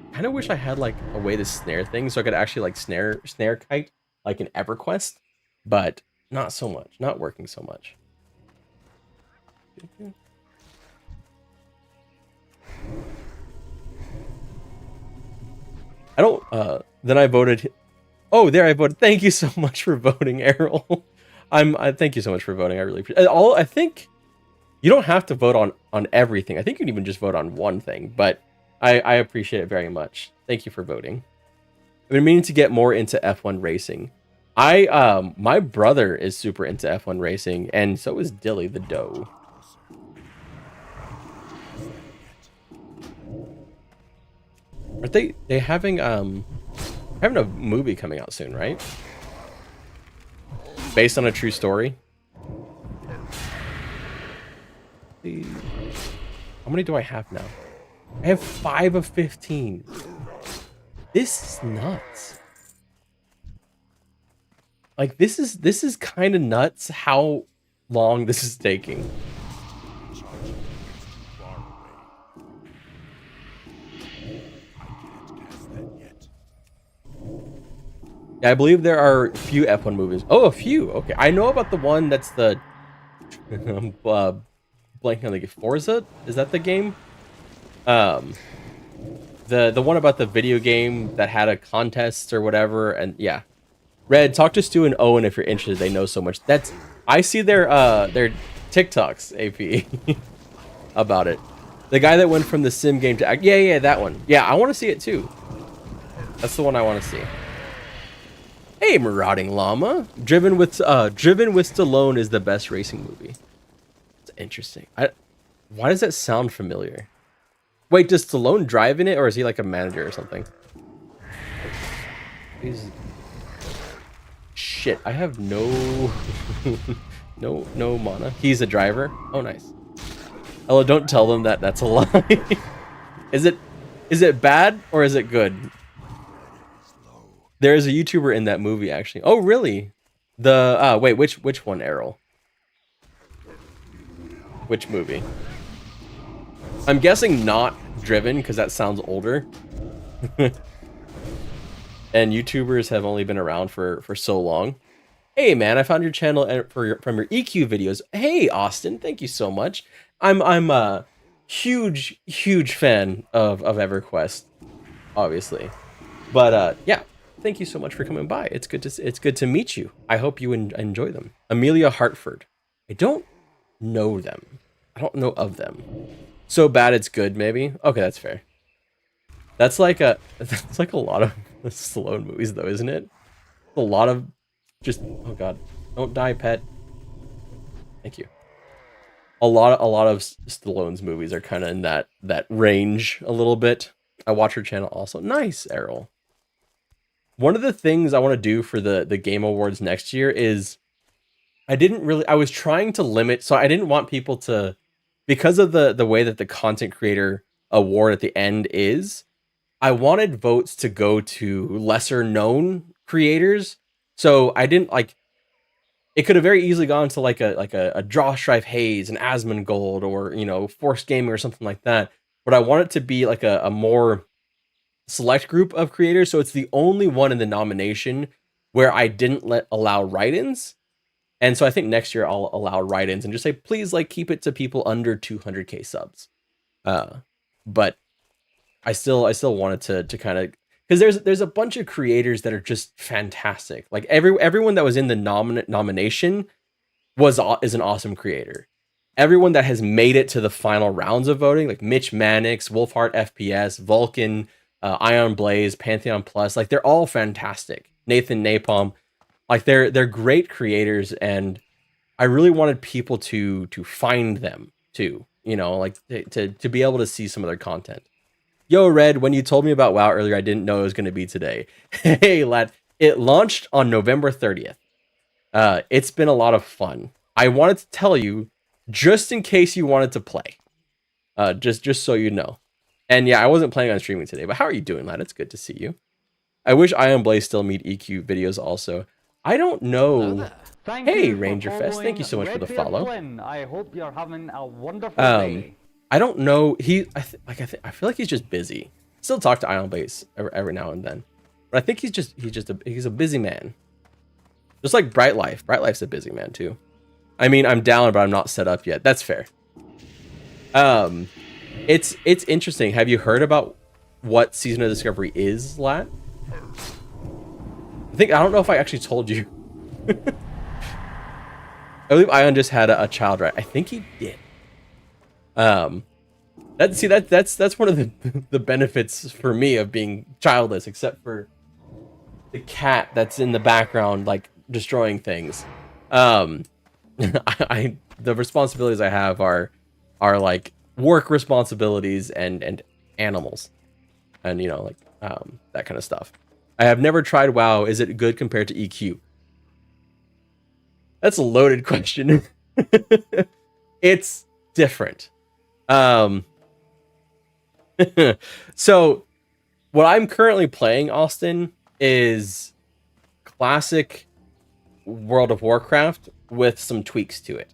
I kind of wish I had like a way to snare things so I could actually like snare kite like in EverQuest, but not so much. Not working so much. I don't then I voted. Oh, there I voted. Thank you so much for voting, Errol. Thank you so much for voting. I really appreciate it. I think you don't have to vote on everything. I think you can even just vote on one thing, but I appreciate it very much. Thank you for voting. I've been meaning to get more into F1 racing. My brother is super into F1 racing, and so is Dilly the doe. Are they having a movie coming out soon, right? Based on a true story. How many do I have now? I have 5 of 15. This is nuts. Like this is kind of nuts how long this is taking. Yeah, I believe there are a few F1 movies. Oh, a few. Okay, I know about the one that's the I'm blanking on the Forza. Is that the game? The one about the video game that had a contest or whatever. And yeah, Red, talk to Stu and Owen if you're interested. They know so much. I see their TikToks, AP, about it. The guy that went from the sim game to act. Yeah, that one. Yeah, I want to see it too. That's the one I want to see. Hey, Marauding Llama. Driven with Stallone is the best racing movie. It's interesting. Why does that sound familiar? Wait, does Stallone drive in it, or is he like a manager or something? Shit, I have no no mana. He's a driver. Oh, nice. Hello, don't tell them that that's a lie. Is it Is it bad or is it good? There is a YouTuber in that movie, actually. Oh, really? The wait, which one, Errol? Which movie? I'm guessing not Driven, because that sounds older. And YouTubers have only been around for so long. Hey man, I found your channel from your EQ videos. Hey Austin, thank you so much. I'm a huge fan of EverQuest, obviously. But yeah, thank you so much for coming by. It's good to meet you. I hope you enjoy them. Amelia Hartford. I don't know them. I don't know of them. So bad it's good, maybe. Okay, that's fair. That's like a lot of Stallone movies, though, isn't it? A lot of just, oh god, don't die, pet. Thank you. A lot of Stallone's movies are kind of in that range a little bit. I watch her channel also. Nice, Errol. One of the things I want to do for the Game Awards next year is I was trying to limit, so I didn't want people to, because of the way that the content creator award at the end is, I wanted votes to go to lesser known creators. So I didn't like, it could have very easily gone to like a Drawstrife Hayes, an Asmongold, or, you know, Force Gaming or something like that. But I want it to be like a more select group of creators. So it's the only one in the nomination where I didn't allow write-ins. And so I think next year I'll allow write-ins and just say, please, like, keep it to people under 200k subs. But I still wanted to kind of, because there's a bunch of creators that are just fantastic. Like everyone that was in the nomination is an awesome creator. Everyone that has made it to the final rounds of voting, like Mitch Mannix, Wolfheart FPS, Vulcan, Ion Blaze, Pantheon Plus, like they're all fantastic. Nathan Napalm, like they're great creators, and I really wanted people to find them too. You know, like to be able to see some of their content. Yo, Red, when you told me about WoW earlier, I didn't know it was going to be today. Hey, lad, it launched on November 30th. It's been a lot of fun. I wanted to tell you, just in case you wanted to play. Just so you know. And yeah, I wasn't planning on streaming today, but how are you doing, lad? It's good to see you. I wish Ion Blaze still made EQ videos also. I don't know. Hey, Ranger Fest, thank you so much for the follow. I hope you're having a wonderful day. I don't know. I feel like he's just busy. Still talk to Ion Blaze every now and then, but I think he's a busy man. Just like Bright Life. Bright Life's a busy man too. I mean, I'm down, but I'm not set up yet. That's fair. It's interesting. Have you heard about what Season of Discovery is, Lat? I don't know if I actually told you. I believe Ion just had a child, right? I think he did. That's one of the benefits for me of being childless, except for the cat that's in the background, like destroying things. The responsibilities I have are like work responsibilities and animals, and you know, like that kind of stuff. I have never tried WoW. Is it good compared to EQ? That's a loaded question. It's different. So what I'm currently playing, Austin, is classic World of Warcraft with some tweaks to it.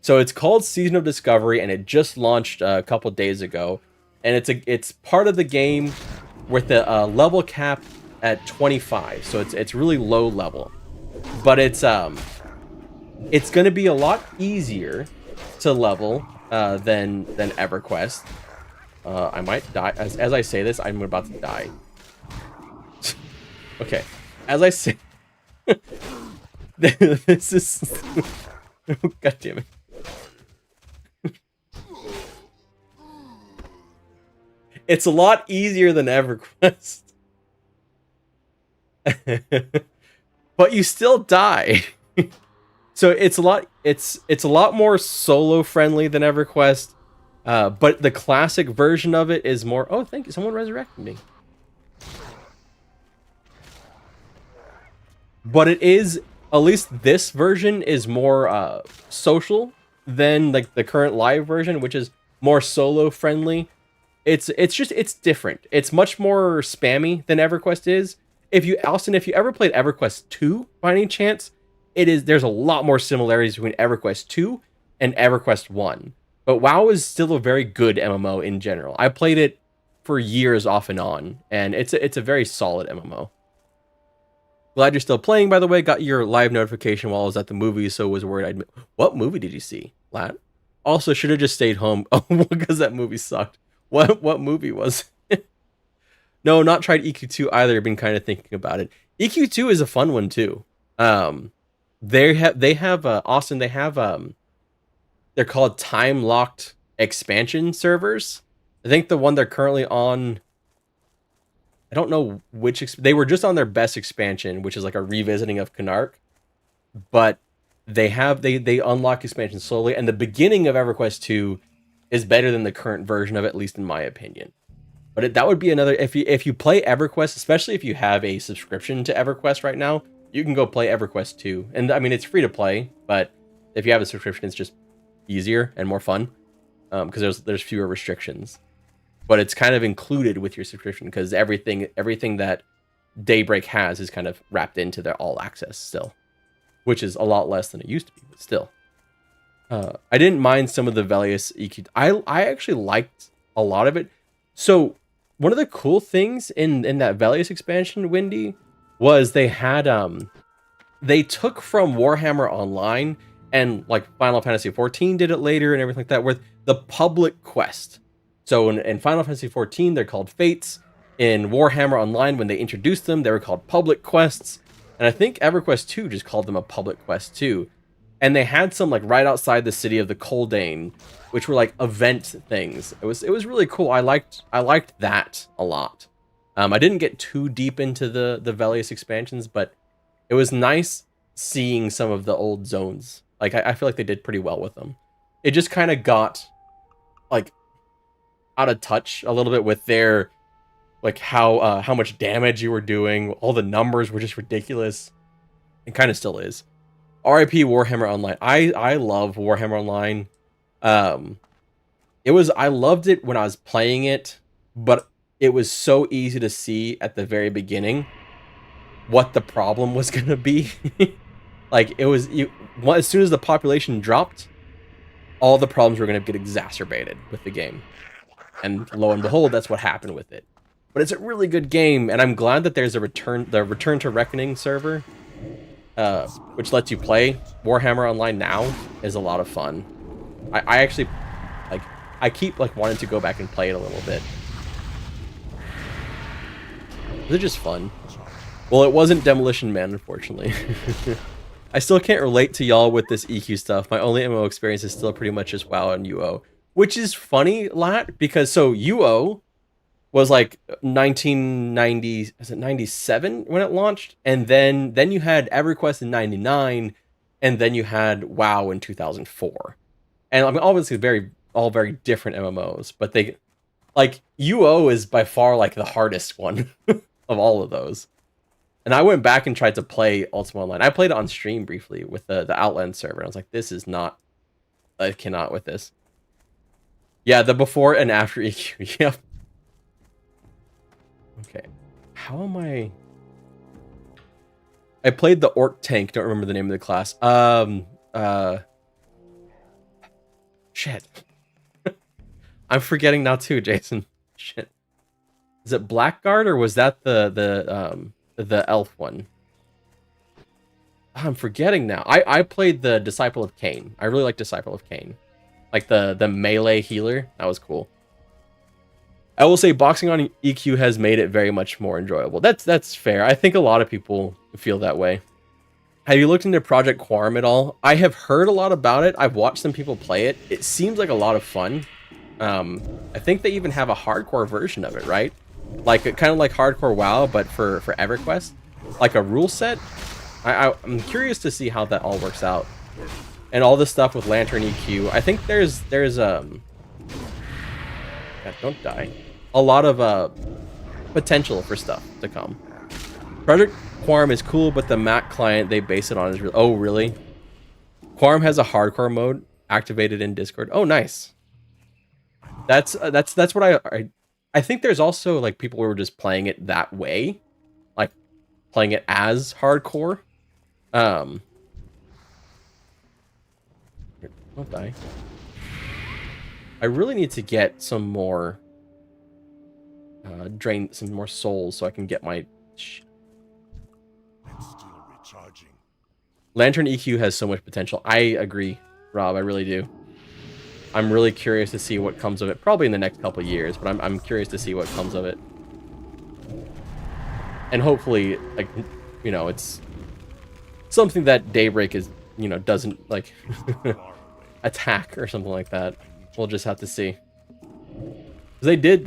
So it's called Season of Discovery, and it just launched a couple days ago, and it's part of the game with the level cap at 25. So it's really low level, but it's going to be a lot easier to level than EverQuest. I might die as I say this. I'm about to die. Okay, as I say, this is God damn it. It's a lot easier than EverQuest, but you still die. So it's a lot more solo friendly than EverQuest. But the classic version of it is more... Oh, thank you. Someone resurrected me. But it is... At least this version is more social than like the current live version, which is more solo friendly. It's different. It's much more spammy than EverQuest is. If you ever played EverQuest 2 by any chance, there's a lot more similarities between EverQuest 2 and EverQuest 1. But WoW is still a very good MMO in general. I played it for years off and on, and it's a very solid MMO. Glad you're still playing, by the way. Got your live notification while I was at the movies, so was worried What movie did you see, Lat? Also, should have just stayed home. Oh, because that movie sucked. What movie was it? No, not tried EQ2 either. Been kind of thinking about it. EQ2 is a fun one too. They have Austin. They have they're called time locked expansion servers. I think the one they're currently on, I don't know which. They were just on their best expansion, which is like a revisiting of Canark, but they unlock expansion slowly, and the beginning of EverQuest 2 is better than the current version of it, at least in my opinion. But that would be another, if you play EverQuest, especially if you have a subscription to EverQuest right now, you can go play EverQuest 2. And I mean, it's free to play, but if you have a subscription, it's just easier and more fun because there's fewer restrictions. But it's kind of included with your subscription because everything that Daybreak has is kind of wrapped into their all access still, which is a lot less than it used to be, but still. I didn't mind some of the Velius EQ. I actually liked a lot of it. So one of the cool things in that Velius expansion, Windy, was they had they took from Warhammer Online, and like Final Fantasy XIV did it later and everything like that, with the public quest. So in Final Fantasy XIV, they're called Fates. In Warhammer Online, when they introduced them, they were called public quests. And I think EverQuest 2 just called them a public quest too. And they had some like right outside the city of the Coldane, which were like event things. It was really cool. I liked that a lot. I didn't get too deep into the Velius expansions, but it was nice seeing some of the old zones. Like I feel like they did pretty well with them. It just kind of got like out of touch a little bit with their like how much damage you were doing. All the numbers were just ridiculous. It kind of still is. RIP Warhammer Online. I love Warhammer Online. I loved it when I was playing it, but it was so easy to see at the very beginning what the problem was going to be. Like as soon as the population dropped, all the problems were going to get exacerbated with the game. And lo and behold, that's what happened with it. But it's a really good game, and I'm glad that there's the Return to Reckoning server, which lets you play Warhammer Online now. Is a lot of fun. I actually I keep wanting to go back and play it a little bit. They're just fun. Well, it wasn't Demolition Man, unfortunately. I still can't relate to y'all with this EQ stuff. My only MMO experience is still pretty much just WoW and UO, which is funny, Lat, because so UO was like 1990, is it 97 when it launched? And then you had EverQuest in 99, and then you had WoW in 2004. And I mean, obviously all very different MMOs, but they, like, UO is by far like the hardest one of all of those. And I went back and tried to play Ultima Online. I played it on stream briefly with the Outland server. I was like, this is not, I cannot with this. Yeah, the before and after EQ. Yep. Okay. How am I? I played the Orc Tank. Don't remember the name of the class. Shit. I'm forgetting now too, Jason. Shit. Is it Blackguard or was that the elf one? I'm forgetting now. I played the Disciple of Cain. I really like Disciple of Cain. Like the melee healer. That was cool. I will say boxing on EQ has made it very much more enjoyable. That's fair. I think a lot of people feel that way. Have you looked into Project Quarm at all? I have heard a lot about it. I've watched some people play it. It seems like a lot of fun. I think they even have a hardcore version of it, right? Like kind of like hardcore WoW, but for EverQuest, like a rule set. I'm curious to see how that all works out, and all this stuff with Lantern EQ. I think there's God, don't die. A lot of potential for stuff to come. Project Quarm is cool, but the Mac client they base it on is really. Oh, really? Quarm has a hardcore mode activated in Discord. Oh, nice. That's what I think there's also like people who were just playing it that way, like playing it as hardcore. Don't die. I really need to get some more drain some more souls so I can get my It's still recharging. Lantern EQ has so much potential. I agree, Rob. I really do. I'm really curious to see what comes of it. Probably in the next couple of years, but I'm curious to see what comes of it. And hopefully, like, you know, it's something that Daybreak is, you know, doesn't like attack or something like that. We'll just have to see. They did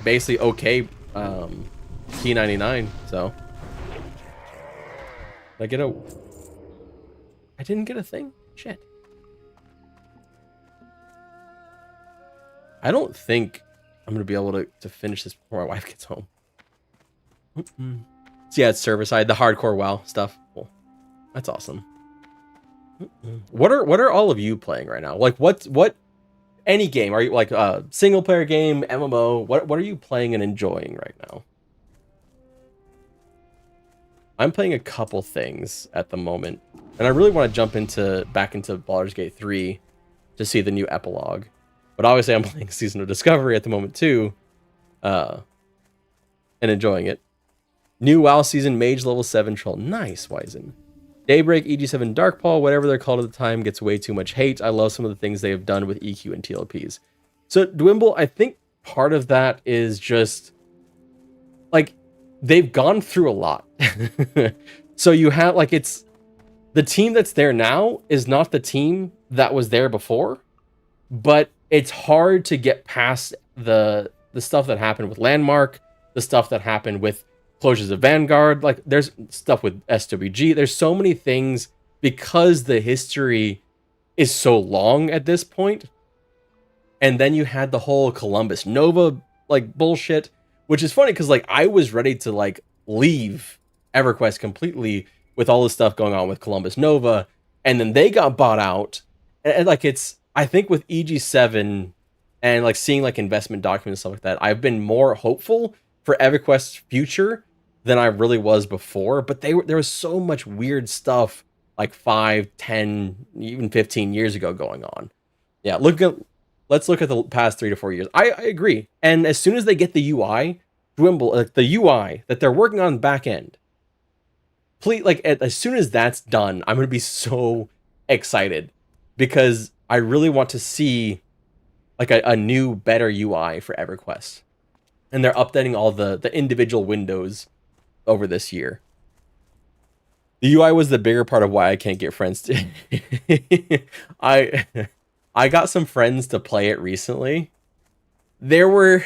basically okay T99, so I didn't get a thing? Shit. I don't think I'm gonna be able to finish this before my wife gets home. So yeah, it's server side, the hardcore WoW stuff. Cool. That's awesome. What are all of you playing right now? Like what any game? Are you like a single player game, MMO? What are you playing and enjoying right now? I'm playing a couple things at the moment, and I really want to jump back into Baldur's Gate 3 to see the new epilogue. But obviously I'm playing Season of Discovery at the moment too, and enjoying it. New WoW season, Mage level 7 troll. Nice, Wizen. Daybreak, EG7 Darkpaw, whatever they're called at the time, gets way too much hate. I love some of the things they have done with EQ and TLPs. So Dwimble, I think part of that is just like they've gone through a lot. So you have like it's the team that's there now is not the team that was there before, but it's hard to get past the stuff that happened with Landmark, the stuff that happened with closures of Vanguard. Like there's stuff with SWG. There's so many things because the history is so long at this point. And then you had the whole Columbus Nova like bullshit, which is funny because like I was ready to like leave EverQuest completely with all this stuff going on with Columbus Nova, and then they got bought out. And like it's I think with EG7 and like seeing like investment documents and stuff like that, I've been more hopeful for EverQuest's future than I really was before. But there was so much weird stuff like 5, 10, even 15 years ago going on. Yeah, let's look at the past 3 to 4 years. I agree. And as soon as they get the UI, Dwimble, like the UI that they're working on back end, please, like as soon as that's done, I'm gonna be so excited because I really want to see like a new, better UI for EverQuest. And they're updating all the individual windows over this year. The UI was the bigger part of why I can't get friends to I got some friends to play it recently. There were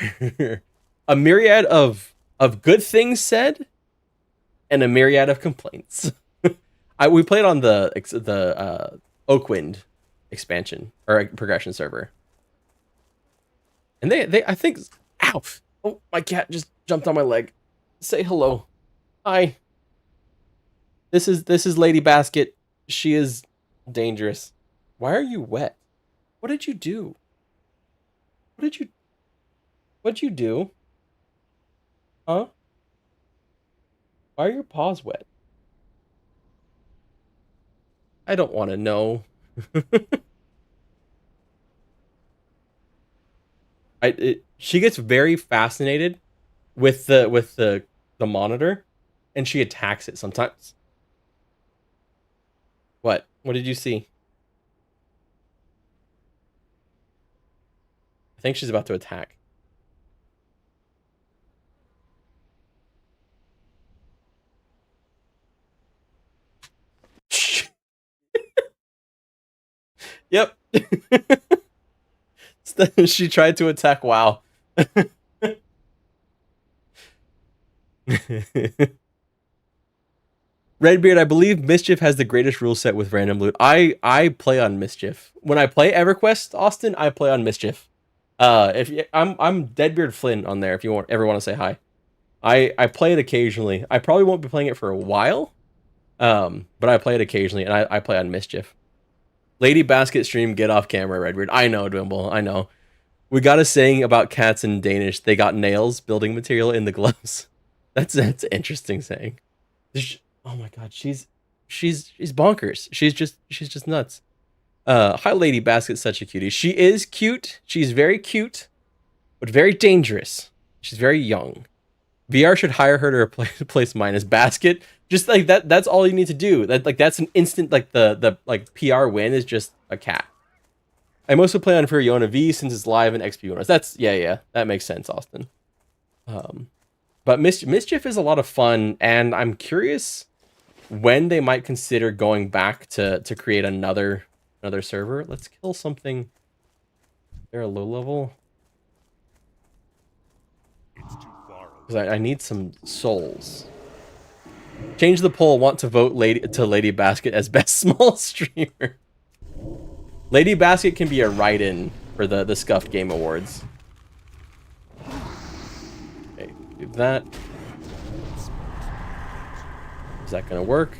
a myriad of good things said and a myriad of complaints. We played on the Oakwind expansion or progression server. And they I think ow. Oh, my cat just jumped on my leg. Say hello. Hi. This is Lady Basket. She is dangerous. Why are you wet? What did you do? What'd you do? Huh? Why are your paws wet? I don't want to know. She gets very fascinated with the monitor, and she attacks it sometimes. What? What did you see? I think she's about to attack. Yep. She tried to attack WoW. Redbeard, I believe Mischief has the greatest rule set with random loot. I play on Mischief. When I play EverQuest, Austin, I play on Mischief. I'm Deadbeard Flynn on there if you ever want to say hi. I play it occasionally. I probably won't be playing it for a while. But I play it occasionally, and I play on Mischief. Lady Basket stream, get off camera, Redbeard. I know, Dwimble, I know. We got a saying about cats in Danish. They got nails, building material in the gloves. That's an interesting saying. Oh my god, she's bonkers. She's just nuts. Hi Lady Basket, such a cutie. She is cute. She's very cute, but very dangerous. She's very young. VR should hire her to replace mine as Basket. Just like that. That's all you need to do. That's an instant the PR win is just a cat. I mostly play on Furiona V since it's live in XP owners. That's yeah, that makes sense, Austin. But Mischief is a lot of fun, and I'm curious when they might consider going back to create another server. Let's kill something. They're a low level. Because I need some souls. Change the poll. Want to vote Lady Basket as best small streamer. Lady Basket can be a write-in for the Scuffed Game Awards. Okay, do that. Is that gonna work?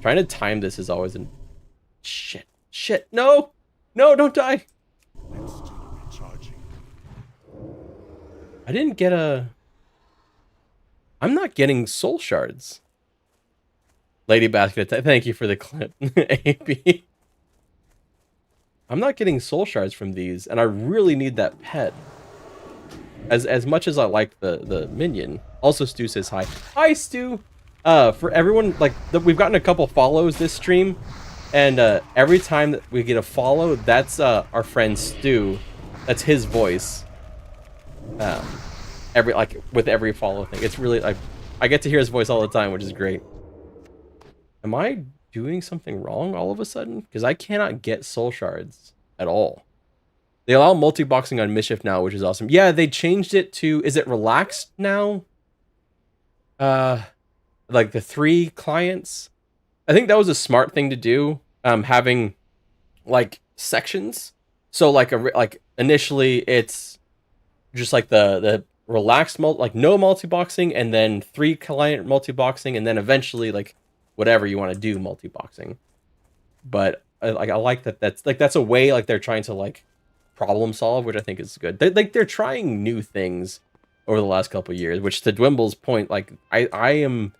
Trying to time this is always an... Shit, no! No, don't die! I didn't get a... I'm not getting soul shards. Lady Basket, thank you for the clip, AP. I'm not getting soul shards from these, and I really need that pet. As much as I like the minion. Also, Stu says hi. Hi, Stu! For everyone, we've gotten a couple follows this stream, and every time that we get a follow, that's our friend Stu. That's his voice. With every follow thing. It's really, I get to hear his voice all the time, which is great. Am I doing something wrong all of a sudden? Because I cannot get soul shards at all. They allow multi-boxing on Mischief now, which is awesome. Yeah, they changed it to... Is it relaxed now? Like the 3 clients? I think that was a smart thing to do. Having, sections. So, initially, it's just, the relaxed, no multi-boxing, and then 3 client multi-boxing, and then eventually, whatever you want to do multi-boxing. But I like that that's a way they're trying to problem solve, which I think is good. They're trying new things over the last couple of years, which to Dwimble's point, I am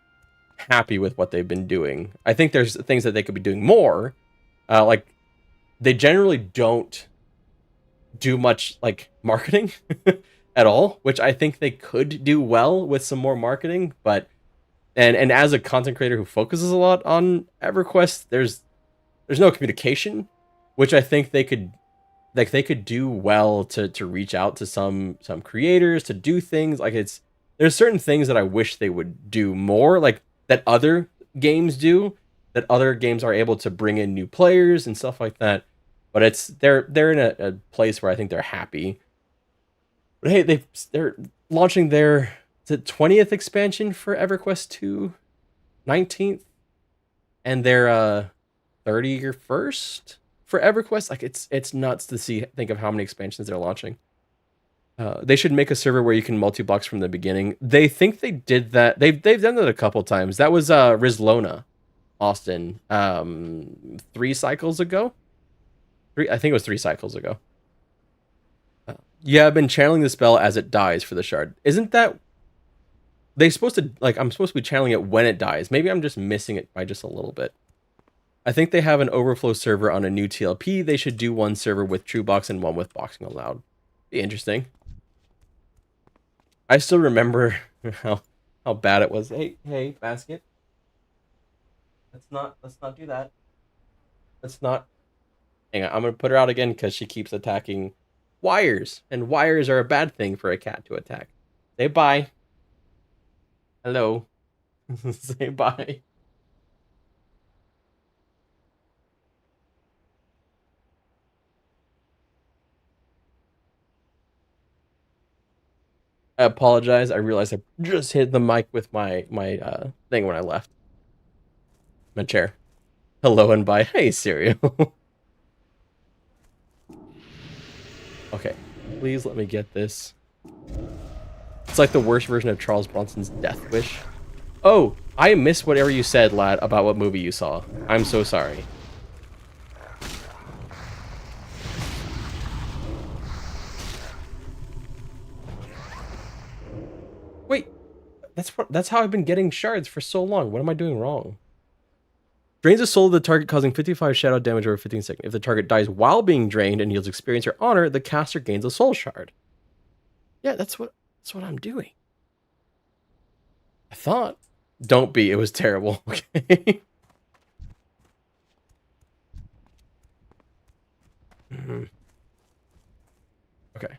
happy with what they've been doing. I think there's things that they could be doing more. They generally don't do much marketing at all, which I think they could do well with some more marketing, but And as a content creator who focuses a lot on EverQuest, there's no communication, which I think they could do well to reach out to some creators to do things. There's certain things that I wish they would do more, that other games do, that other games are able to bring in new players and stuff like that. But they're in a place where I think they're happy. But hey, they're launching their... the 20th expansion for EverQuest 2, 19th, and their 31st for EverQuest. It's nuts to think of how many expansions they're launching. They should make a server where you can multi-box from the beginning. They think they did that. They've done that a couple times. That was Rizlona, Austin, 3 cycles ago. I think it was 3 cycles ago. Yeah, I've been channeling the spell as it dies for the shard. Isn't that... They're supposed to, I'm supposed to be channeling it when it dies. Maybe I'm just missing it by just a little bit. I think they have an overflow server on a new TLP. They should do one server with True Box and one with Boxing Allowed. Be interesting. I still remember how bad it was. Hey, Basket. Let's not do that. Let's not. Hang on, I'm gonna put her out again because she keeps attacking wires, and wires are a bad thing for a cat to attack. Say bye. Hello. Say bye. I apologize. I realized I just hit the mic with my thing when I left. My chair. Hello and bye. Hey, Cereal. Okay. Please let me get this. It's like the worst version of Charles Bronson's Death Wish. Oh, I missed whatever you said, lad, about what movie you saw. I'm so sorry. That's how I've been getting shards for so long. What am I doing wrong? Drains the soul of the target, causing 55 shadow damage over 15 seconds. If the target dies while being drained and yields experience or honor, the caster gains a soul shard. Yeah, that's what I'm doing. I thought. Don't be. It was terrible. Okay. Okay.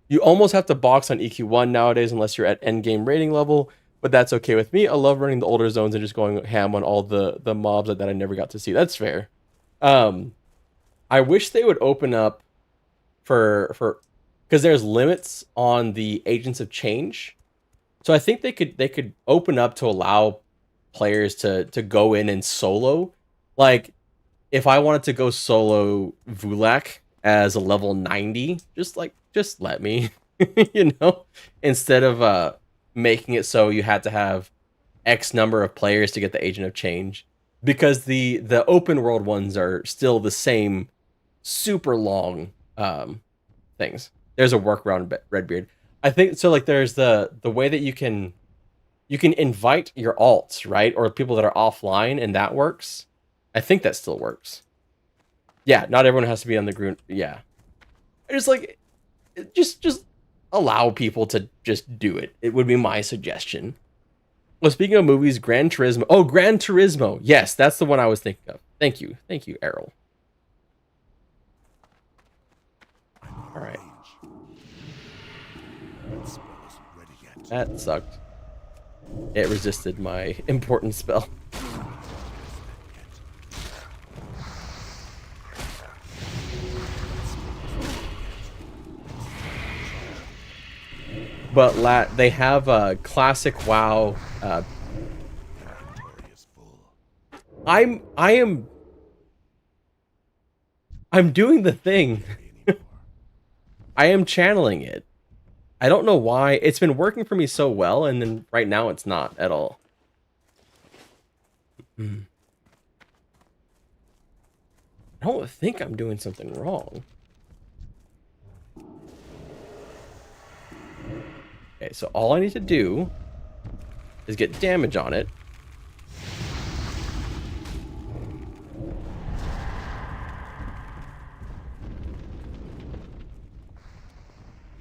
You almost have to box on EQ1 nowadays unless you're at endgame rating level, but that's okay with me. I love running the older zones and just going ham on all the mobs that I never got to see. That's fair. I wish they would open up for because there's limits on the Agents of Change. So I think they could open up to allow players to go in and solo. Like if I wanted to go solo Vulak as a level 90, just let me, you know, instead of making it so you had to have X number of players to get the Agent of Change, because the open world ones are still the same super long things. There's a workaround, Redbeard. I think so. Like there's the way that you can invite your alts, right, or people that are offline, and that works. I think that still works. Yeah, not everyone has to be on the group. Yeah, just like just allow people to just do it. It would be my suggestion. Well, speaking of movies, Gran Turismo. Oh, Gran Turismo. Yes, that's the one I was thinking of. Thank you, Errol. All right. That sucked. It resisted my important spell. But they have a classic WoW. I'm doing the thing. I am channeling it. I don't know why. It's been working for me so well, and then right now it's not at all. I don't think I'm doing something wrong. Okay, so all I need to do is get damage on it.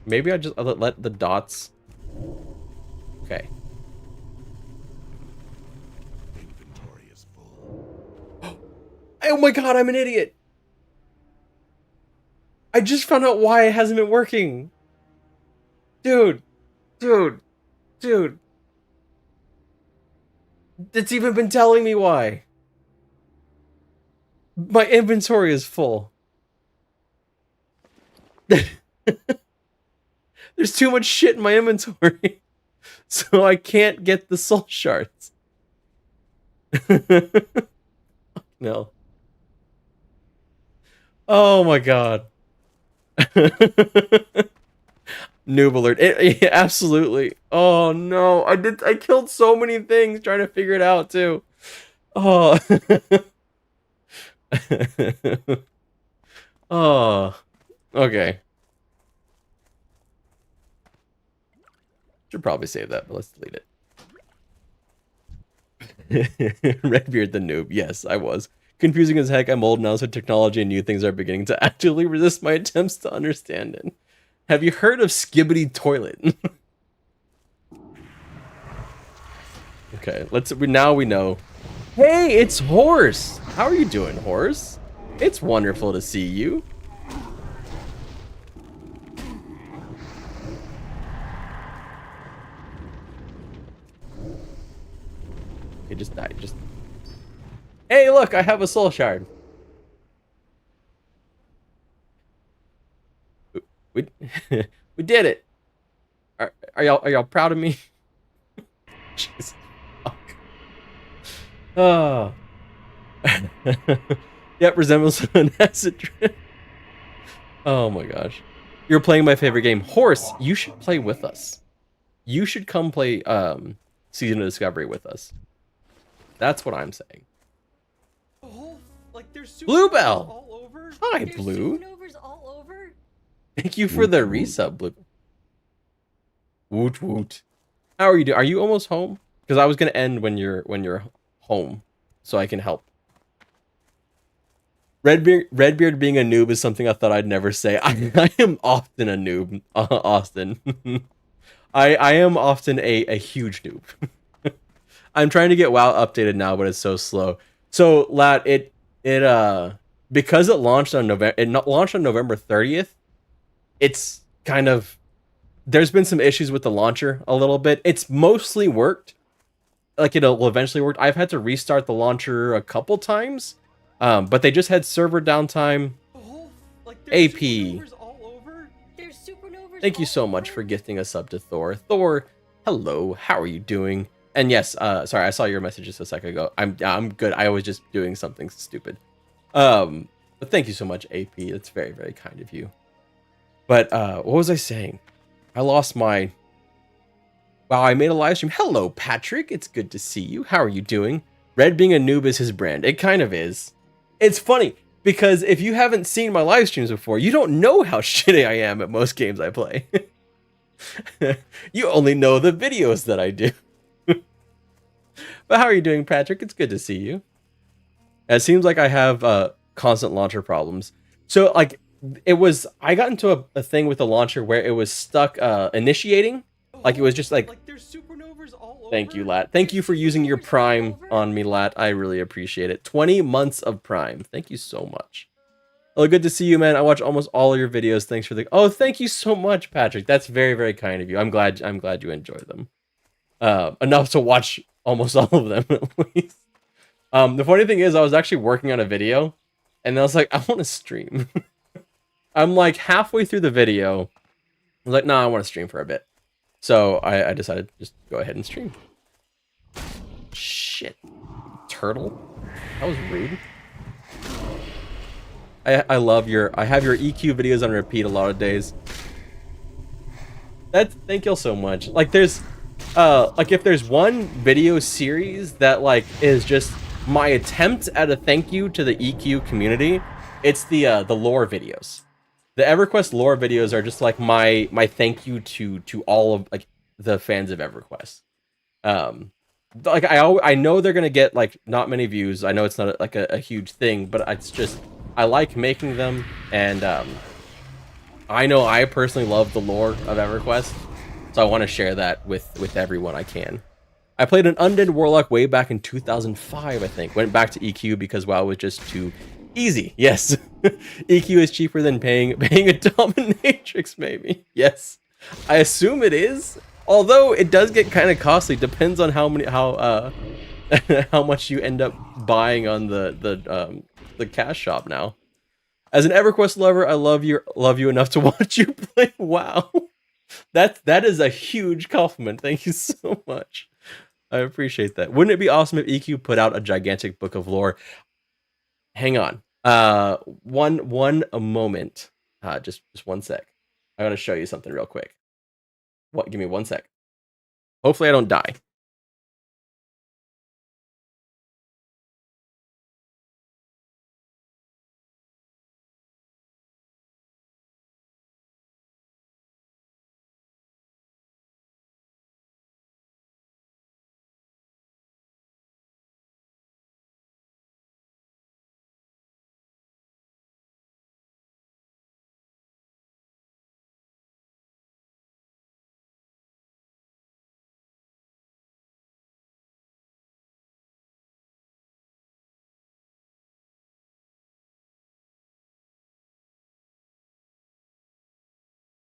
Maybe I'll let the dots... Okay. Inventory is full. Oh my god, I'm an idiot! I just found out why it hasn't been working! Dude! It's even been telling me why! My inventory is full. There's too much shit in my inventory, so I can't get the soul shards. No. Oh my god. Noob alert. Yeah, absolutely. Oh no. I killed so many things trying to figure it out too. Oh. Oh. Okay. Should probably save that, but let's delete it. Redbeard the noob. Yes, I was. Confusing as heck. I'm old now, so technology and new things are beginning to actively resist my attempts to understand it. Have you heard of Skibbity Toilet? Okay, now we know. Hey, it's Horse! How are you doing, Horse? It's wonderful to see you. He just died. Hey, look! I have a soul shard. We did it. Are y'all proud of me? Jesus. Fuck. Oh. Yep, resembles an acid trip. Oh my gosh. You're playing my favorite game. Horse, you should play with us. You should come play Season of Discovery with us. That's what I'm saying. Oh, like there's Bluebell! all over. Hi, There's Blue. supernovas all over. Thank you for the resub, Blue. Woot woot. How are you doing? Are you almost home? Because I was gonna end when you're home, so I can help. Redbeard being a noob is something I thought I'd never say. I am often a noob, Austin. I am often a huge noob. I'm trying to get WoW updated now, but it's so slow. So, Lat, because it launched on November 30th. It's kind of, there's been some issues with the launcher a little bit. It's mostly worked. Like it'll eventually work. I've had to restart the launcher a couple times, but they just had server downtime. Oh, like AP. Supernovas all over? There's supernovas Thank you so all much over? for gifting a sub to Thor. Thor, hello. How are you doing? And yes, sorry, I saw your message just a second ago. I'm good. I was just doing something stupid. But thank you so much, AP. That's very, very kind of you. But what was I saying? I lost my... Wow, I made a live stream. Hello, Patrick. It's good to see you. How are you doing? Red being a noob is his brand. It kind of is. It's funny, because if you haven't seen my live streams before, you don't know how shitty I am at most games I play. You only know the videos that I do. But how are you doing, Patrick? It's good to see you. It seems like I have constant launcher problems. So, like, I got into a thing with the launcher where it was stuck initiating. Like, it was just like there's supernovas all over? thank you, Lat. Thank you for using your Prime on me, Lat. I really appreciate it. 20 months of Prime. Thank you so much. Oh, good to see you, man. I watch almost all of your videos. Thanks for the... Oh, thank you so much, Patrick. That's very, very kind of you. I'm glad you enjoy them. Enough to watch almost all of them, at least. The funny thing is, I was actually working on a video, and I was like, I want to stream. I'm like halfway through the video. I was like, nah, I want to stream for a bit. So I decided to just go ahead and stream. Shit. Turtle? That was rude. I have your EQ videos on repeat a lot of days. Thank y'all so much. Like there's like if there's one video series that like is just my attempt at a thank you to the EQ community, it's the lore videos. The EverQuest lore videos are just like my thank you to all of like the fans of EverQuest. Like I know they're gonna get like not many views. I know it's not like a huge thing, but it's just I like making them, and I know I personally love the lore of EverQuest, so I want to share that with everyone I can. I played an Undead Warlock way back in 2005, I think. Went back to EQ because WoW was just too easy. Yes. EQ is cheaper than paying a dominatrix, maybe. Yes. I assume it is. Although it does get kind of costly. Depends on how much you end up buying on the cash shop now. As an EverQuest lover, I love you enough to watch you play WoW. That is a huge compliment. Thank you so much. I appreciate that. Wouldn't it be awesome if EQ put out a gigantic book of lore? Hang on. One moment. Just 1 sec. I gotta show you something real quick. What? Give me 1 sec. Hopefully I don't die.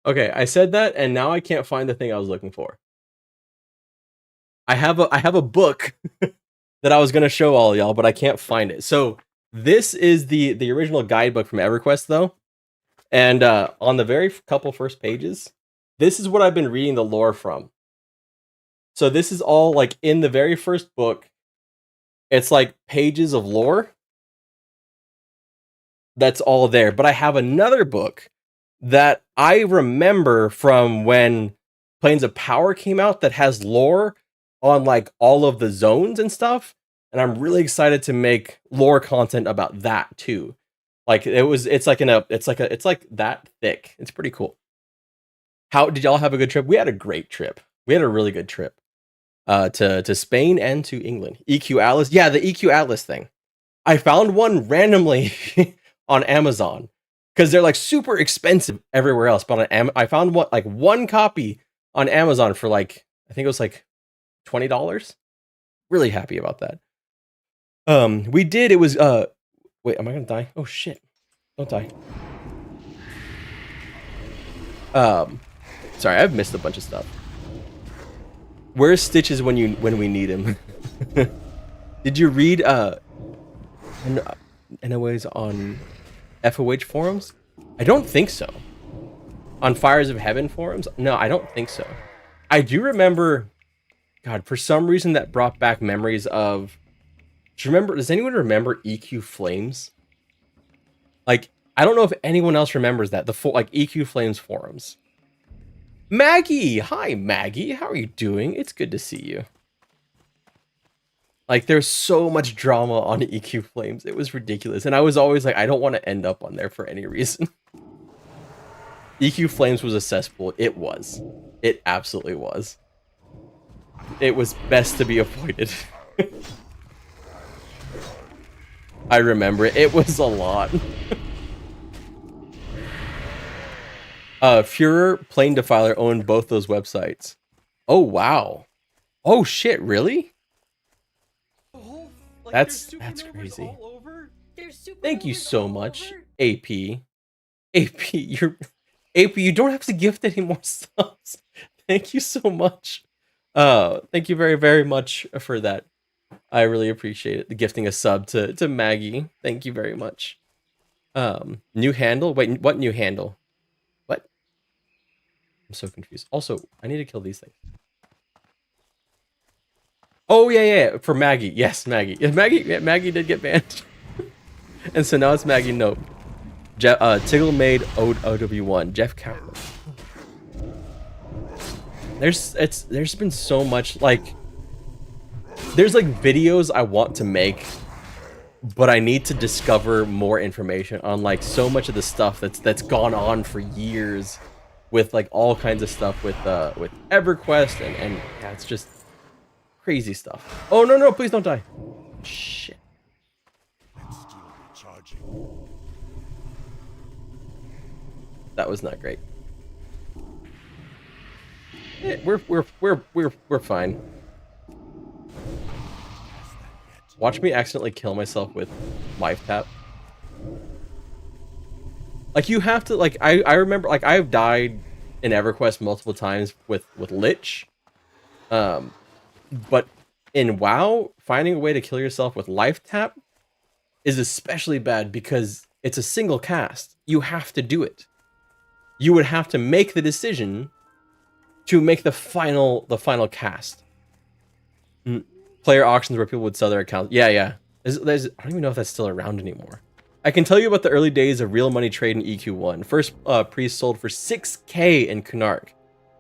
Okay, I said that, and now I can't find the thing I was looking for. I have a book that I was gonna show all y'all, but I can't find it. So this is the original guidebook from EverQuest, though, and on the very couple first pages, this is what I've been reading the lore from. So this is all like in the very first book. It's like pages of lore. That's all there. But I have another book that I remember from when Planes of Power came out that has lore on like all of the zones and stuff. And I'm really excited to make lore content about that too. Like it's like that thick. It's pretty cool. How did y'all have a good trip? We had a great trip. We had a really good trip. To Spain and to England. EQ Atlas. Yeah, the EQ Atlas thing. I found one randomly on Amazon because they're like super expensive everywhere else. But I found one copy on Amazon for like, I think it was like $20. Really happy about that. We did. It was wait, am I gonna die? Oh shit! Don't die. Sorry, I've missed a bunch of stuff. Where's Stitches when we need him? Did you read anyways on FOH forums? I don't think so. On Fires of Heaven forums? No, I don't think so. I do remember, God, for some reason that brought back memories of. Does anyone remember EQ Flames? Like, I don't know if anyone else remembers that. Like EQ Flames forums. Maggie! Hi, Maggie. How are you doing? It's good to see you. Like, there's so much drama on EQ Flames. It was ridiculous. And I was always like, I don't want to end up on there for any reason. EQ Flames was a cesspool. It was. It absolutely was. It was best to be avoided. I remember it. It was a lot. Führer Plane Defiler owned both those websites. Oh, wow. Oh, shit, really? That's crazy. Thank you so much, AP. AP, you don't have to gift any more subs. Thank you so much. Thank you very, very much for that. I really appreciate it. The gifting a sub to Maggie. Thank you very much. New handle? Wait, what new handle? What? I'm so confused. Also, I need to kill these things. Oh yeah, for Maggie. Yes, Maggie. Yeah, Maggie did get banned. And so now it's Maggie Nope. Tiggle made OW1. Jeff Kaplan. There's been so much, like, there's like videos I want to make, but I need to discover more information on like so much of the stuff that's gone on for years with like all kinds of stuff with EverQuest and yeah, it's just crazy stuff. Oh no, please don't die. Shit. That was not great. We're fine. Watch me accidentally kill myself with life tap. Like, you have to, like, I remember, like, I've died in EverQuest multiple times with Lich. But in WoW, finding a way to kill yourself with life tap is especially bad because it's a single cast. You have to do it. You would have to make the decision to make the final cast. Player auctions where people would sell their accounts. Yeah. I don't even know if that's still around anymore. I can tell you about the early days of real money trade in EQ1. First priest sold for 6K in Kunark.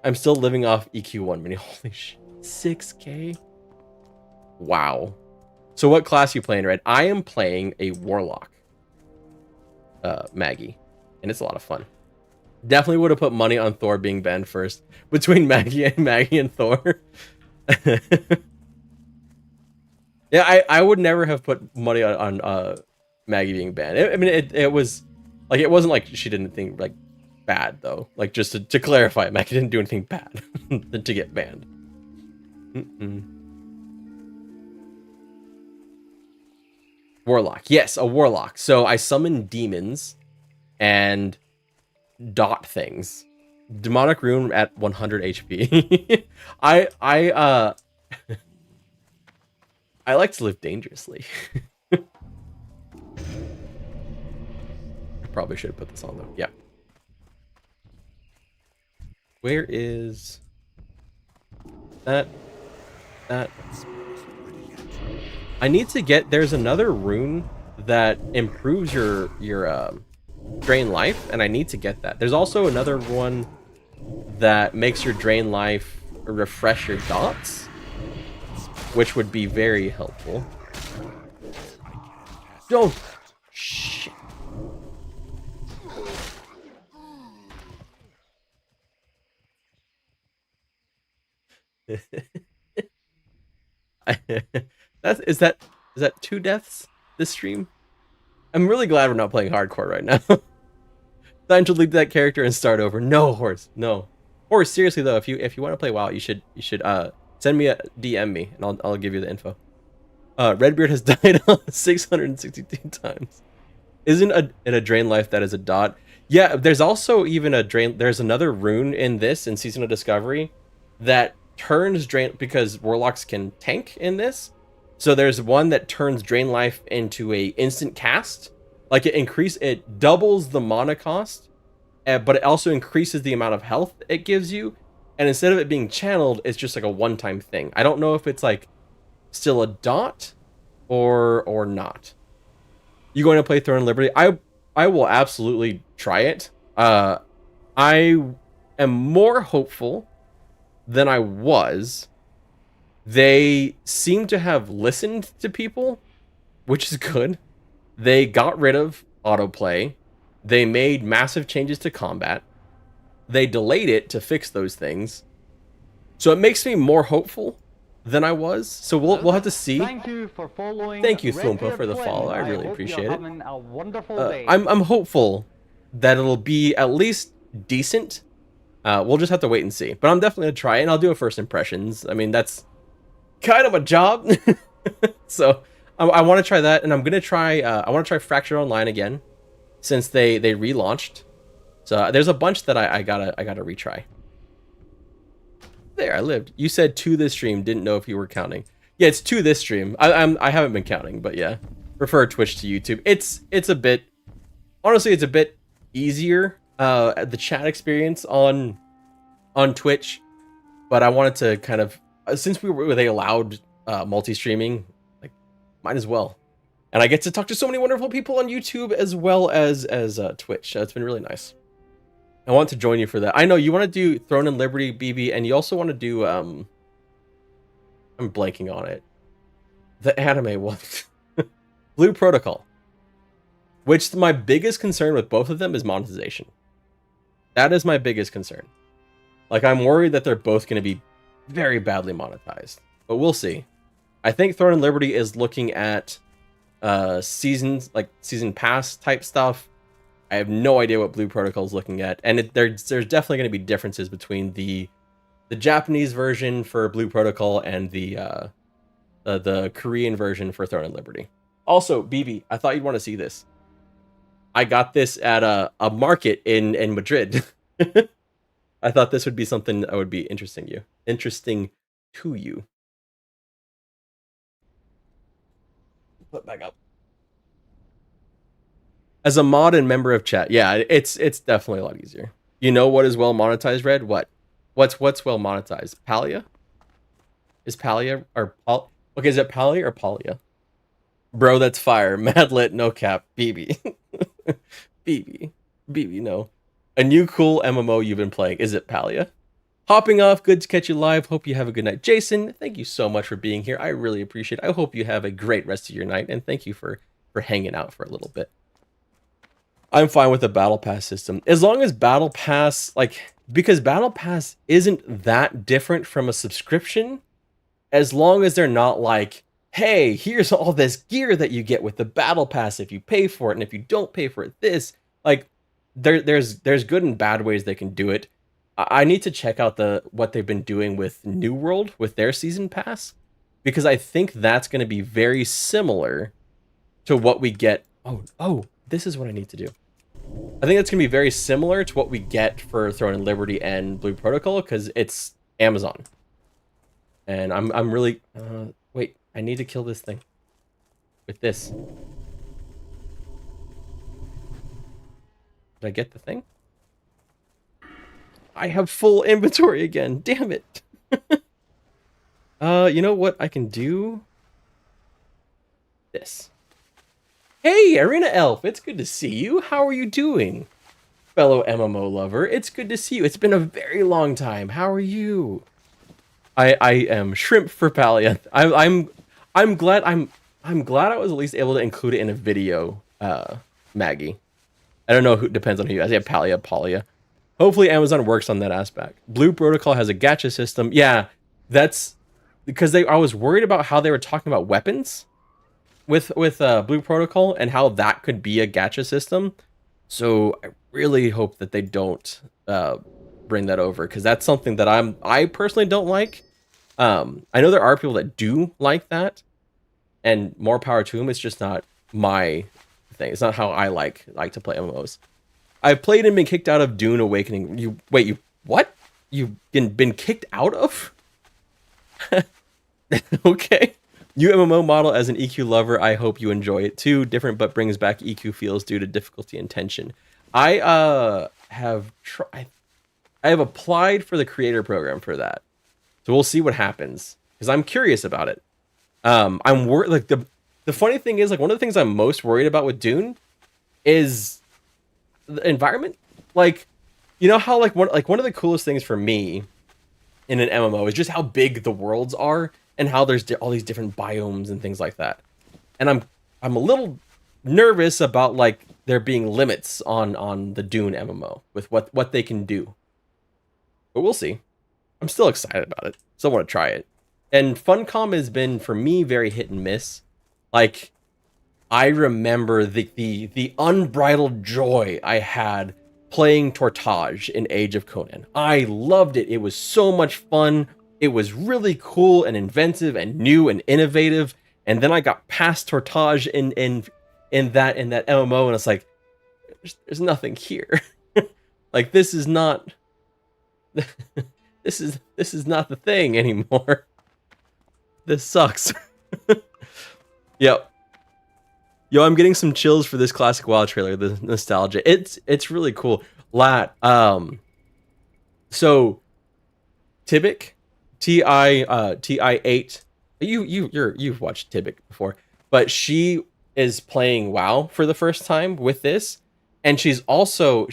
I'm still living off EQ1 money. Holy shit. 6K? Wow. So what class you playing, Red? I am playing a Warlock. Maggie. And it's a lot of fun. Definitely would have put money on Thor being banned first. Between Maggie and Thor. Yeah, I would never have put money on Maggie being banned. I mean, it was like, it wasn't like she did anything like bad though. Like, just to clarify, Maggie didn't do anything bad to get banned. Warlock, yes, a warlock. So I summon demons and dot things. Demonic rune at 100 HP. I like to live dangerously. I probably should have put this on though. Yeah. Where is that? I need to get, there's another rune that improves your drain life, and I need to get that. There's also another one that makes your drain life refresh your dots, which would be very helpful. Don't. Shit. Is that 2 deaths this stream? I'm really glad we're not playing hardcore right now. Time to leave that character and start over. No, Horse, no. Horse, seriously though, if you want to play WoW, you should send me a DM me and I'll give you the info. Redbeard has died 662 times. Isn't in a drain life that is a dot? Yeah, there's also even a drain. There's another rune in this in Season of Discovery that turns drain because warlocks can tank in this. So there's one that turns drain life into a instant cast. Like it doubles the mana cost, but it also increases the amount of health it gives you. And instead of it being channeled, it's just like a one-time thing. I don't know if it's like still a dot or not. You going to play Throne and Liberty? I will absolutely try it. I am more hopeful than I was. They seem to have listened to people, which is good. They got rid of autoplay. They made massive changes to combat. They delayed it to fix those things. So it makes me more hopeful than I was. So we'll have to see. Thank you for following. Thank you, Thumpa, for the follow. I really appreciate it. Having a wonderful day. I'm hopeful that it'll be at least decent. We'll just have to wait and see. But I'm definitely gonna try it, and I'll do a first impressions. I mean, that's kind of a job. So I want to try that, and I'm gonna try. I want to try Fractured Online again, since they relaunched. So there's a bunch that I gotta retry. There, I lived. You said 2 this stream. Didn't know if you were counting. Yeah, it's 2 this stream. I haven't been counting, but yeah. Prefer Twitch to YouTube. It's a bit, honestly, it's a bit easier. The chat experience on Twitch, but I wanted to kind of, since they allowed multi-streaming, like, might as well. And I get to talk to so many wonderful people on YouTube as well as Twitch. It's been really nice. I want to join you for that. I know you want to do Throne and Liberty, BB, and you also want to do I'm blanking on it. The anime one. Blue Protocol. Which my biggest concern with both of them is monetization. That is my biggest concern. Like, I'm worried that they're both going to be very badly monetized. But we'll see. I think Throne and Liberty is looking at seasons, like season pass type stuff. I have no idea what Blue Protocol is looking at, and there's definitely going to be differences between the Japanese version for Blue Protocol and the Korean version for Throne and Liberty. Also, BB, I thought you'd want to see this. I got this at a market in Madrid. I thought this would be something that would be interesting to you. Put back up. As a mod and member of chat, yeah, it's definitely a lot easier. You know what is well monetized, Red? What's well monetized? Palia? Is Palia or okay, is it Palia or Palia? Bro, that's fire. Mad lit, no cap. BB. BB, no. A new cool MMO you've been playing. Is it Palia? Hopping off, good to catch you live. Hope you have a good night. Jason, thank you so much for being here. I really appreciate it. I hope you have a great rest of your night, and thank you for hanging out for a little bit. I'm fine with the Battle Pass system. As long as Battle Pass, because Battle Pass isn't that different from a subscription, as long as they're not like, hey, here's all this gear that you get with the Battle Pass if you pay for it, and if you don't pay for it, this. Like, there's good and bad ways they can do it. I need to check out what they've been doing with New World, with their Season Pass, because I think that's going to be very similar to what we get. Oh, this is what I need to do. I think it's going to be very similar to what we get for Throne and Liberty and Blue Protocol, because it's Amazon. And I'm really... wait, I need to kill this thing. With this. Did I get the thing? I have full inventory again. Damn it. You know what I can do? This. Hey, Arena Elf, it's good to see you. How are you doing? Fellow MMO lover, it's good to see you. It's been a very long time. How are you? I am Shrimp for Palia. I'm glad I was at least able to include it in a video, Maggie. I don't know who depends on who you ask. Yeah, Palia. Hopefully Amazon works on that aspect. Blue Protocol has a gacha system. Yeah, that's because I was worried about how they were talking about weapons with Blue Protocol and how that could be a gacha system. So I really hope that they don't bring that over, because that's something that I personally don't like. I know there are people that do like that, and more power to them. It's just not my thing. It's not how I like to play MMOs. I've played and been kicked out of Dune Awakening. You what? You've been kicked out of? Okay. New MMO model as an EQ lover. I hope you enjoy it too. Different but brings back EQ feels due to difficulty and tension. I have applied for the creator program for that, so we'll see what happens, because I'm curious about it. I'm worried. Like the funny thing is, like, one of the things I'm most worried about with Dune is the environment. Like, you know how one of the coolest things for me in an MMO is just how big the worlds are and how there's all these different biomes and things like that. And I'm a little nervous about like there being limits on the Dune MMO with what they can do. But we'll see. I'm still excited about it. Still want to try it. And Funcom has been, for me, very hit and miss. Like, I remember the unbridled joy I had playing Tortage in Age of Conan. I loved it. It was so much fun. It was really cool and inventive and new and innovative. And then I got past Tortage in that MMO, and it's like, there's nothing here. Like, this is not this is not the thing anymore. This sucks. Yep. Yo, I'm getting some chills for this classic WoW trailer, the nostalgia. It's really cool. Lat, so Tibic, TI8. You've watched Tibic before, but she is playing WoW for the first time with this, and she also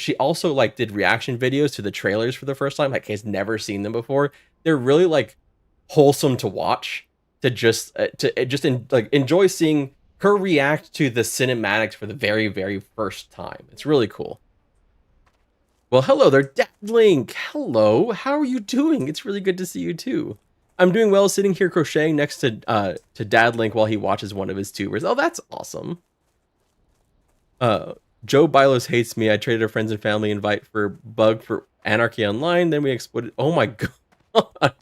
like did reaction videos to the trailers for the first time. Like, has never seen them before. They're really like wholesome to watch, to just enjoy seeing her react to the cinematics for the very, very first time. It's really cool. Well, hello there, Dadlink. Hello, how are you doing? It's really good to see you too. I'm doing well, sitting here crocheting next to Dadlink while he watches one of his tubers. Oh, that's awesome. Joe Bylos hates me. I traded a friends and family invite for bug for Anarchy Online. Then we exploded. Oh my god.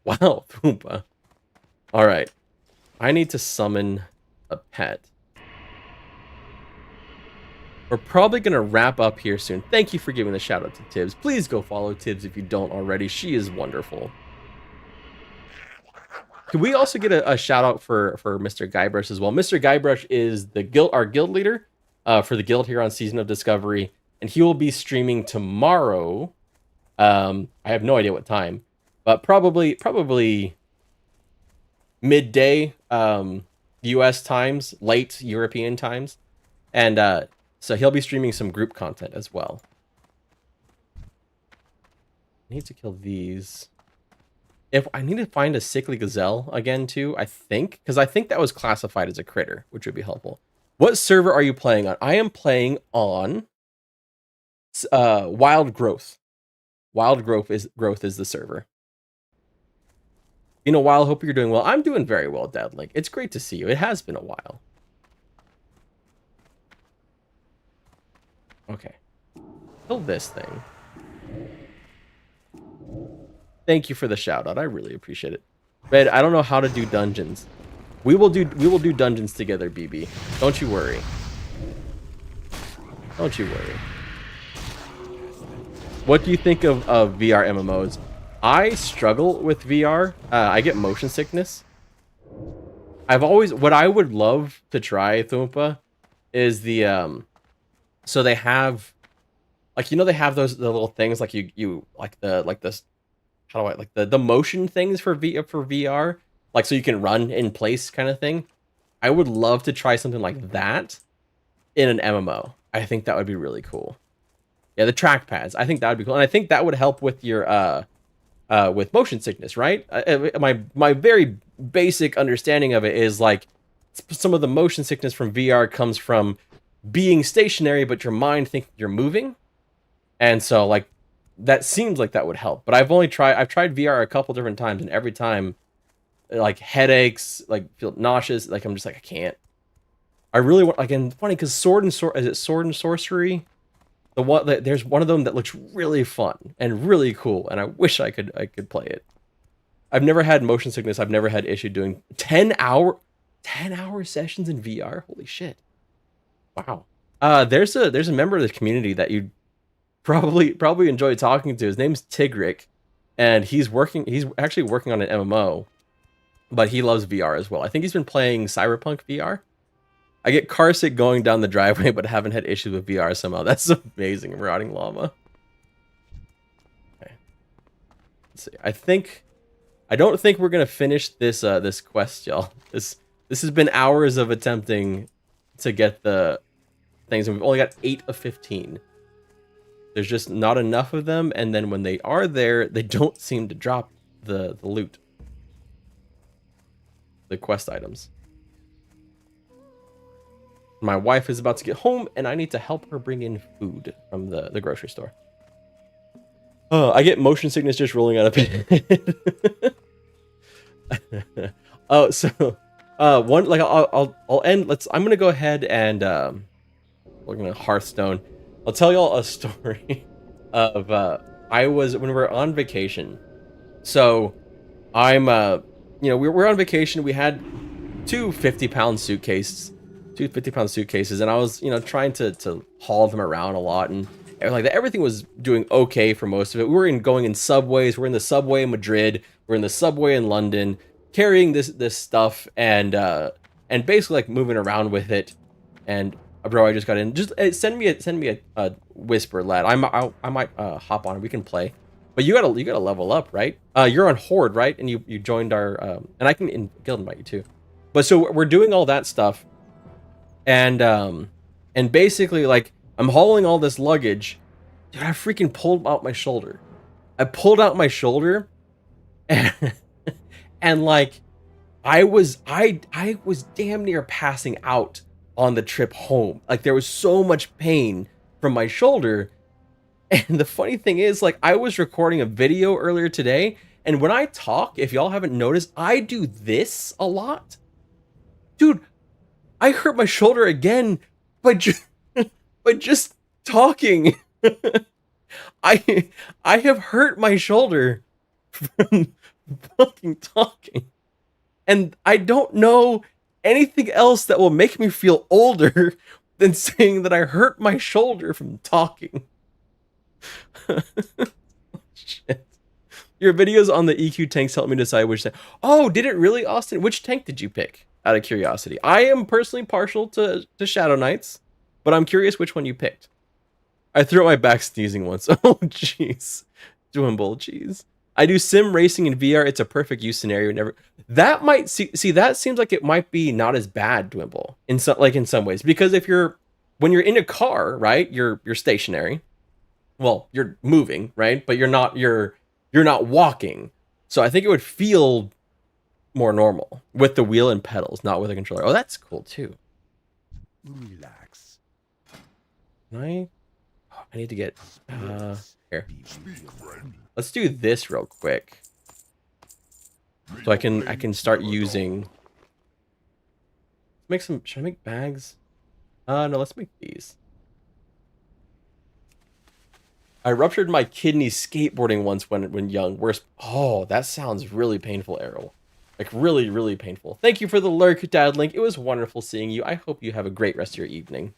Wow, Thumpa. All right. I need to summon a pet. We're probably going to wrap up here soon. Thank you for giving the shout out to Tibbs. Please go follow Tibbs if you don't already. She is wonderful. Could we also get a shout out for Mr. Guybrush as well? Mr. Guybrush is our guild leader for the guild here on Season of Discovery, and he will be streaming tomorrow. I have no idea what time, but probably midday US times, late European times. And so he'll be streaming some group content as well. I need to kill these. If I need to find a sickly gazelle again too, I think, because I think that was classified as a critter, which would be helpful. What server are you playing on? I am playing on Wild Growth. Wild Growth is the server. In a while, hope you're doing well. I'm doing very well, Dadlink. It's great to see you. It has been a while. Okay. Kill this thing. Thank you for the shout out. I really appreciate it. Red, I don't know how to do dungeons. We will do dungeons together, BB. Don't you worry. Don't you worry. What do you think of VR MMOs? I struggle with VR. I get motion sickness. What I would love to try, Thumpa, is the so they have, like, you know, they have the little things like you like this, how do I, like the motion things for VR, like so you can run in place kind of thing. I would love to try something like that in an MMO. I think that would be really cool. Yeah, the trackpads. I think that would be cool, and I think that would help with your with motion sickness, right? My very basic understanding of it is like some of the motion sickness from VR comes from being stationary, but your mind thinking you're moving. And so like that seems like that would help. But I've tried VR a couple different times, and every time, like headaches, like feel nauseous. Like I'm just like I can't. I really want, like, and funny because is it Sword and Sorcery? There's one of them that looks really fun and really cool, and I wish I could play it. I've never had motion sickness. I've never had issue doing 10-hour sessions in VR. Holy shit! Wow. There's a member of the community that you probably enjoy talking to. His name's Tigric, and he's actually working on an MMO, but he loves VR as well. I think he's been playing Cyberpunk VR. I get carsick going down the driveway, but haven't had issues with VR somehow. That's amazing, Rotting Llama. Okay. Let's see. I don't think we're gonna finish this this quest, y'all. This has been hours of attempting to get the things, and we've only got 8 of 15. There's just not enough of them, and then when they are there, they don't seem to drop the loot, the quest items. My wife is about to get home, and I need to help her bring in food from the grocery store. Oh, I get motion sickness just rolling out of bed. Oh, so one, like, I'll end. I'm gonna go ahead and we're gonna Hearthstone. I'll tell y'all a story of when we were on vacation. So I'm we're on vacation. We had two 50-pound suitcases, and I was trying to haul them around a lot, and like everything was doing okay for most of it. We were going in subways. We're in the subway in Madrid. We're in the subway in London, carrying this stuff and basically like moving around with it. And bro, I just got in. Just send me a whisper, lad. I might hop on. We can play. But you gotta level up, right? You're on Horde, right? And you joined our and I can guild invite you too. But so we're doing all that stuff, and basically like I'm hauling all this luggage. Dude, I freaking pulled out my shoulder. I pulled out my shoulder, and like I was damn near passing out on the trip home. Like there was so much pain from my shoulder. And the funny thing is, like, I was recording a video earlier today, and when I talk, if y'all haven't noticed, I do this a lot. Dude, I hurt my shoulder again by just talking. I have hurt my shoulder from fucking talking. And I don't know anything else that will make me feel older than saying that I hurt my shoulder from talking. Shit. Your videos on the EQ tanks helped me decide which tank. Oh, did it really, Austin? Which tank did you pick? Out of curiosity. I am personally partial to Shadow Knights, but I'm curious which one you picked. I threw out my back sneezing once. Oh, jeez. Dwimble, jeez. I do sim racing in VR. It's a perfect use scenario. Never. That might see. That seems like it might be not as bad, Dwimble, in some ways, because when you're in a car, right? You're stationary. Well, you're moving, right? But you're not walking. So I think it would feel more normal with the wheel and pedals, not with a controller. Oh, that's cool too. Relax. I need to get here. Let's do this real quick. So I can start using. Should I make bags? No, let's make these. I ruptured my kidney skateboarding once when young. Worst. Oh, that sounds really painful, Errol. Like really, really painful. Thank you for the lurk, Dadlink. It was wonderful seeing you. I hope you have a great rest of your evening.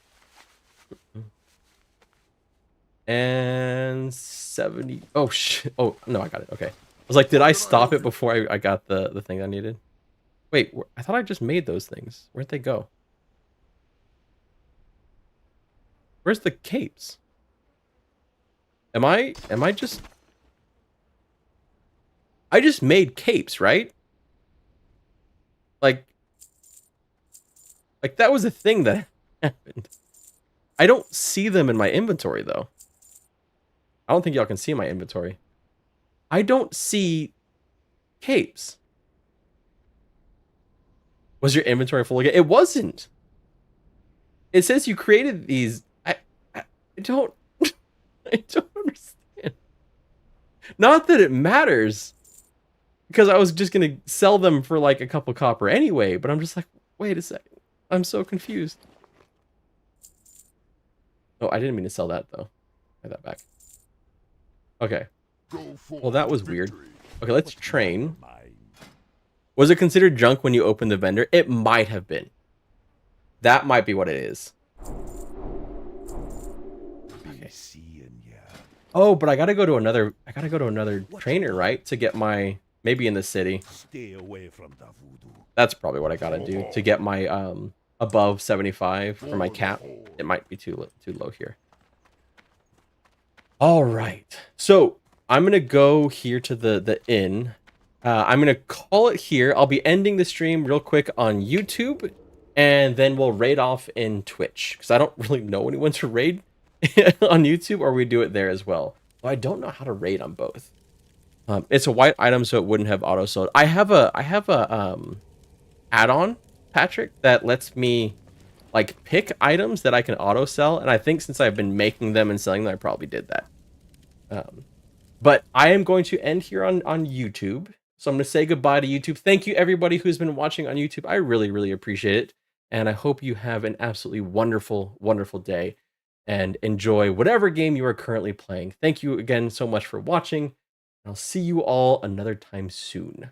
And 70. Oh shit. Oh no, I got it. Okay. I was like, did I stop it before I got the thing I needed? Wait, I thought I just made those things. Where'd they go? Where's the capes? Am I just... I just made capes, right? Like that was a thing that happened. I don't see them in my inventory, though. I don't think y'all can see my inventory. I don't see capes. Was your inventory full again? It wasn't. It says you created these. I don't... I don't understand. Not that it matters, because I was just gonna sell them for like a couple copper anyway, but I'm just like, wait a second. I'm so confused. Oh, I didn't mean to sell that though. Pay that back. Okay. Well, that was weird. Okay, let's train. Was it considered junk when you opened the vendor? It might have been. That might be what it is. Okay. Oh, but I gotta go to another trainer, right? To get my, maybe in the city. Stay away from the voodoo. That's probably what I gotta do to get my above 75 for my cap. It might be too low here. All right. So I'm gonna go here to the inn. I'm gonna call it here. I'll be ending the stream real quick on YouTube, and then we'll raid off in Twitch, because I don't really know anyone to raid on YouTube, or we do it there as well. So I don't know how to raid on both. It's a white item, so it wouldn't have auto sold. I have a add-on, Patrick, that lets me like pick items that I can auto sell, and I think since I've been making them and selling them, I probably did that. But I am going to end here on YouTube. So I'm going to say goodbye to YouTube. Thank you, everybody who's been watching on YouTube. I really, really appreciate it. And I hope you have an absolutely wonderful, wonderful day and enjoy whatever game you are currently playing. Thank you again so much for watching. I'll see you all another time soon.